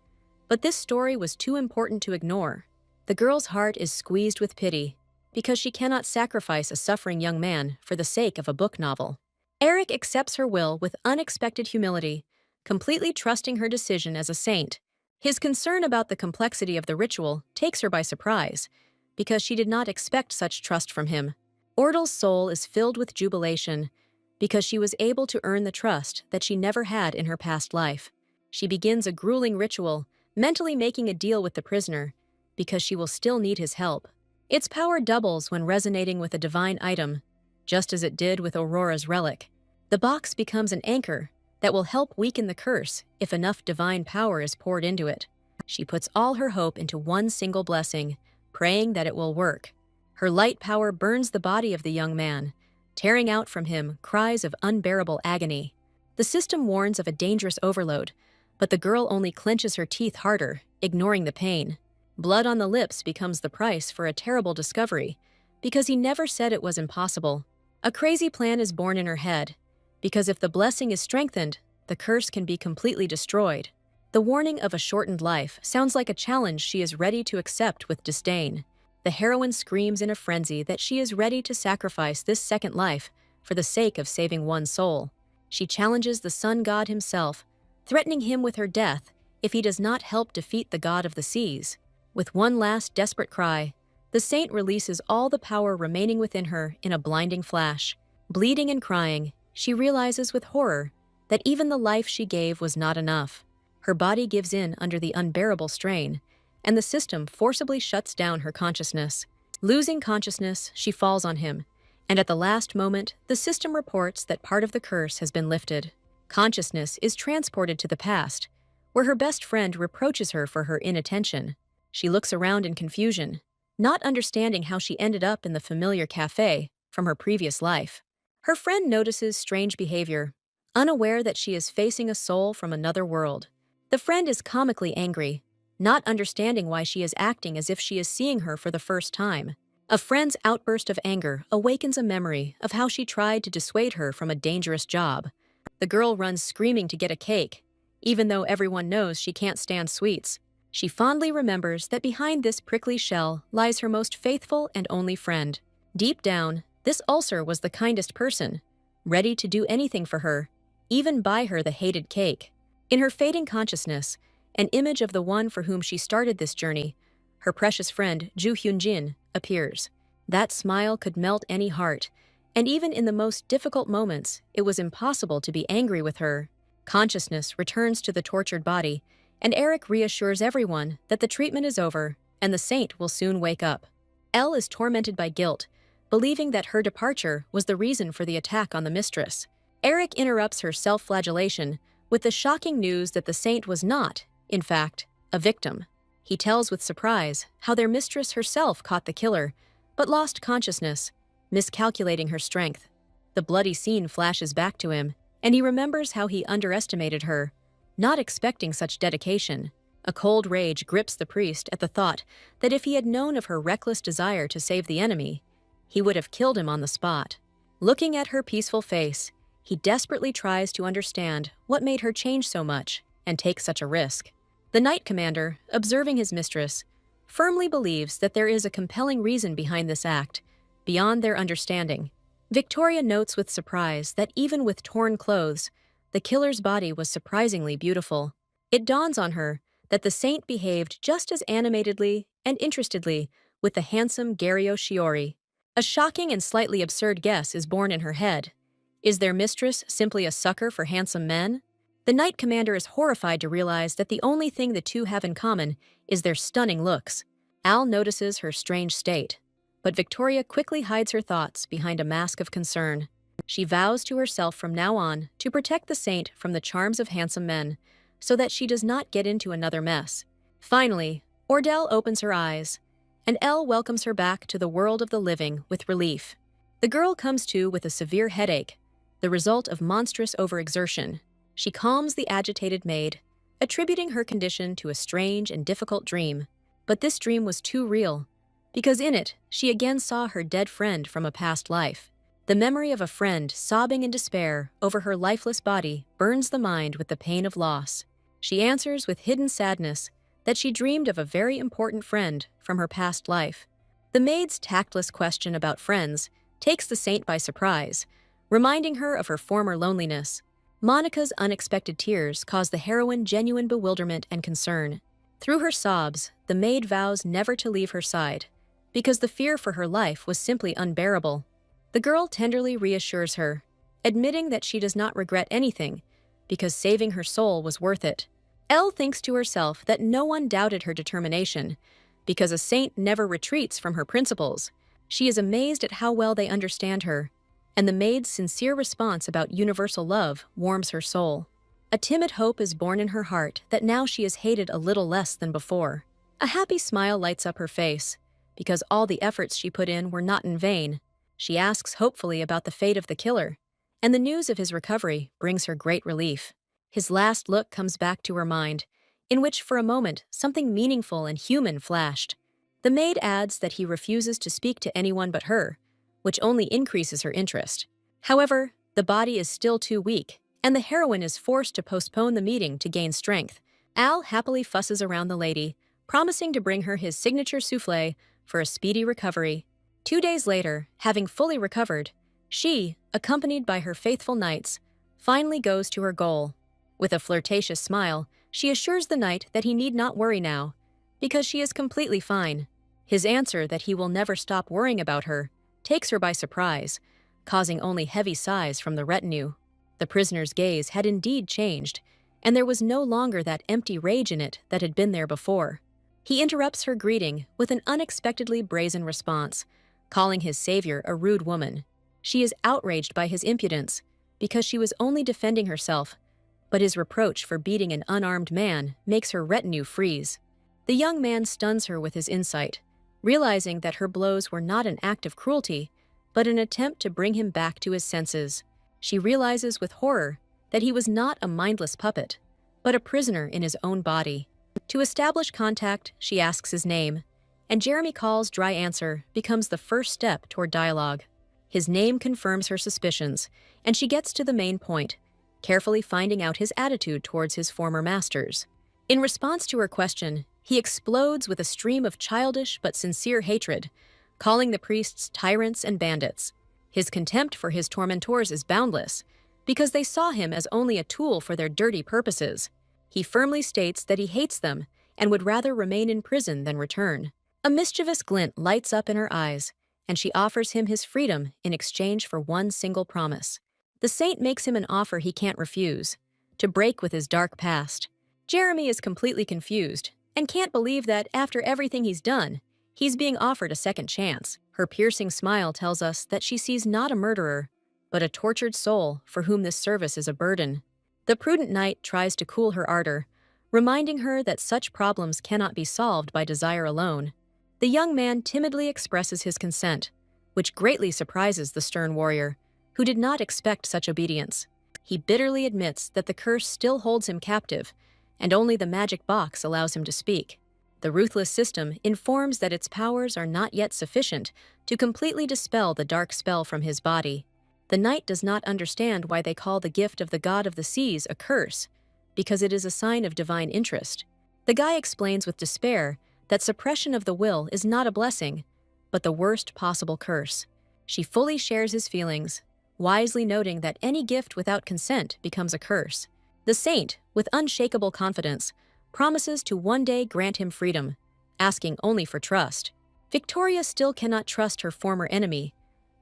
but this story was too important to ignore. The girl's heart is squeezed with pity, because she cannot sacrifice a suffering young man for the sake of a book novel. Eric accepts her will with unexpected humility, completely trusting her decision as a saint. His concern about the complexity of the ritual takes her by surprise, because she did not expect such trust from him. Ordell's soul is filled with jubilation, because she was able to earn the trust that she never had in her past life. She begins a grueling ritual, mentally making a deal with the prisoner, because she will still need his help. Its power doubles when resonating with a divine item, just as it did with Aurora's relic. The box becomes an anchor that will help weaken the curse if enough divine power is poured into it. She puts all her hope into one single blessing, praying that it will work. Her light power burns the body of the young man, tearing out from him cries of unbearable agony. The system warns of a dangerous overload, but the girl only clenches her teeth harder, ignoring the pain. Blood on the lips becomes the price for a terrible discovery, because he never said it was impossible. A crazy plan is born in her head, because if the blessing is strengthened, the curse can be completely destroyed. The warning of a shortened life sounds like a challenge she is ready to accept with disdain. The heroine screams in a frenzy that she is ready to sacrifice this second life for the sake of saving one soul. She challenges the sun god himself, threatening him with her death if he does not help defeat the god of the seas. With one last desperate cry, the saint releases all the power remaining within her in a blinding flash. Bleeding and crying, she realizes with horror that even the life she gave was not enough. Her body gives in under the unbearable strain, and the system forcibly shuts down her consciousness. Losing consciousness, she falls on him, and at the last moment, the system reports that part of the curse has been lifted. Consciousness is transported to the past, where her best friend reproaches her for her inattention. She looks around in confusion, not understanding how she ended up in the familiar cafe from her previous life. Her friend notices strange behavior, unaware that she is facing a soul from another world. The friend is comically angry, not understanding why she is acting as if she is seeing her for the first time. A friend's outburst of anger awakens a memory of how she tried to dissuade her from a dangerous job. The girl runs screaming to get a cake, even though everyone knows she can't stand sweets. She fondly remembers that behind this prickly shell lies her most faithful and only friend. Deep down, this ulcer was the kindest person, ready to do anything for her, even buy her the hated cake. In her fading consciousness, an image of the one for whom she started this journey, her precious friend Ju Hyun-jin, appears. That smile could melt any heart, and even in the most difficult moments, it was impossible to be angry with her. Consciousness returns to the tortured body, and Eric reassures everyone that the treatment is over and the saint will soon wake up. Elle is tormented by guilt, believing that her departure was the reason for the attack on the mistress. Eric interrupts her self-flagellation with the shocking news that the saint was not, in fact, a victim. He tells with surprise how their mistress herself caught the killer, but lost consciousness, miscalculating her strength. The bloody scene flashes back to him, and he remembers how he underestimated her, not expecting such dedication. A cold rage grips the priest at the thought that if he had known of her reckless desire to save the enemy, he would have killed him on the spot. Looking at her peaceful face, he desperately tries to understand what made her change so much and take such a risk. The Knight Commander, observing his mistress, firmly believes that there is a compelling reason behind this act, beyond their understanding. Victoria notes with surprise that even with torn clothes, the killer's body was surprisingly beautiful. It dawns on her that the saint behaved just as animatedly and interestedly with the handsome Gario Shiori. A shocking and slightly absurd guess is born in her head. Is their mistress simply a sucker for handsome men? The Knight Commander is horrified to realize that the only thing the two have in common is their stunning looks. Al notices her strange state, but Victoria quickly hides her thoughts behind a mask of concern. She vows to herself from now on to protect the saint from the charms of handsome men, so that she does not get into another mess. Finally, Ordell opens her eyes, and Elle welcomes her back to the world of the living with relief. The girl comes to with a severe headache, the result of monstrous overexertion. She calms the agitated maid, attributing her condition to a strange and difficult dream. But this dream was too real, because in it, she again saw her dead friend from a past life. The memory of a friend sobbing in despair over her lifeless body burns the mind with the pain of loss. She answers with hidden sadness that she dreamed of a very important friend from her past life. The maid's tactless question about friends takes the saint by surprise, reminding her of her former loneliness. Monica's unexpected tears cause the heroine genuine bewilderment and concern. Through her sobs, the maid vows never to leave her side, because the fear for her life was simply unbearable. The girl tenderly reassures her, admitting that she does not regret anything, because saving her soul was worth it. Elle thinks to herself that no one doubted her determination, because a saint never retreats from her principles. She is amazed at how well they understand her, and the maid's sincere response about universal love warms her soul. A timid hope is born in her heart that now she is hated a little less than before. A happy smile lights up her face, because all the efforts she put in were not in vain. She asks hopefully about the fate of the killer, and the news of his recovery brings her great relief. His last look comes back to her mind, in which for a moment something meaningful and human flashed. The maid adds that he refuses to speak to anyone but her, which only increases her interest. However, the body is still too weak, and the heroine is forced to postpone the meeting to gain strength. Al happily fusses around the lady, promising to bring her his signature soufflé for a speedy recovery. 2 days later, having fully recovered, she, accompanied by her faithful knights, finally goes to her goal. With a flirtatious smile, she assures the knight that he need not worry now, because she is completely fine. His answer that he will never stop worrying about her takes her by surprise, causing only heavy sighs from the retinue. The prisoner's gaze had indeed changed, and there was no longer that empty rage in it that had been there before. He interrupts her greeting with an unexpectedly brazen response, calling his savior a rude woman. She is outraged by his impudence, because she was only defending herself, but his reproach for beating an unarmed man makes her retinue freeze. The young man stuns her with his insight, realizing that her blows were not an act of cruelty, but an attempt to bring him back to his senses. She realizes with horror that he was not a mindless puppet, but a prisoner in his own body. To establish contact, she asks his name, and Jeremy Call's dry answer becomes the first step toward dialogue. His name confirms her suspicions, and she gets to the main point, carefully finding out his attitude towards his former masters. In response to her question, he explodes with a stream of childish but sincere hatred, calling the priests tyrants and bandits. His contempt for his tormentors is boundless, because they saw him as only a tool for their dirty purposes. He firmly states that he hates them and would rather remain in prison than return. A mischievous glint lights up in her eyes, and she offers him his freedom in exchange for one single promise. The saint makes him an offer he can't refuse, to break with his dark past. Jeremy is completely confused and can't believe that after everything he's done, he's being offered a second chance. Her piercing smile tells us that she sees not a murderer, but a tortured soul for whom this service is a burden. The prudent knight tries to cool her ardor, reminding her that such problems cannot be solved by desire alone. The young man timidly expresses his consent, which greatly surprises the stern warrior, who did not expect such obedience. He bitterly admits that the curse still holds him captive, and only the magic box allows him to speak. The ruthless system informs that its powers are not yet sufficient to completely dispel the dark spell from his body. The knight does not understand why they call the gift of the god of the seas a curse, because it is a sign of divine interest. The guy explains with despair that suppression of the will is not a blessing, but the worst possible curse. She fully shares his feelings, wisely noting that any gift without consent becomes a curse. The saint, with unshakable confidence, promises to one day grant him freedom, asking only for trust. Victoria still cannot trust her former enemy,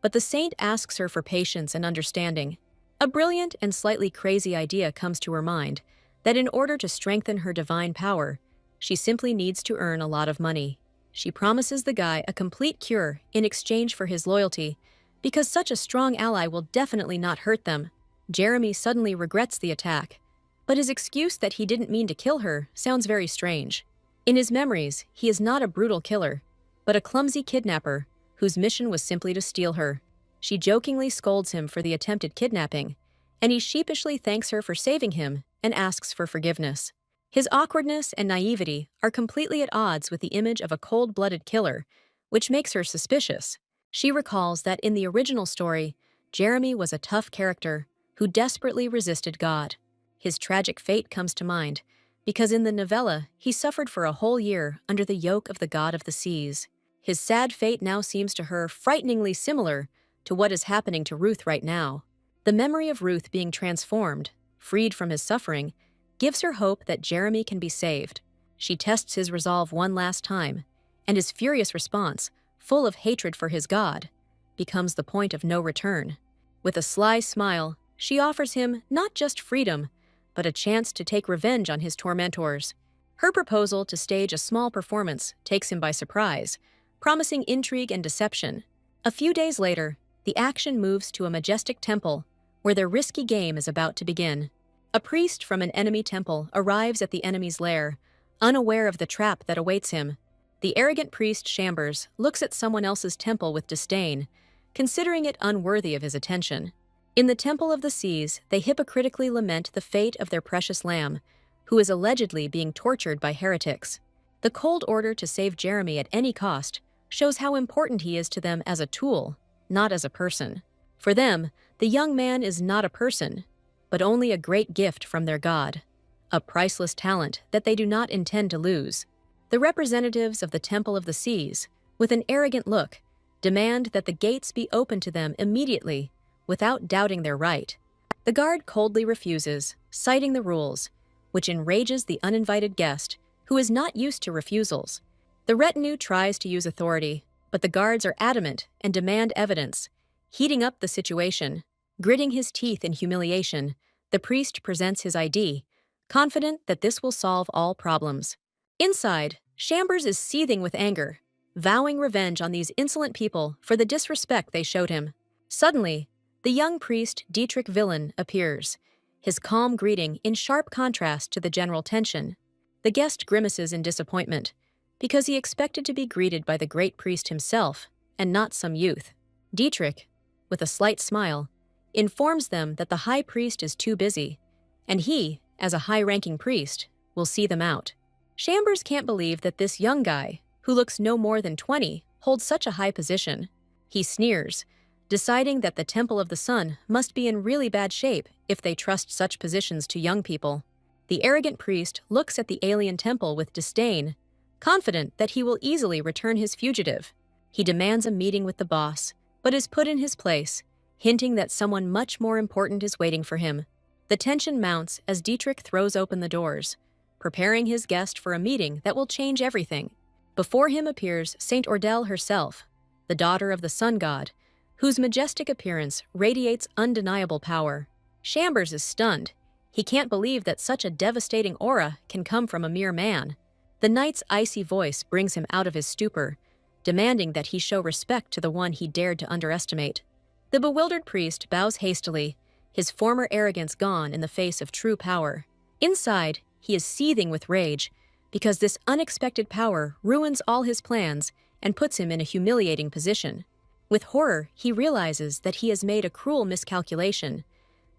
but the saint asks her for patience and understanding. A brilliant and slightly crazy idea comes to her mind, that in order to strengthen her divine power, she simply needs to earn a lot of money. She promises the guy a complete cure in exchange for his loyalty, because such a strong ally will definitely not hurt them. Jeremy suddenly regrets the attack, but his excuse that he didn't mean to kill her sounds very strange. In his memories, he is not a brutal killer, but a clumsy kidnapper whose mission was simply to steal her. She jokingly scolds him for the attempted kidnapping, and he sheepishly thanks her for saving him and asks for forgiveness. His awkwardness and naivety are completely at odds with the image of a cold-blooded killer, which makes her suspicious. She recalls that in the original story, Jeremy was a tough character who desperately resisted God. His tragic fate comes to mind, because in the novella, he suffered for a whole year under the yoke of the god of the seas. His sad fate now seems to her frighteningly similar to what is happening to Ruth right now. The memory of Ruth being transformed, freed from his suffering, gives her hope that Jeremy can be saved. She tests his resolve one last time, and his furious response, full of hatred for his god, becomes the point of no return. With a sly smile, she offers him not just freedom, but a chance to take revenge on his tormentors. Her proposal to stage a small performance takes him by surprise, promising intrigue and deception. A few days later, the action moves to a majestic temple, where their risky game is about to begin. A priest from an enemy temple arrives at the enemy's lair, unaware of the trap that awaits him. The arrogant priest Chambers looks at someone else's temple with disdain, considering it unworthy of his attention. In the Temple of the Seas, they hypocritically lament the fate of their precious lamb, who is allegedly being tortured by heretics. The cold order to save Jeremy at any cost shows how important he is to them as a tool, not as a person. For them, the young man is not a person, but only a great gift from their god, a priceless talent that they do not intend to lose. The representatives of the Temple of the Seas, with an arrogant look, demand that the gates be opened to them immediately, without doubting their right. The guard coldly refuses, citing the rules, which enrages the uninvited guest, who is not used to refusals. The retinue tries to use authority, but the guards are adamant and demand evidence. Heating up the situation, gritting his teeth in humiliation, the priest presents his ID, confident that this will solve all problems. Inside, Chambers is seething with anger, vowing revenge on these insolent people for the disrespect they showed him. Suddenly, the young priest Dietrich Villain appears, his calm greeting in sharp contrast to the general tension. The guest grimaces in disappointment, because he expected to be greeted by the great priest himself, and not some youth. Dietrich, with a slight smile, informs them that the high priest is too busy, and he, as a high-ranking priest, will see them out. Chambers can't believe that this young guy, who looks no more than 20, holds such a high position. He sneers, deciding that the Temple of the Sun must be in really bad shape if they trust such positions to young people. The arrogant priest looks at the alien temple with disdain, confident that he will easily return his fugitive. He demands a meeting with the boss, but is put in his place, hinting that someone much more important is waiting for him. The tension mounts as Dietrich throws open the doors, preparing his guest for a meeting that will change everything. Before him appears Saint Ordelle herself, the daughter of the sun god, whose majestic appearance radiates undeniable power. Chambers is stunned. He can't believe that such a devastating aura can come from a mere man. The knight's icy voice brings him out of his stupor, demanding that he show respect to the one he dared to underestimate. The bewildered priest bows hastily, his former arrogance gone in the face of true power. Inside, he is seething with rage, because this unexpected power ruins all his plans and puts him in a humiliating position. With horror, he realizes that he has made a cruel miscalculation.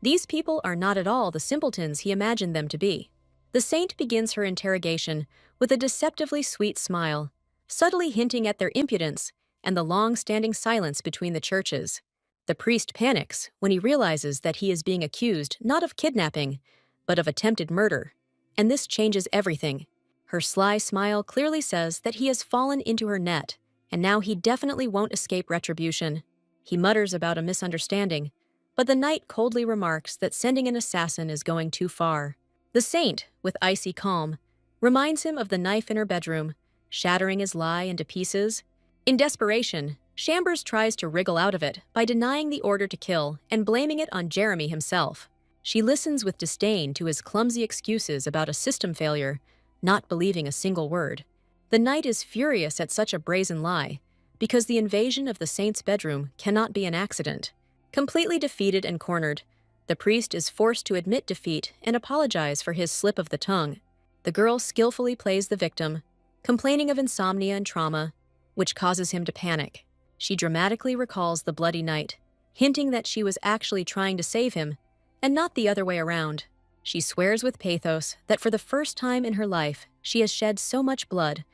These people are not at all the simpletons he imagined them to be. The saint begins her interrogation with a deceptively sweet smile, subtly hinting at their impudence and the long-standing silence between the churches. The priest panics when he realizes that he is being accused not of kidnapping, but of attempted murder. And this changes everything. Her sly smile clearly says that he has fallen into her net, and now he definitely won't escape retribution. He mutters about a misunderstanding, but the knight coldly remarks that sending an assassin is going too far. The saint, with icy calm, reminds him of the knife in her bedroom, shattering his lie into pieces. In desperation, Chambers tries to wriggle out of it by denying the order to kill and blaming it on Jeremy himself. She listens with disdain to his clumsy excuses about a system failure, not believing a single word. The knight is furious at such a brazen lie, because the invasion of the saint's bedroom cannot be an accident. Completely defeated and cornered, the priest is forced to admit defeat and apologize for his slip of the tongue. The girl skillfully plays the victim, complaining of insomnia and trauma, which causes him to panic. She dramatically recalls the bloody night, hinting that she was actually trying to save him, and not the other way around. She swears with pathos that for the first time in her life, she has shed so much blood,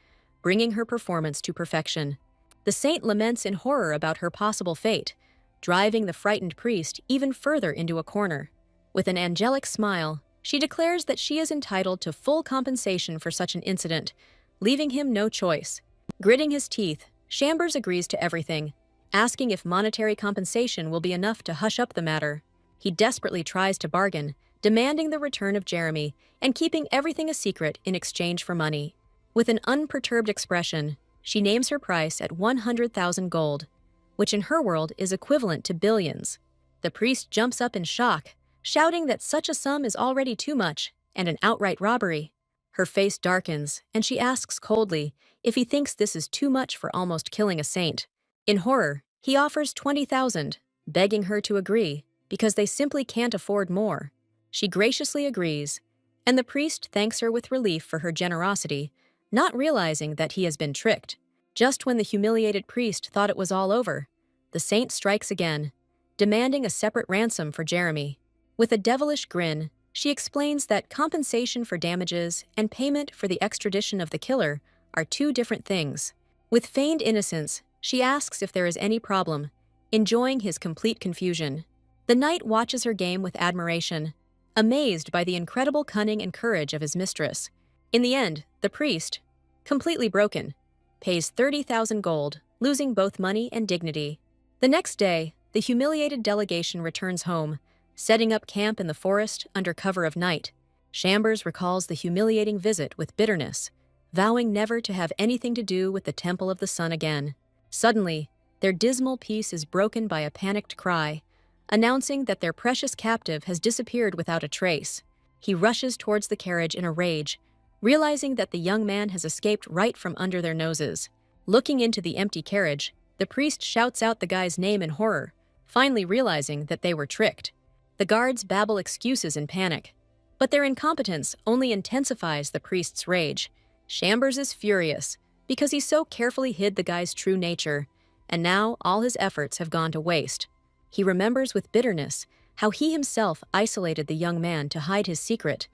bringing her performance to perfection. The saint laments in horror about her possible fate, driving the frightened priest even further into a corner. With an angelic smile, she declares that she is entitled to full compensation for such an incident, leaving him no choice. Gritting his teeth, Chambers agrees to everything, asking if monetary compensation will be enough to hush up the matter. He desperately tries to bargain, demanding the return of Jeremy and keeping everything a secret in exchange for money. With an unperturbed expression, she names her price at 100,000 gold, which in her world is equivalent to billions. The priest jumps up in shock, shouting that such a sum is already too much and an outright robbery. Her face darkens, and she asks coldly if he thinks this is too much for almost killing a saint. In horror, he offers 20,000, begging her to agree, because they simply can't afford more. She graciously agrees, and the priest thanks her with relief for her generosity, not realizing that he has been tricked. Just when the humiliated priest thought it was all over, the saint strikes again, demanding a separate ransom for Jeremy. With a devilish grin, she explains that compensation for damages and payment for the extradition of the killer are two different things. With feigned innocence, she asks if there is any problem, enjoying his complete confusion. The knight watches her game with admiration, amazed by the incredible cunning and courage of his mistress. In the end, the priest, completely broken, pays 30,000 gold, losing both money and dignity. The next day, the humiliated delegation returns home, setting up camp in the forest under cover of night. Chambers recalls the humiliating visit with bitterness, vowing never to have anything to do with the Temple of the Sun again. Suddenly, their dismal peace is broken by a panicked cry, announcing that their precious captive has disappeared without a trace. He rushes towards the carriage in a rage, realizing that the young man has escaped right from under their noses. Looking into the empty carriage, the priest shouts out the guy's name in horror, finally realizing that they were tricked. The guards babble excuses in panic, but their incompetence only intensifies the priest's rage. Chambers is furious because he so carefully hid the guy's true nature, and now all his efforts have gone to waste. He remembers with bitterness how he himself isolated the young man to hide his secret,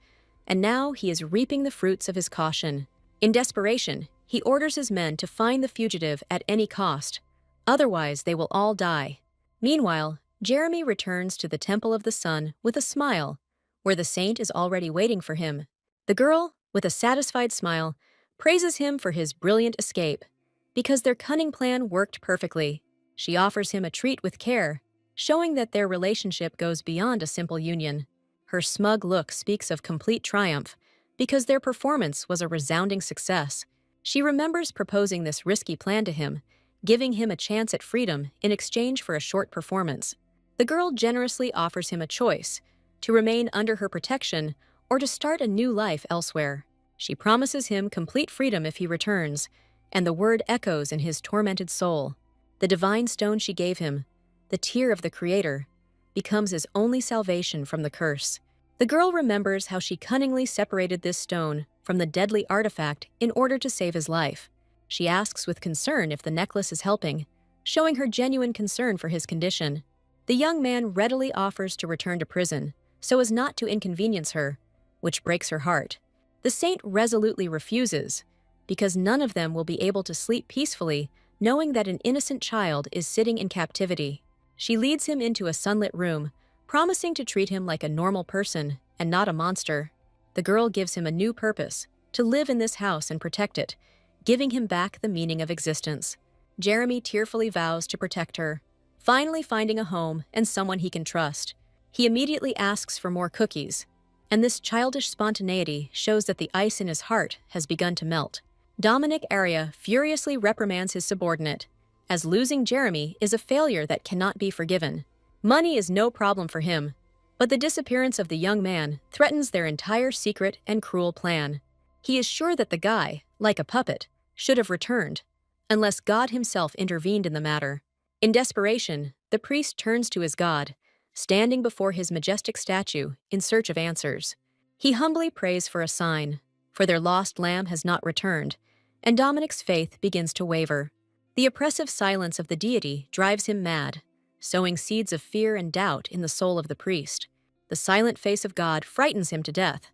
and now he is reaping the fruits of his caution. In desperation, he orders his men to find the fugitive at any cost, otherwise they will all die. Meanwhile, Jeremy returns to the Temple of the Sun with a smile, where the saint is already waiting for him. The girl, with a satisfied smile, praises him for his brilliant escape. Because their cunning plan worked perfectly, she offers him a treat with care, showing that their relationship goes beyond a simple union. Her smug look speaks of complete triumph, because their performance was a resounding success. She remembers proposing this risky plan to him, giving him a chance at freedom in exchange for a short performance. The girl generously offers him a choice, to remain under her protection or to start a new life elsewhere. She promises him complete freedom if he returns, and the word echoes in his tormented soul. The divine stone she gave him, the tear of the Creator, becomes his only salvation from the curse. The girl remembers how she cunningly separated this stone from the deadly artifact in order to save his life. She asks with concern if the necklace is helping, showing her genuine concern for his condition. The young man readily offers to return to prison, so as not to inconvenience her, which breaks her heart. The saint resolutely refuses, because none of them will be able to sleep peacefully knowing that an innocent child is sitting in captivity. She leads him into a sunlit room, promising to treat him like a normal person and not a monster. The girl gives him a new purpose, to live in this house and protect it, giving him back the meaning of existence. Jeremy tearfully vows to protect her, finally finding a home and someone he can trust. He immediately asks for more cookies, and this childish spontaneity shows that the ice in his heart has begun to melt. Dominic Aria furiously reprimands his subordinate, as losing Jeremy is a failure that cannot be forgiven. Money is no problem for him, but the disappearance of the young man threatens their entire secret and cruel plan. He is sure that the guy, like a puppet, should have returned, unless God himself intervened in the matter. In desperation, the priest turns to his God, standing before his majestic statue in search of answers. He humbly prays for a sign, for their lost lamb has not returned, and Dominic's faith begins to waver. The oppressive silence of the deity drives him mad, sowing seeds of fear and doubt in the soul of the priest. The silent face of God frightens him to death,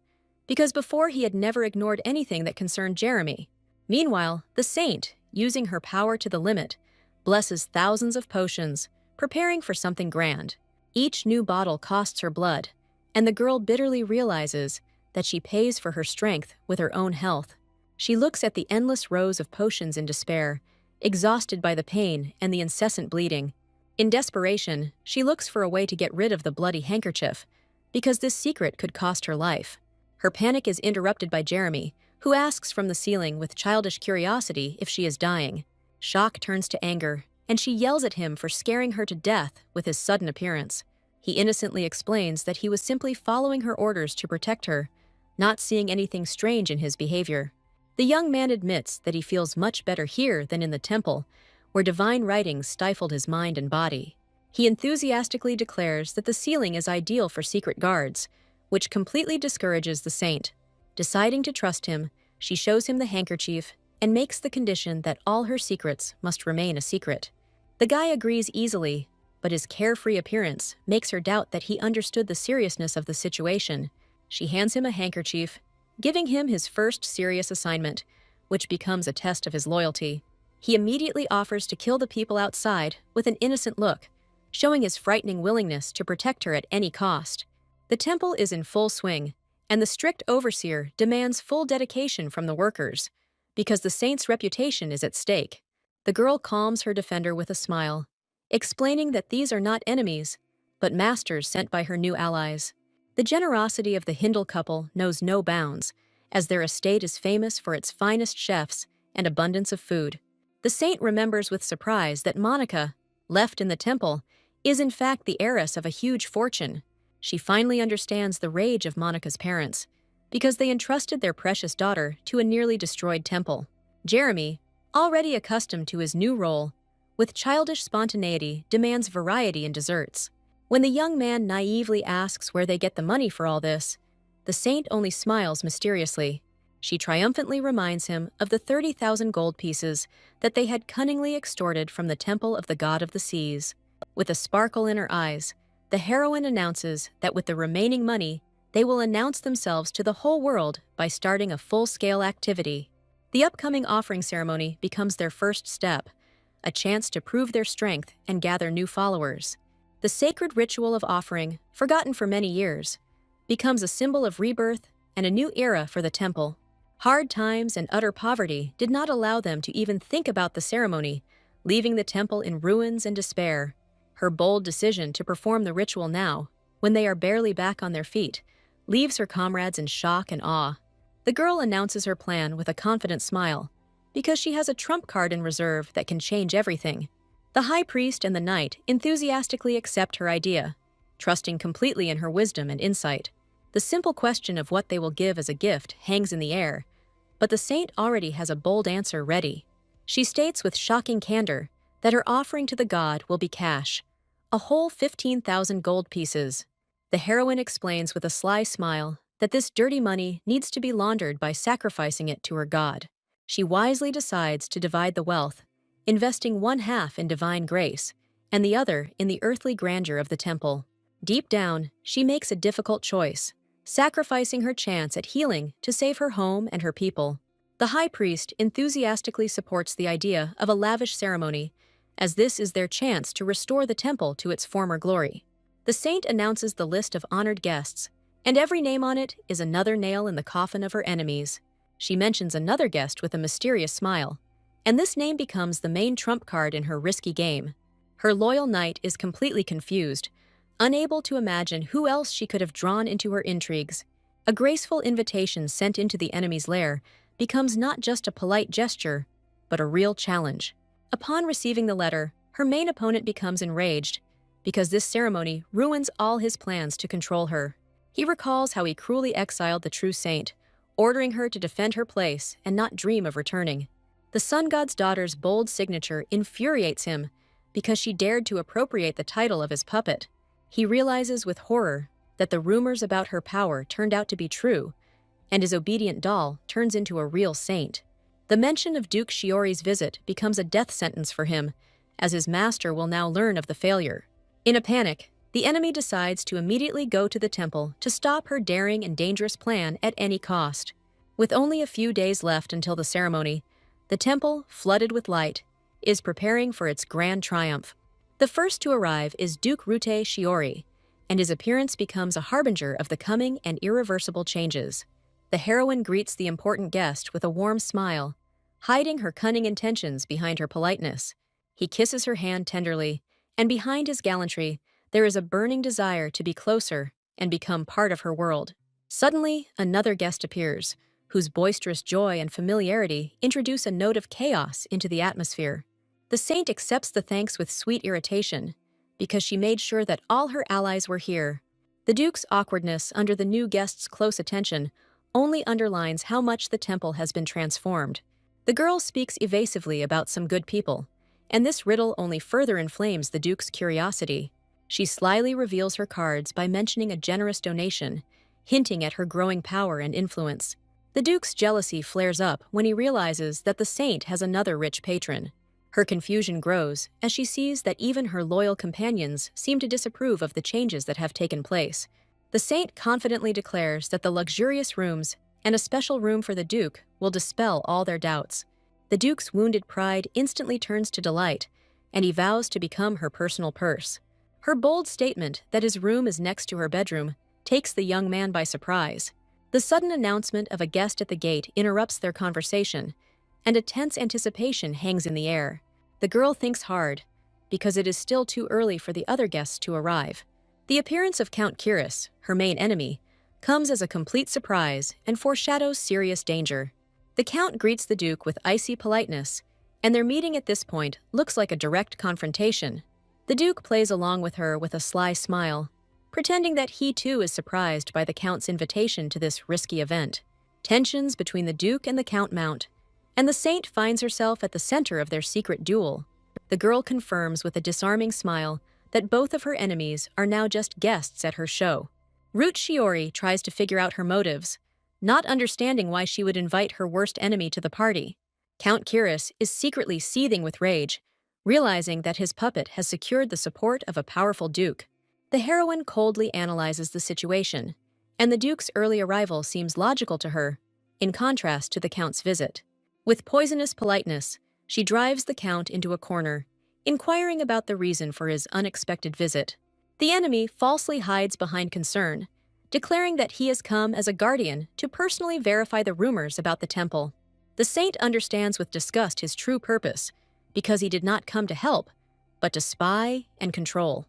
because before he had never ignored anything that concerned Jeremy. Meanwhile, the saint, using her power to the limit, blesses thousands of potions, preparing for something grand. Each new bottle costs her blood, and the girl bitterly realizes that she pays for her strength with her own health. She looks at the endless rows of potions in despair, exhausted by the pain and the incessant bleeding. In desperation, she looks for a way to get rid of the bloody handkerchief, because this secret could cost her life. Her panic is interrupted by Jeremy, who asks from the ceiling with childish curiosity if she is dying. Shock turns to anger, and she yells at him for scaring her to death with his sudden appearance. He innocently explains that he was simply following her orders to protect her, not seeing anything strange in his behavior. The young man admits that he feels much better here than in the temple, where divine writings stifled his mind and body. He enthusiastically declares that the ceiling is ideal for secret guards, which completely discourages the saint. Deciding to trust him, she shows him the handkerchief and makes the condition that all her secrets must remain a secret. The guy agrees easily, but his carefree appearance makes her doubt that he understood the seriousness of the situation. She hands him a handkerchief, giving him his first serious assignment, which becomes a test of his loyalty. He immediately offers to kill the people outside with an innocent look, showing his frightening willingness to protect her at any cost. The temple is in full swing, and the strict overseer demands full dedication from the workers, because the saint's reputation is at stake. The girl calms her defender with a smile, explaining that these are not enemies, but masters sent by her new allies. The generosity of the Hentle couple knows no bounds, as their estate is famous for its finest chefs and abundance of food. The saint remembers with surprise that Monica, left in the temple, is in fact the heiress of a huge fortune. She finally understands the rage of Monica's parents. because they entrusted their precious daughter to a nearly destroyed temple. Jeremy, already accustomed to his new role, with childish spontaneity demands variety in desserts. When the young man naively asks where they get the money for all this, the saint only smiles mysteriously. She triumphantly reminds him of the 30,000 gold pieces that they had cunningly extorted from the temple of the god of the seas. With a sparkle in her eyes, the heroine announces that with the remaining money, they will announce themselves to the whole world by starting a full-scale activity. The upcoming offering ceremony becomes their first step, a chance to prove their strength and gather new followers. The sacred ritual of offering, forgotten for many years, becomes a symbol of rebirth and a new era for the temple. Hard times and utter poverty did not allow them to even think about the ceremony, leaving the temple in ruins and despair. Her bold decision to perform the ritual now, when they are barely back on their feet, leaves her comrades in shock and awe. The girl announces her plan with a confident smile, because she has a trump card in reserve that can change everything. The high priest and the knight enthusiastically accept her idea, trusting completely in her wisdom and insight. The simple question of what they will give as a gift hangs in the air, but the saint already has a bold answer ready. She states with shocking candor that her offering to the god will be cash, a whole 15,000 gold pieces. The heroine explains with a sly smile that this dirty money needs to be laundered by sacrificing it to her god. She wisely decides to divide the wealth, investing one half in divine grace and the other in the earthly grandeur of the temple. Deep down, she makes a difficult choice, sacrificing her chance at healing to save her home and her people. The high priest enthusiastically supports the idea of a lavish ceremony, as this is their chance to restore the temple to its former glory. The saint announces the list of honored guests, and every name on it is another nail in the coffin of her enemies. She mentions another guest with a mysterious smile, and this name becomes the main trump card in her risky game. Her loyal knight is completely confused, unable to imagine who else she could have drawn into her intrigues. A graceful invitation sent into the enemy's lair becomes not just a polite gesture, but a real challenge. Upon receiving the letter, her main opponent becomes enraged, because this ceremony ruins all his plans to control her. He recalls how he cruelly exiled the true saint, ordering her to defend her place and not dream of returning. The sun god's daughter's bold signature infuriates him because she dared to appropriate the title of his puppet. He realizes with horror that the rumors about her power turned out to be true, and his obedient doll turns into a real saint. The mention of Duke Shiori's visit becomes a death sentence for him, as his master will now learn of the failure. In a panic, the enemy decides to immediately go to the temple to stop her daring and dangerous plan at any cost. With only a few days left until the ceremony, the temple, flooded with light, is preparing for its grand triumph. The first to arrive is Duke Rute Shiori, and his appearance becomes a harbinger of the coming and irreversible changes. The heroine greets the important guest with a warm smile, hiding her cunning intentions behind her politeness. He kisses her hand tenderly, and behind his gallantry, there is a burning desire to be closer and become part of her world. Suddenly, another guest appears, whose boisterous joy and familiarity introduce a note of chaos into the atmosphere. The saint accepts the thanks with sweet irritation, because she made sure that all her allies were here. The Duke's awkwardness under the new guest's close attention only underlines how much the temple has been transformed. The girl speaks evasively about some good people, and this riddle only further inflames the Duke's curiosity. She slyly reveals her cards by mentioning a generous donation, hinting at her growing power and influence. The Duke's jealousy flares up when he realizes that the saint has another rich patron. Her confusion grows as she sees that even her loyal companions seem to disapprove of the changes that have taken place. The saint confidently declares that the luxurious rooms and a special room for the Duke will dispel all their doubts. The Duke's wounded pride instantly turns to delight, and he vows to become her personal purse. Her bold statement that his room is next to her bedroom takes the young man by surprise. The sudden announcement of a guest at the gate interrupts their conversation, and a tense anticipation hangs in the air. The girl thinks hard, because it is still too early for the other guests to arrive. The appearance of Count Kiris, her main enemy, comes as a complete surprise and foreshadows serious danger. The Count greets the Duke with icy politeness, and their meeting at this point looks like a direct confrontation. The Duke plays along with her with a sly smile, pretending that he too is surprised by the Count's invitation to this risky event. Tensions between the Duke and the Count mount, and the Saint finds herself at the center of their secret duel. The girl confirms with a disarming smile that both of her enemies are now just guests at her show. Root Shiori tries to figure out her motives, not understanding why she would invite her worst enemy to the party. Count Kiris is secretly seething with rage, realizing that his puppet has secured the support of a powerful duke. The heroine coldly analyzes the situation, and the duke's early arrival seems logical to her, in contrast to the Count's visit. With poisonous politeness, she drives the Count into a corner, inquiring about the reason for his unexpected visit. The enemy falsely hides behind concern, declaring that he has come as a guardian to personally verify the rumors about the temple. The Saint understands with disgust his true purpose, because he did not come to help, but to spy and control.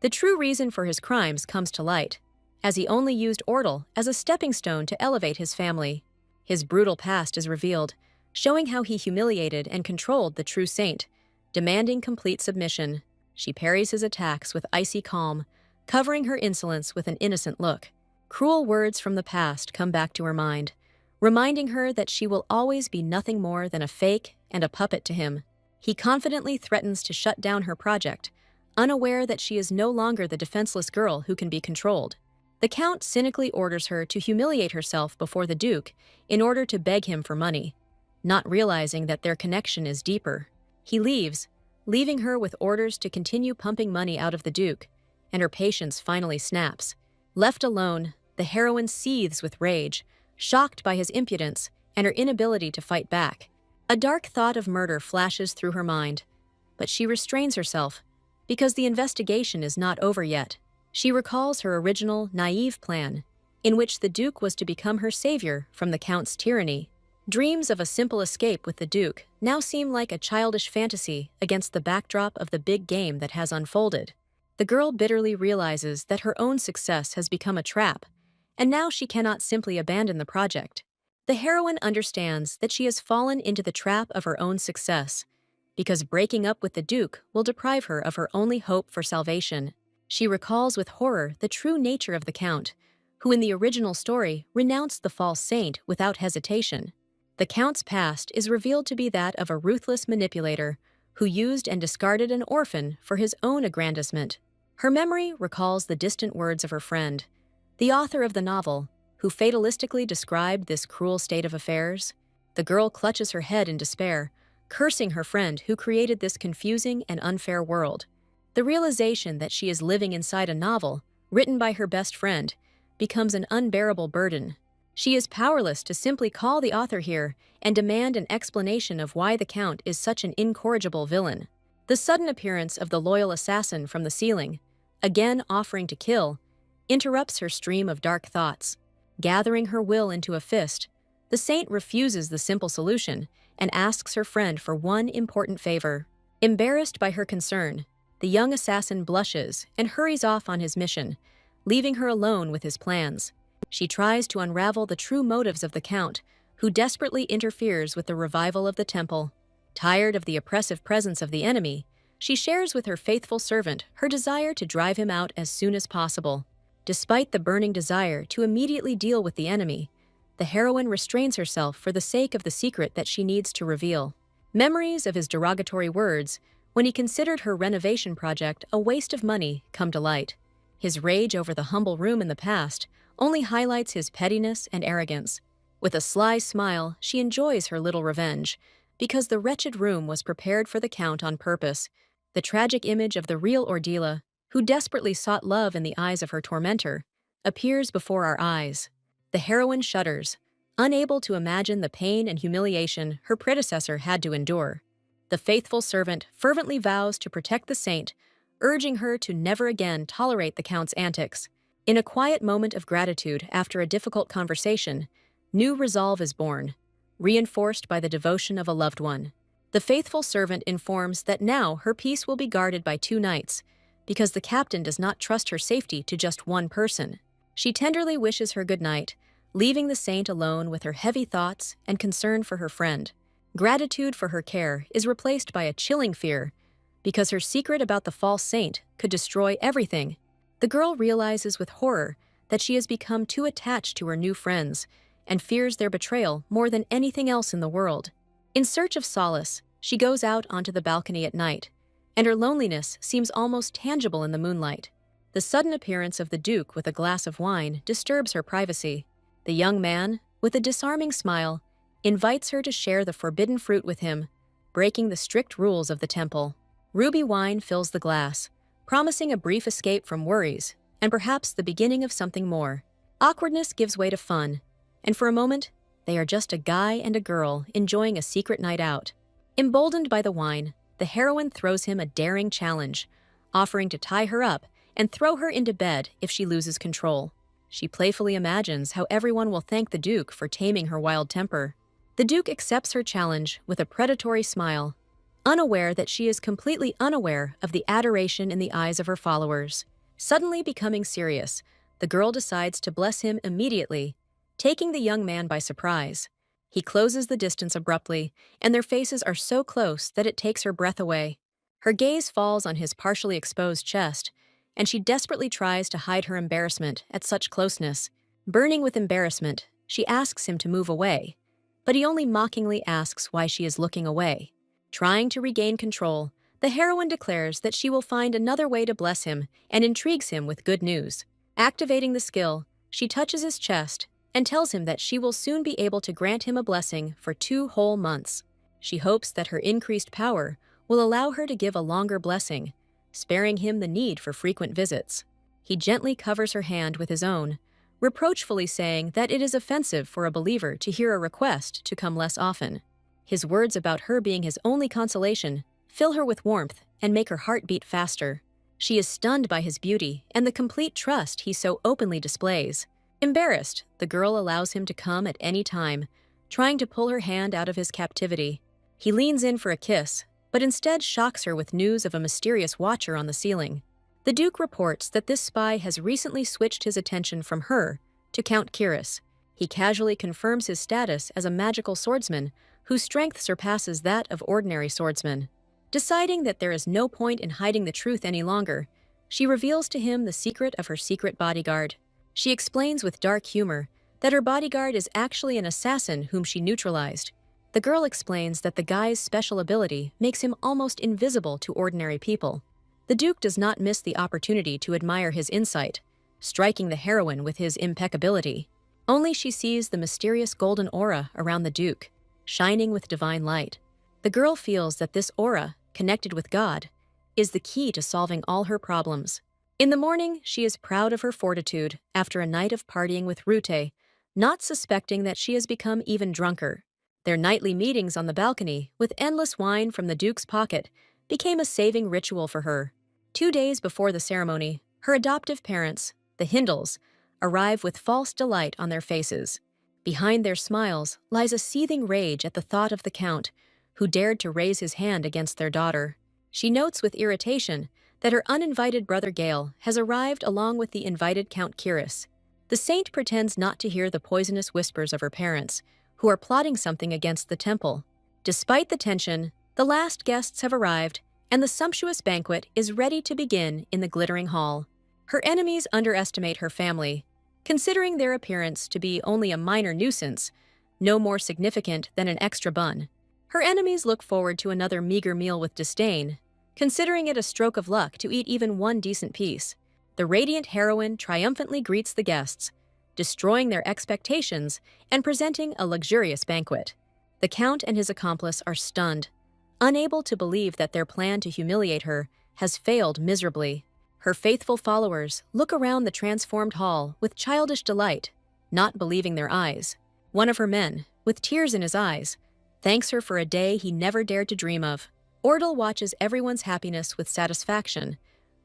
The true reason for his crimes comes to light, as he only used Ortle as a stepping stone to elevate his family. His brutal past is revealed, showing how he humiliated and controlled the true Saint, demanding complete submission. She parries his attacks with icy calm, covering her insolence with an innocent look. Cruel words from the past come back to her mind, reminding her that she will always be nothing more than a fake and a puppet to him. He confidently threatens to shut down her project, unaware that she is no longer the defenseless girl who can be controlled. The Count cynically orders her to humiliate herself before the Duke in order to beg him for money, not realizing that their connection is deeper. He leaves, leaving her with orders to continue pumping money out of the Duke, and her patience finally snaps. Left alone, the heroine seethes with rage, shocked by his impudence and her inability to fight back. A dark thought of murder flashes through her mind, but she restrains herself, because the investigation is not over yet. She recalls her original, naive plan, in which the Duke was to become her savior from the Count's tyranny. Dreams of a simple escape with the Duke now seem like a childish fantasy against the backdrop of the big game that has unfolded. The girl bitterly realizes that her own success has become a trap, and now she cannot simply abandon the project. The heroine understands that she has fallen into the trap of her own success, because breaking up with the Duke will deprive her of her only hope for salvation. She recalls with horror the true nature of the Count, who in the original story renounced the false saint without hesitation. The Count's past is revealed to be that of a ruthless manipulator who used and discarded an orphan for his own aggrandizement. Her memory recalls the distant words of her friend, the author of the novel, who fatalistically described this cruel state of affairs. The girl clutches her head in despair, cursing her friend who created this confusing and unfair world. The realization that she is living inside a novel, written by her best friend, becomes an unbearable burden. She is powerless to simply call the author here and demand an explanation of why the Count is such an incorrigible villain. The sudden appearance of the loyal assassin from the ceiling, again offering to kill, interrupts her stream of dark thoughts. Gathering her will into a fist, the Saint refuses the simple solution and asks her friend for one important favor. Embarrassed by her concern, the young assassin blushes and hurries off on his mission, leaving her alone with his plans. She tries to unravel the true motives of the Count, who desperately interferes with the revival of the temple. Tired of the oppressive presence of the enemy, she shares with her faithful servant her desire to drive him out as soon as possible. Despite the burning desire to immediately deal with the enemy, the heroine restrains herself for the sake of the secret that she needs to reveal. Memories of his derogatory words, when he considered her renovation project a waste of money, come to light. His rage over the humble room in the past only highlights his pettiness and arrogance. With a sly smile, she enjoys her little revenge, because the wretched room was prepared for the Count on purpose. The tragic image of the real Ordila, who desperately sought love in the eyes of her tormentor, appears before our eyes. The heroine shudders, unable to imagine the pain and humiliation her predecessor had to endure. The faithful servant fervently vows to protect the Saint, urging her to never again tolerate the Count's antics. In a quiet moment of gratitude after a difficult conversation, new resolve is born, reinforced by the devotion of a loved one. The faithful servant informs that now her peace will be guarded by 2 knights, because the captain does not trust her safety to just one person. She tenderly wishes her good night, leaving the Saint alone with her heavy thoughts and concern for her friend. Gratitude for her care is replaced by a chilling fear, because her secret about the false saint could destroy everything. The girl realizes with horror that she has become too attached to her new friends and fears their betrayal more than anything else in the world. In search of solace, she goes out onto the balcony at night, and her loneliness seems almost tangible in the moonlight. The sudden appearance of the Duke with a glass of wine disturbs her privacy. The young man, with a disarming smile, invites her to share the forbidden fruit with him, breaking the strict rules of the temple. Ruby wine fills the glass, promising a brief escape from worries, and perhaps the beginning of something more. Awkwardness gives way to fun, and for a moment, they are just a guy and a girl enjoying a secret night out. Emboldened by the wine, the heroine throws him a daring challenge, offering to tie her up and throw her into bed if she loses control. She playfully imagines how everyone will thank the Duke for taming her wild temper. The Duke accepts her challenge with a predatory smile, unaware that she is completely unaware of the adoration in the eyes of her followers. Suddenly becoming serious, the girl decides to bless him immediately, taking the young man by surprise. He closes the distance abruptly, and their faces are so close that it takes her breath away. Her gaze falls on his partially exposed chest, and she desperately tries to hide her embarrassment at such closeness. Burning with embarrassment, she asks him to move away, but he only mockingly asks why she is looking away. Trying to regain control, the heroine declares that she will find another way to bless him and intrigues him with good news. Activating the skill, she touches his chest and tells him that she will soon be able to grant him a blessing for 2 whole months. She hopes that her increased power will allow her to give a longer blessing, sparing him the need for frequent visits. He gently covers her hand with his own, reproachfully saying that it is offensive for a believer to hear a request to come less often. His words about her being his only consolation fill her with warmth and make her heart beat faster. She is stunned by his beauty and the complete trust he so openly displays. Embarrassed, the girl allows him to come at any time, trying to pull her hand out of his captivity. He leans in for a kiss, but instead shocks her with news of a mysterious watcher on the ceiling. The Duke reports that this spy has recently switched his attention from her to Count Kiris. He casually confirms his status as a magical swordsman whose strength surpasses that of ordinary swordsmen. Deciding that there is no point in hiding the truth any longer, she reveals to him the secret of her secret bodyguard. She explains with dark humor that her bodyguard is actually an assassin whom she neutralized. The girl explains that the guy's special ability makes him almost invisible to ordinary people. The Duke does not miss the opportunity to admire his insight, striking the heroine with his impeccability. Only she sees the mysterious golden aura around the Duke, shining with divine light. The girl feels that this aura, connected with God, is the key to solving all her problems. In the morning, she is proud of her fortitude after a night of partying with Rute, not suspecting that she has become even drunker. Their nightly meetings on the balcony, with endless wine from the Duke's pocket, became a saving ritual for her. 2 days before the ceremony, her adoptive parents, the Hentles, arrive with false delight on their faces. Behind their smiles lies a seething rage at the thought of the Count, who dared to raise his hand against their daughter. She notes with irritation that her uninvited brother Gale has arrived along with the invited Count Kiris. The saint pretends not to hear the poisonous whispers of her parents, who are plotting something against the temple. Despite the tension, the last guests have arrived, and the sumptuous banquet is ready to begin in the glittering hall. Her enemies underestimate her family, considering their appearance to be only a minor nuisance, no more significant than an extra bun. Her enemies look forward to another meager meal with disdain, considering it a stroke of luck to eat even one decent piece. The radiant heroine triumphantly greets the guests, destroying their expectations and presenting a luxurious banquet. The Count and his accomplice are stunned, unable to believe that their plan to humiliate her has failed miserably. Her faithful followers look around the transformed hall with childish delight, not believing their eyes. One of her men, with tears in his eyes, thanks her for a day he never dared to dream of. Ordle watches everyone's happiness with satisfaction,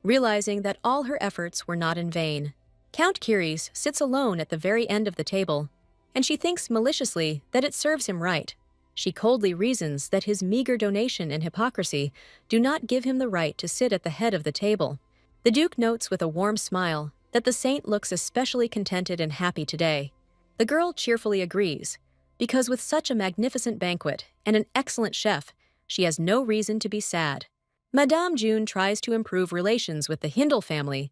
realizing that all her efforts were not in vain. Count Kiris sits alone at the very end of the table, and she thinks maliciously that it serves him right. She coldly reasons that his meager donation and hypocrisy do not give him the right to sit at the head of the table. The Duke notes with a warm smile that the saint looks especially contented and happy today. The girl cheerfully agrees, because with such a magnificent banquet and an excellent chef, she has no reason to be sad. Madame June tries to improve relations with the Hentle family,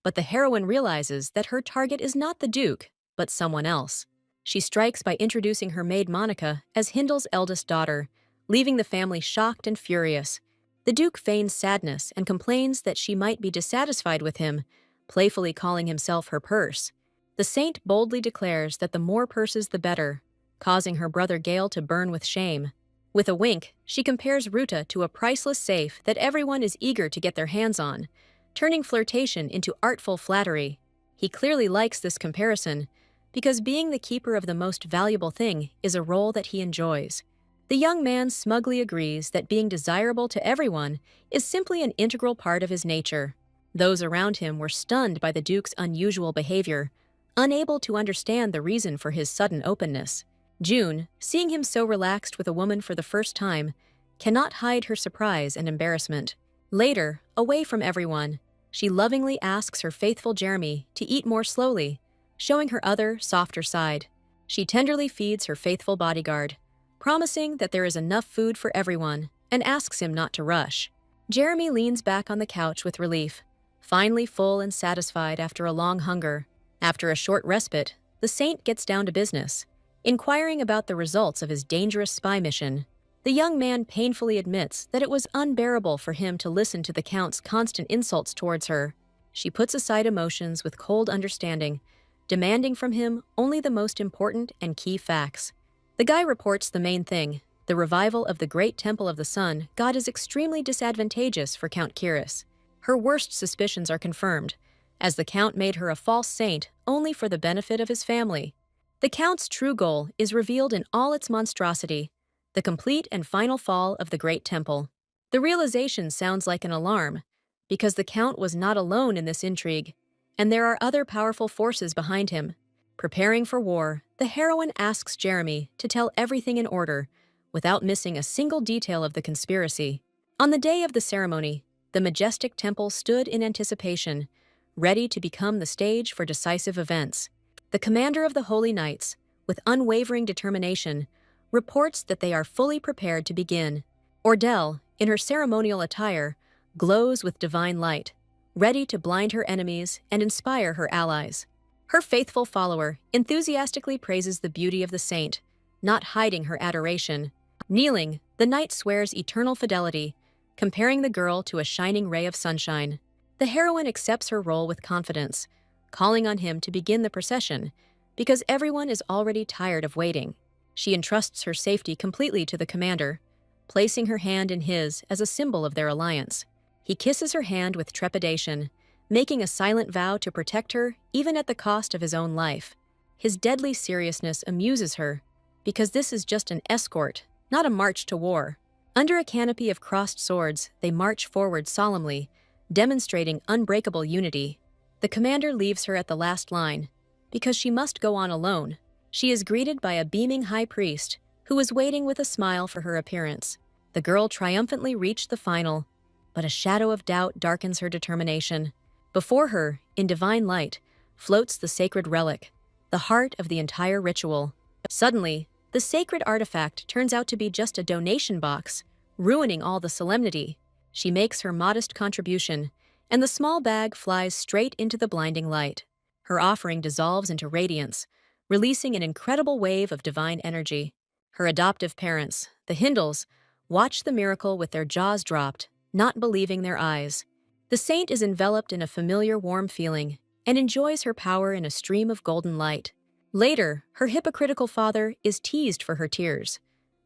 But the heroine realizes that her target is not the Duke, but someone else. She strikes by introducing her maid Monica as Hindle's eldest daughter, leaving the family shocked and furious. The Duke feigns sadness and complains that she might be dissatisfied with him, playfully calling himself her purse. The saint boldly declares that the more purses the better, causing her brother Gale to burn with shame. With a wink, she compares Ruta to a priceless safe that everyone is eager to get their hands on, turning flirtation into artful flattery. He clearly likes this comparison, because being the keeper of the most valuable thing is a role that he enjoys. The young man smugly agrees that being desirable to everyone is simply an integral part of his nature. Those around him were stunned by the Duke's unusual behavior, unable to understand the reason for his sudden openness. June, seeing him so relaxed with a woman for the first time, cannot hide her surprise and embarrassment. Later, away from everyone, she lovingly asks her faithful Jeremy to eat more slowly, showing her other, softer side. She tenderly feeds her faithful bodyguard, promising that there is enough food for everyone, and asks him not to rush. Jeremy leans back on the couch with relief, finally full and satisfied after a long hunger. After a short respite, the saint gets down to business, inquiring about the results of his dangerous spy mission. The young man painfully admits that it was unbearable for him to listen to the Count's constant insults towards her. She puts aside emotions with cold understanding, demanding from him only the most important and key facts. The guy reports the main thing: the revival of the great Temple of the Sun God is extremely disadvantageous for Count Kiris. Her worst suspicions are confirmed, as the Count made her a false saint only for the benefit of his family. The Count's true goal is revealed in all its monstrosity: the complete and final fall of the Great Temple. The realization sounds like an alarm, because the Count was not alone in this intrigue, and there are other powerful forces behind him. Preparing for war, the heroine asks Jeremy to tell everything in order, without missing a single detail of the conspiracy. On the day of the ceremony, the majestic temple stood in anticipation, ready to become the stage for decisive events. The commander of the Holy Knights, with unwavering determination, reports that they are fully prepared to begin. Ordell, in her ceremonial attire, glows with divine light, ready to blind her enemies and inspire her allies. Her faithful follower enthusiastically praises the beauty of the saint, not hiding her adoration. Kneeling, the knight swears eternal fidelity, comparing the girl to a shining ray of sunshine. The heroine accepts her role with confidence, calling on him to begin the procession, because everyone is already tired of waiting. She entrusts her safety completely to the commander, placing her hand in his as a symbol of their alliance. He kisses her hand with trepidation, making a silent vow to protect her even at the cost of his own life. His deadly seriousness amuses her, because this is just an escort, not a march to war. Under a canopy of crossed swords, they march forward solemnly, demonstrating unbreakable unity. The commander leaves her at the last line, because she must go on alone. She is greeted by a beaming high priest, who is waiting with a smile for her appearance. The girl triumphantly reached the final, but a shadow of doubt darkens her determination. Before her, in divine light, floats the sacred relic, the heart of the entire ritual. Suddenly, the sacred artifact turns out to be just a donation box, ruining all the solemnity. She makes her modest contribution, and the small bag flies straight into the blinding light. Her offering dissolves into radiance, releasing an incredible wave of divine energy. Her adoptive parents, the Hindles, watch the miracle with their jaws dropped, not believing their eyes. The saint is enveloped in a familiar warm feeling and enjoys her power in a stream of golden light. Later, her hypocritical father is teased for her tears,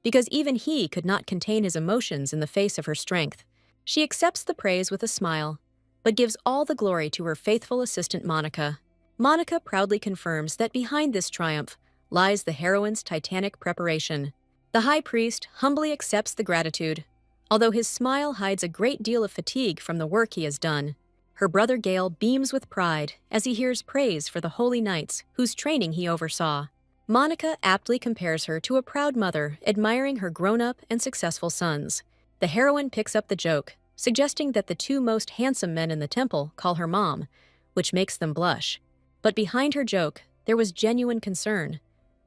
because even he could not contain his emotions in the face of her strength. She accepts the praise with a smile, but gives all the glory to her faithful assistant Monica. Monica proudly confirms that behind this triumph lies the heroine's titanic preparation. The high priest humbly accepts the gratitude, although his smile hides a great deal of fatigue from the work he has done. Her brother Gale beams with pride as he hears praise for the holy knights whose training he oversaw. Monica aptly compares her to a proud mother admiring her grown-up and successful sons. The heroine picks up the joke, suggesting that the two most handsome men in the temple call her mom, which makes them blush. But behind her joke, there was genuine concern,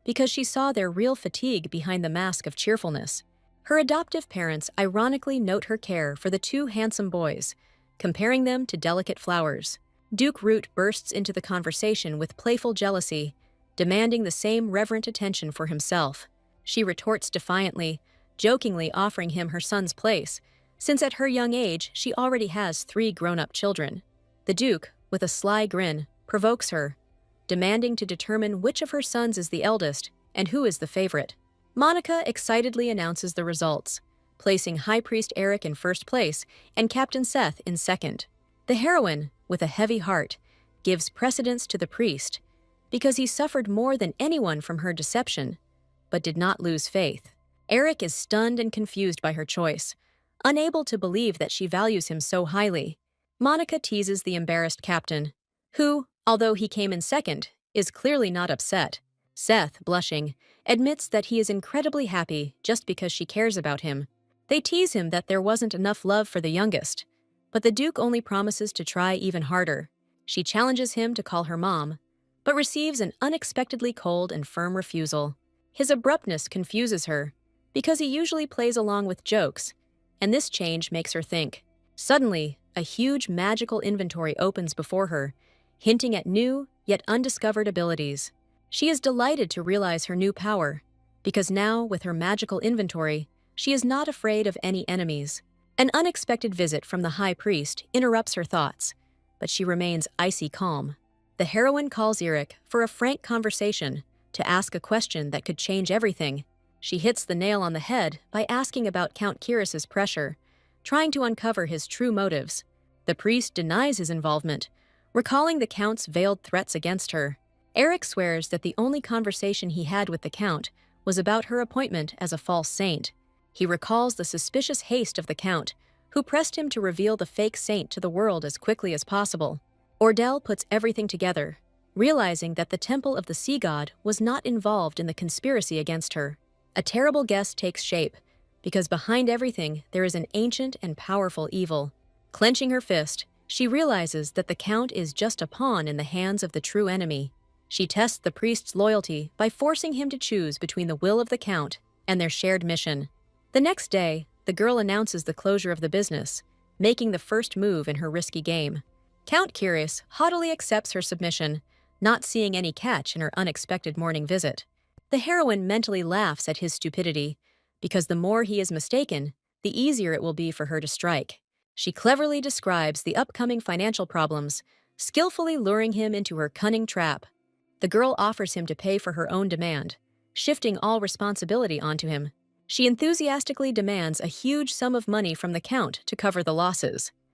because she saw their real fatigue behind the mask of cheerfulness. Her adoptive parents ironically note her care for the two handsome boys, comparing them to delicate flowers. Duke Root bursts into the conversation with playful jealousy, demanding the same reverent attention for himself. She retorts defiantly, jokingly offering him her son's place, since at her young age she already has 3 grown-up children. The Duke, with a sly grin, provokes her, demanding to determine which of her sons is the eldest and who is the favorite. Monica excitedly announces the results, placing High Priest Eric in first place and Captain Seth in second. The heroine, with a heavy heart, gives precedence to the priest because he suffered more than anyone from her deception, but did not lose faith. Eric is stunned and confused by her choice, unable to believe that she values him so highly. Monica teases the embarrassed captain, who, although he came in second, is clearly not upset. Seth, blushing, admits that he is incredibly happy just because she cares about him. They tease him that there wasn't enough love for the youngest, but the Duke only promises to try even harder. She challenges him to call her mom, but receives an unexpectedly cold and firm refusal. His abruptness confuses her, because he usually plays along with jokes, and this change makes her think. Suddenly, a huge magical inventory opens before her, hinting at new, yet undiscovered abilities. She is delighted to realize her new power, because now, with her magical inventory, she is not afraid of any enemies. An unexpected visit from the High Priest interrupts her thoughts, but she remains icy calm. The heroine calls Eric for a frank conversation to ask a question that could change everything. She hits the nail on the head by asking about Count Kiris's pressure, trying to uncover his true motives. The priest denies his involvement, recalling the Count's veiled threats against her. Eric swears that the only conversation he had with the Count was about her appointment as a false saint. He recalls the suspicious haste of the Count, who pressed him to reveal the fake saint to the world as quickly as possible. Ordell puts everything together, realizing that the Temple of the Sea God was not involved in the conspiracy against her. A terrible guess takes shape, because behind everything there is an ancient and powerful evil. Clenching her fist, she realizes that the Count is just a pawn in the hands of the true enemy. She tests the priest's loyalty by forcing him to choose between the will of the Count and their shared mission. The next day, the girl announces the closure of the business, making the first move in her risky game. Count Kiris haughtily accepts her submission, not seeing any catch in her unexpected morning visit. The heroine mentally laughs at his stupidity, because the more he is mistaken, the easier it will be for her to strike. She cleverly describes the upcoming financial problems, skillfully luring him into her cunning trap. The girl offers him to pay for her own demand, shifting all responsibility onto him. She enthusiastically demands a huge sum of money from the Count to cover the losses.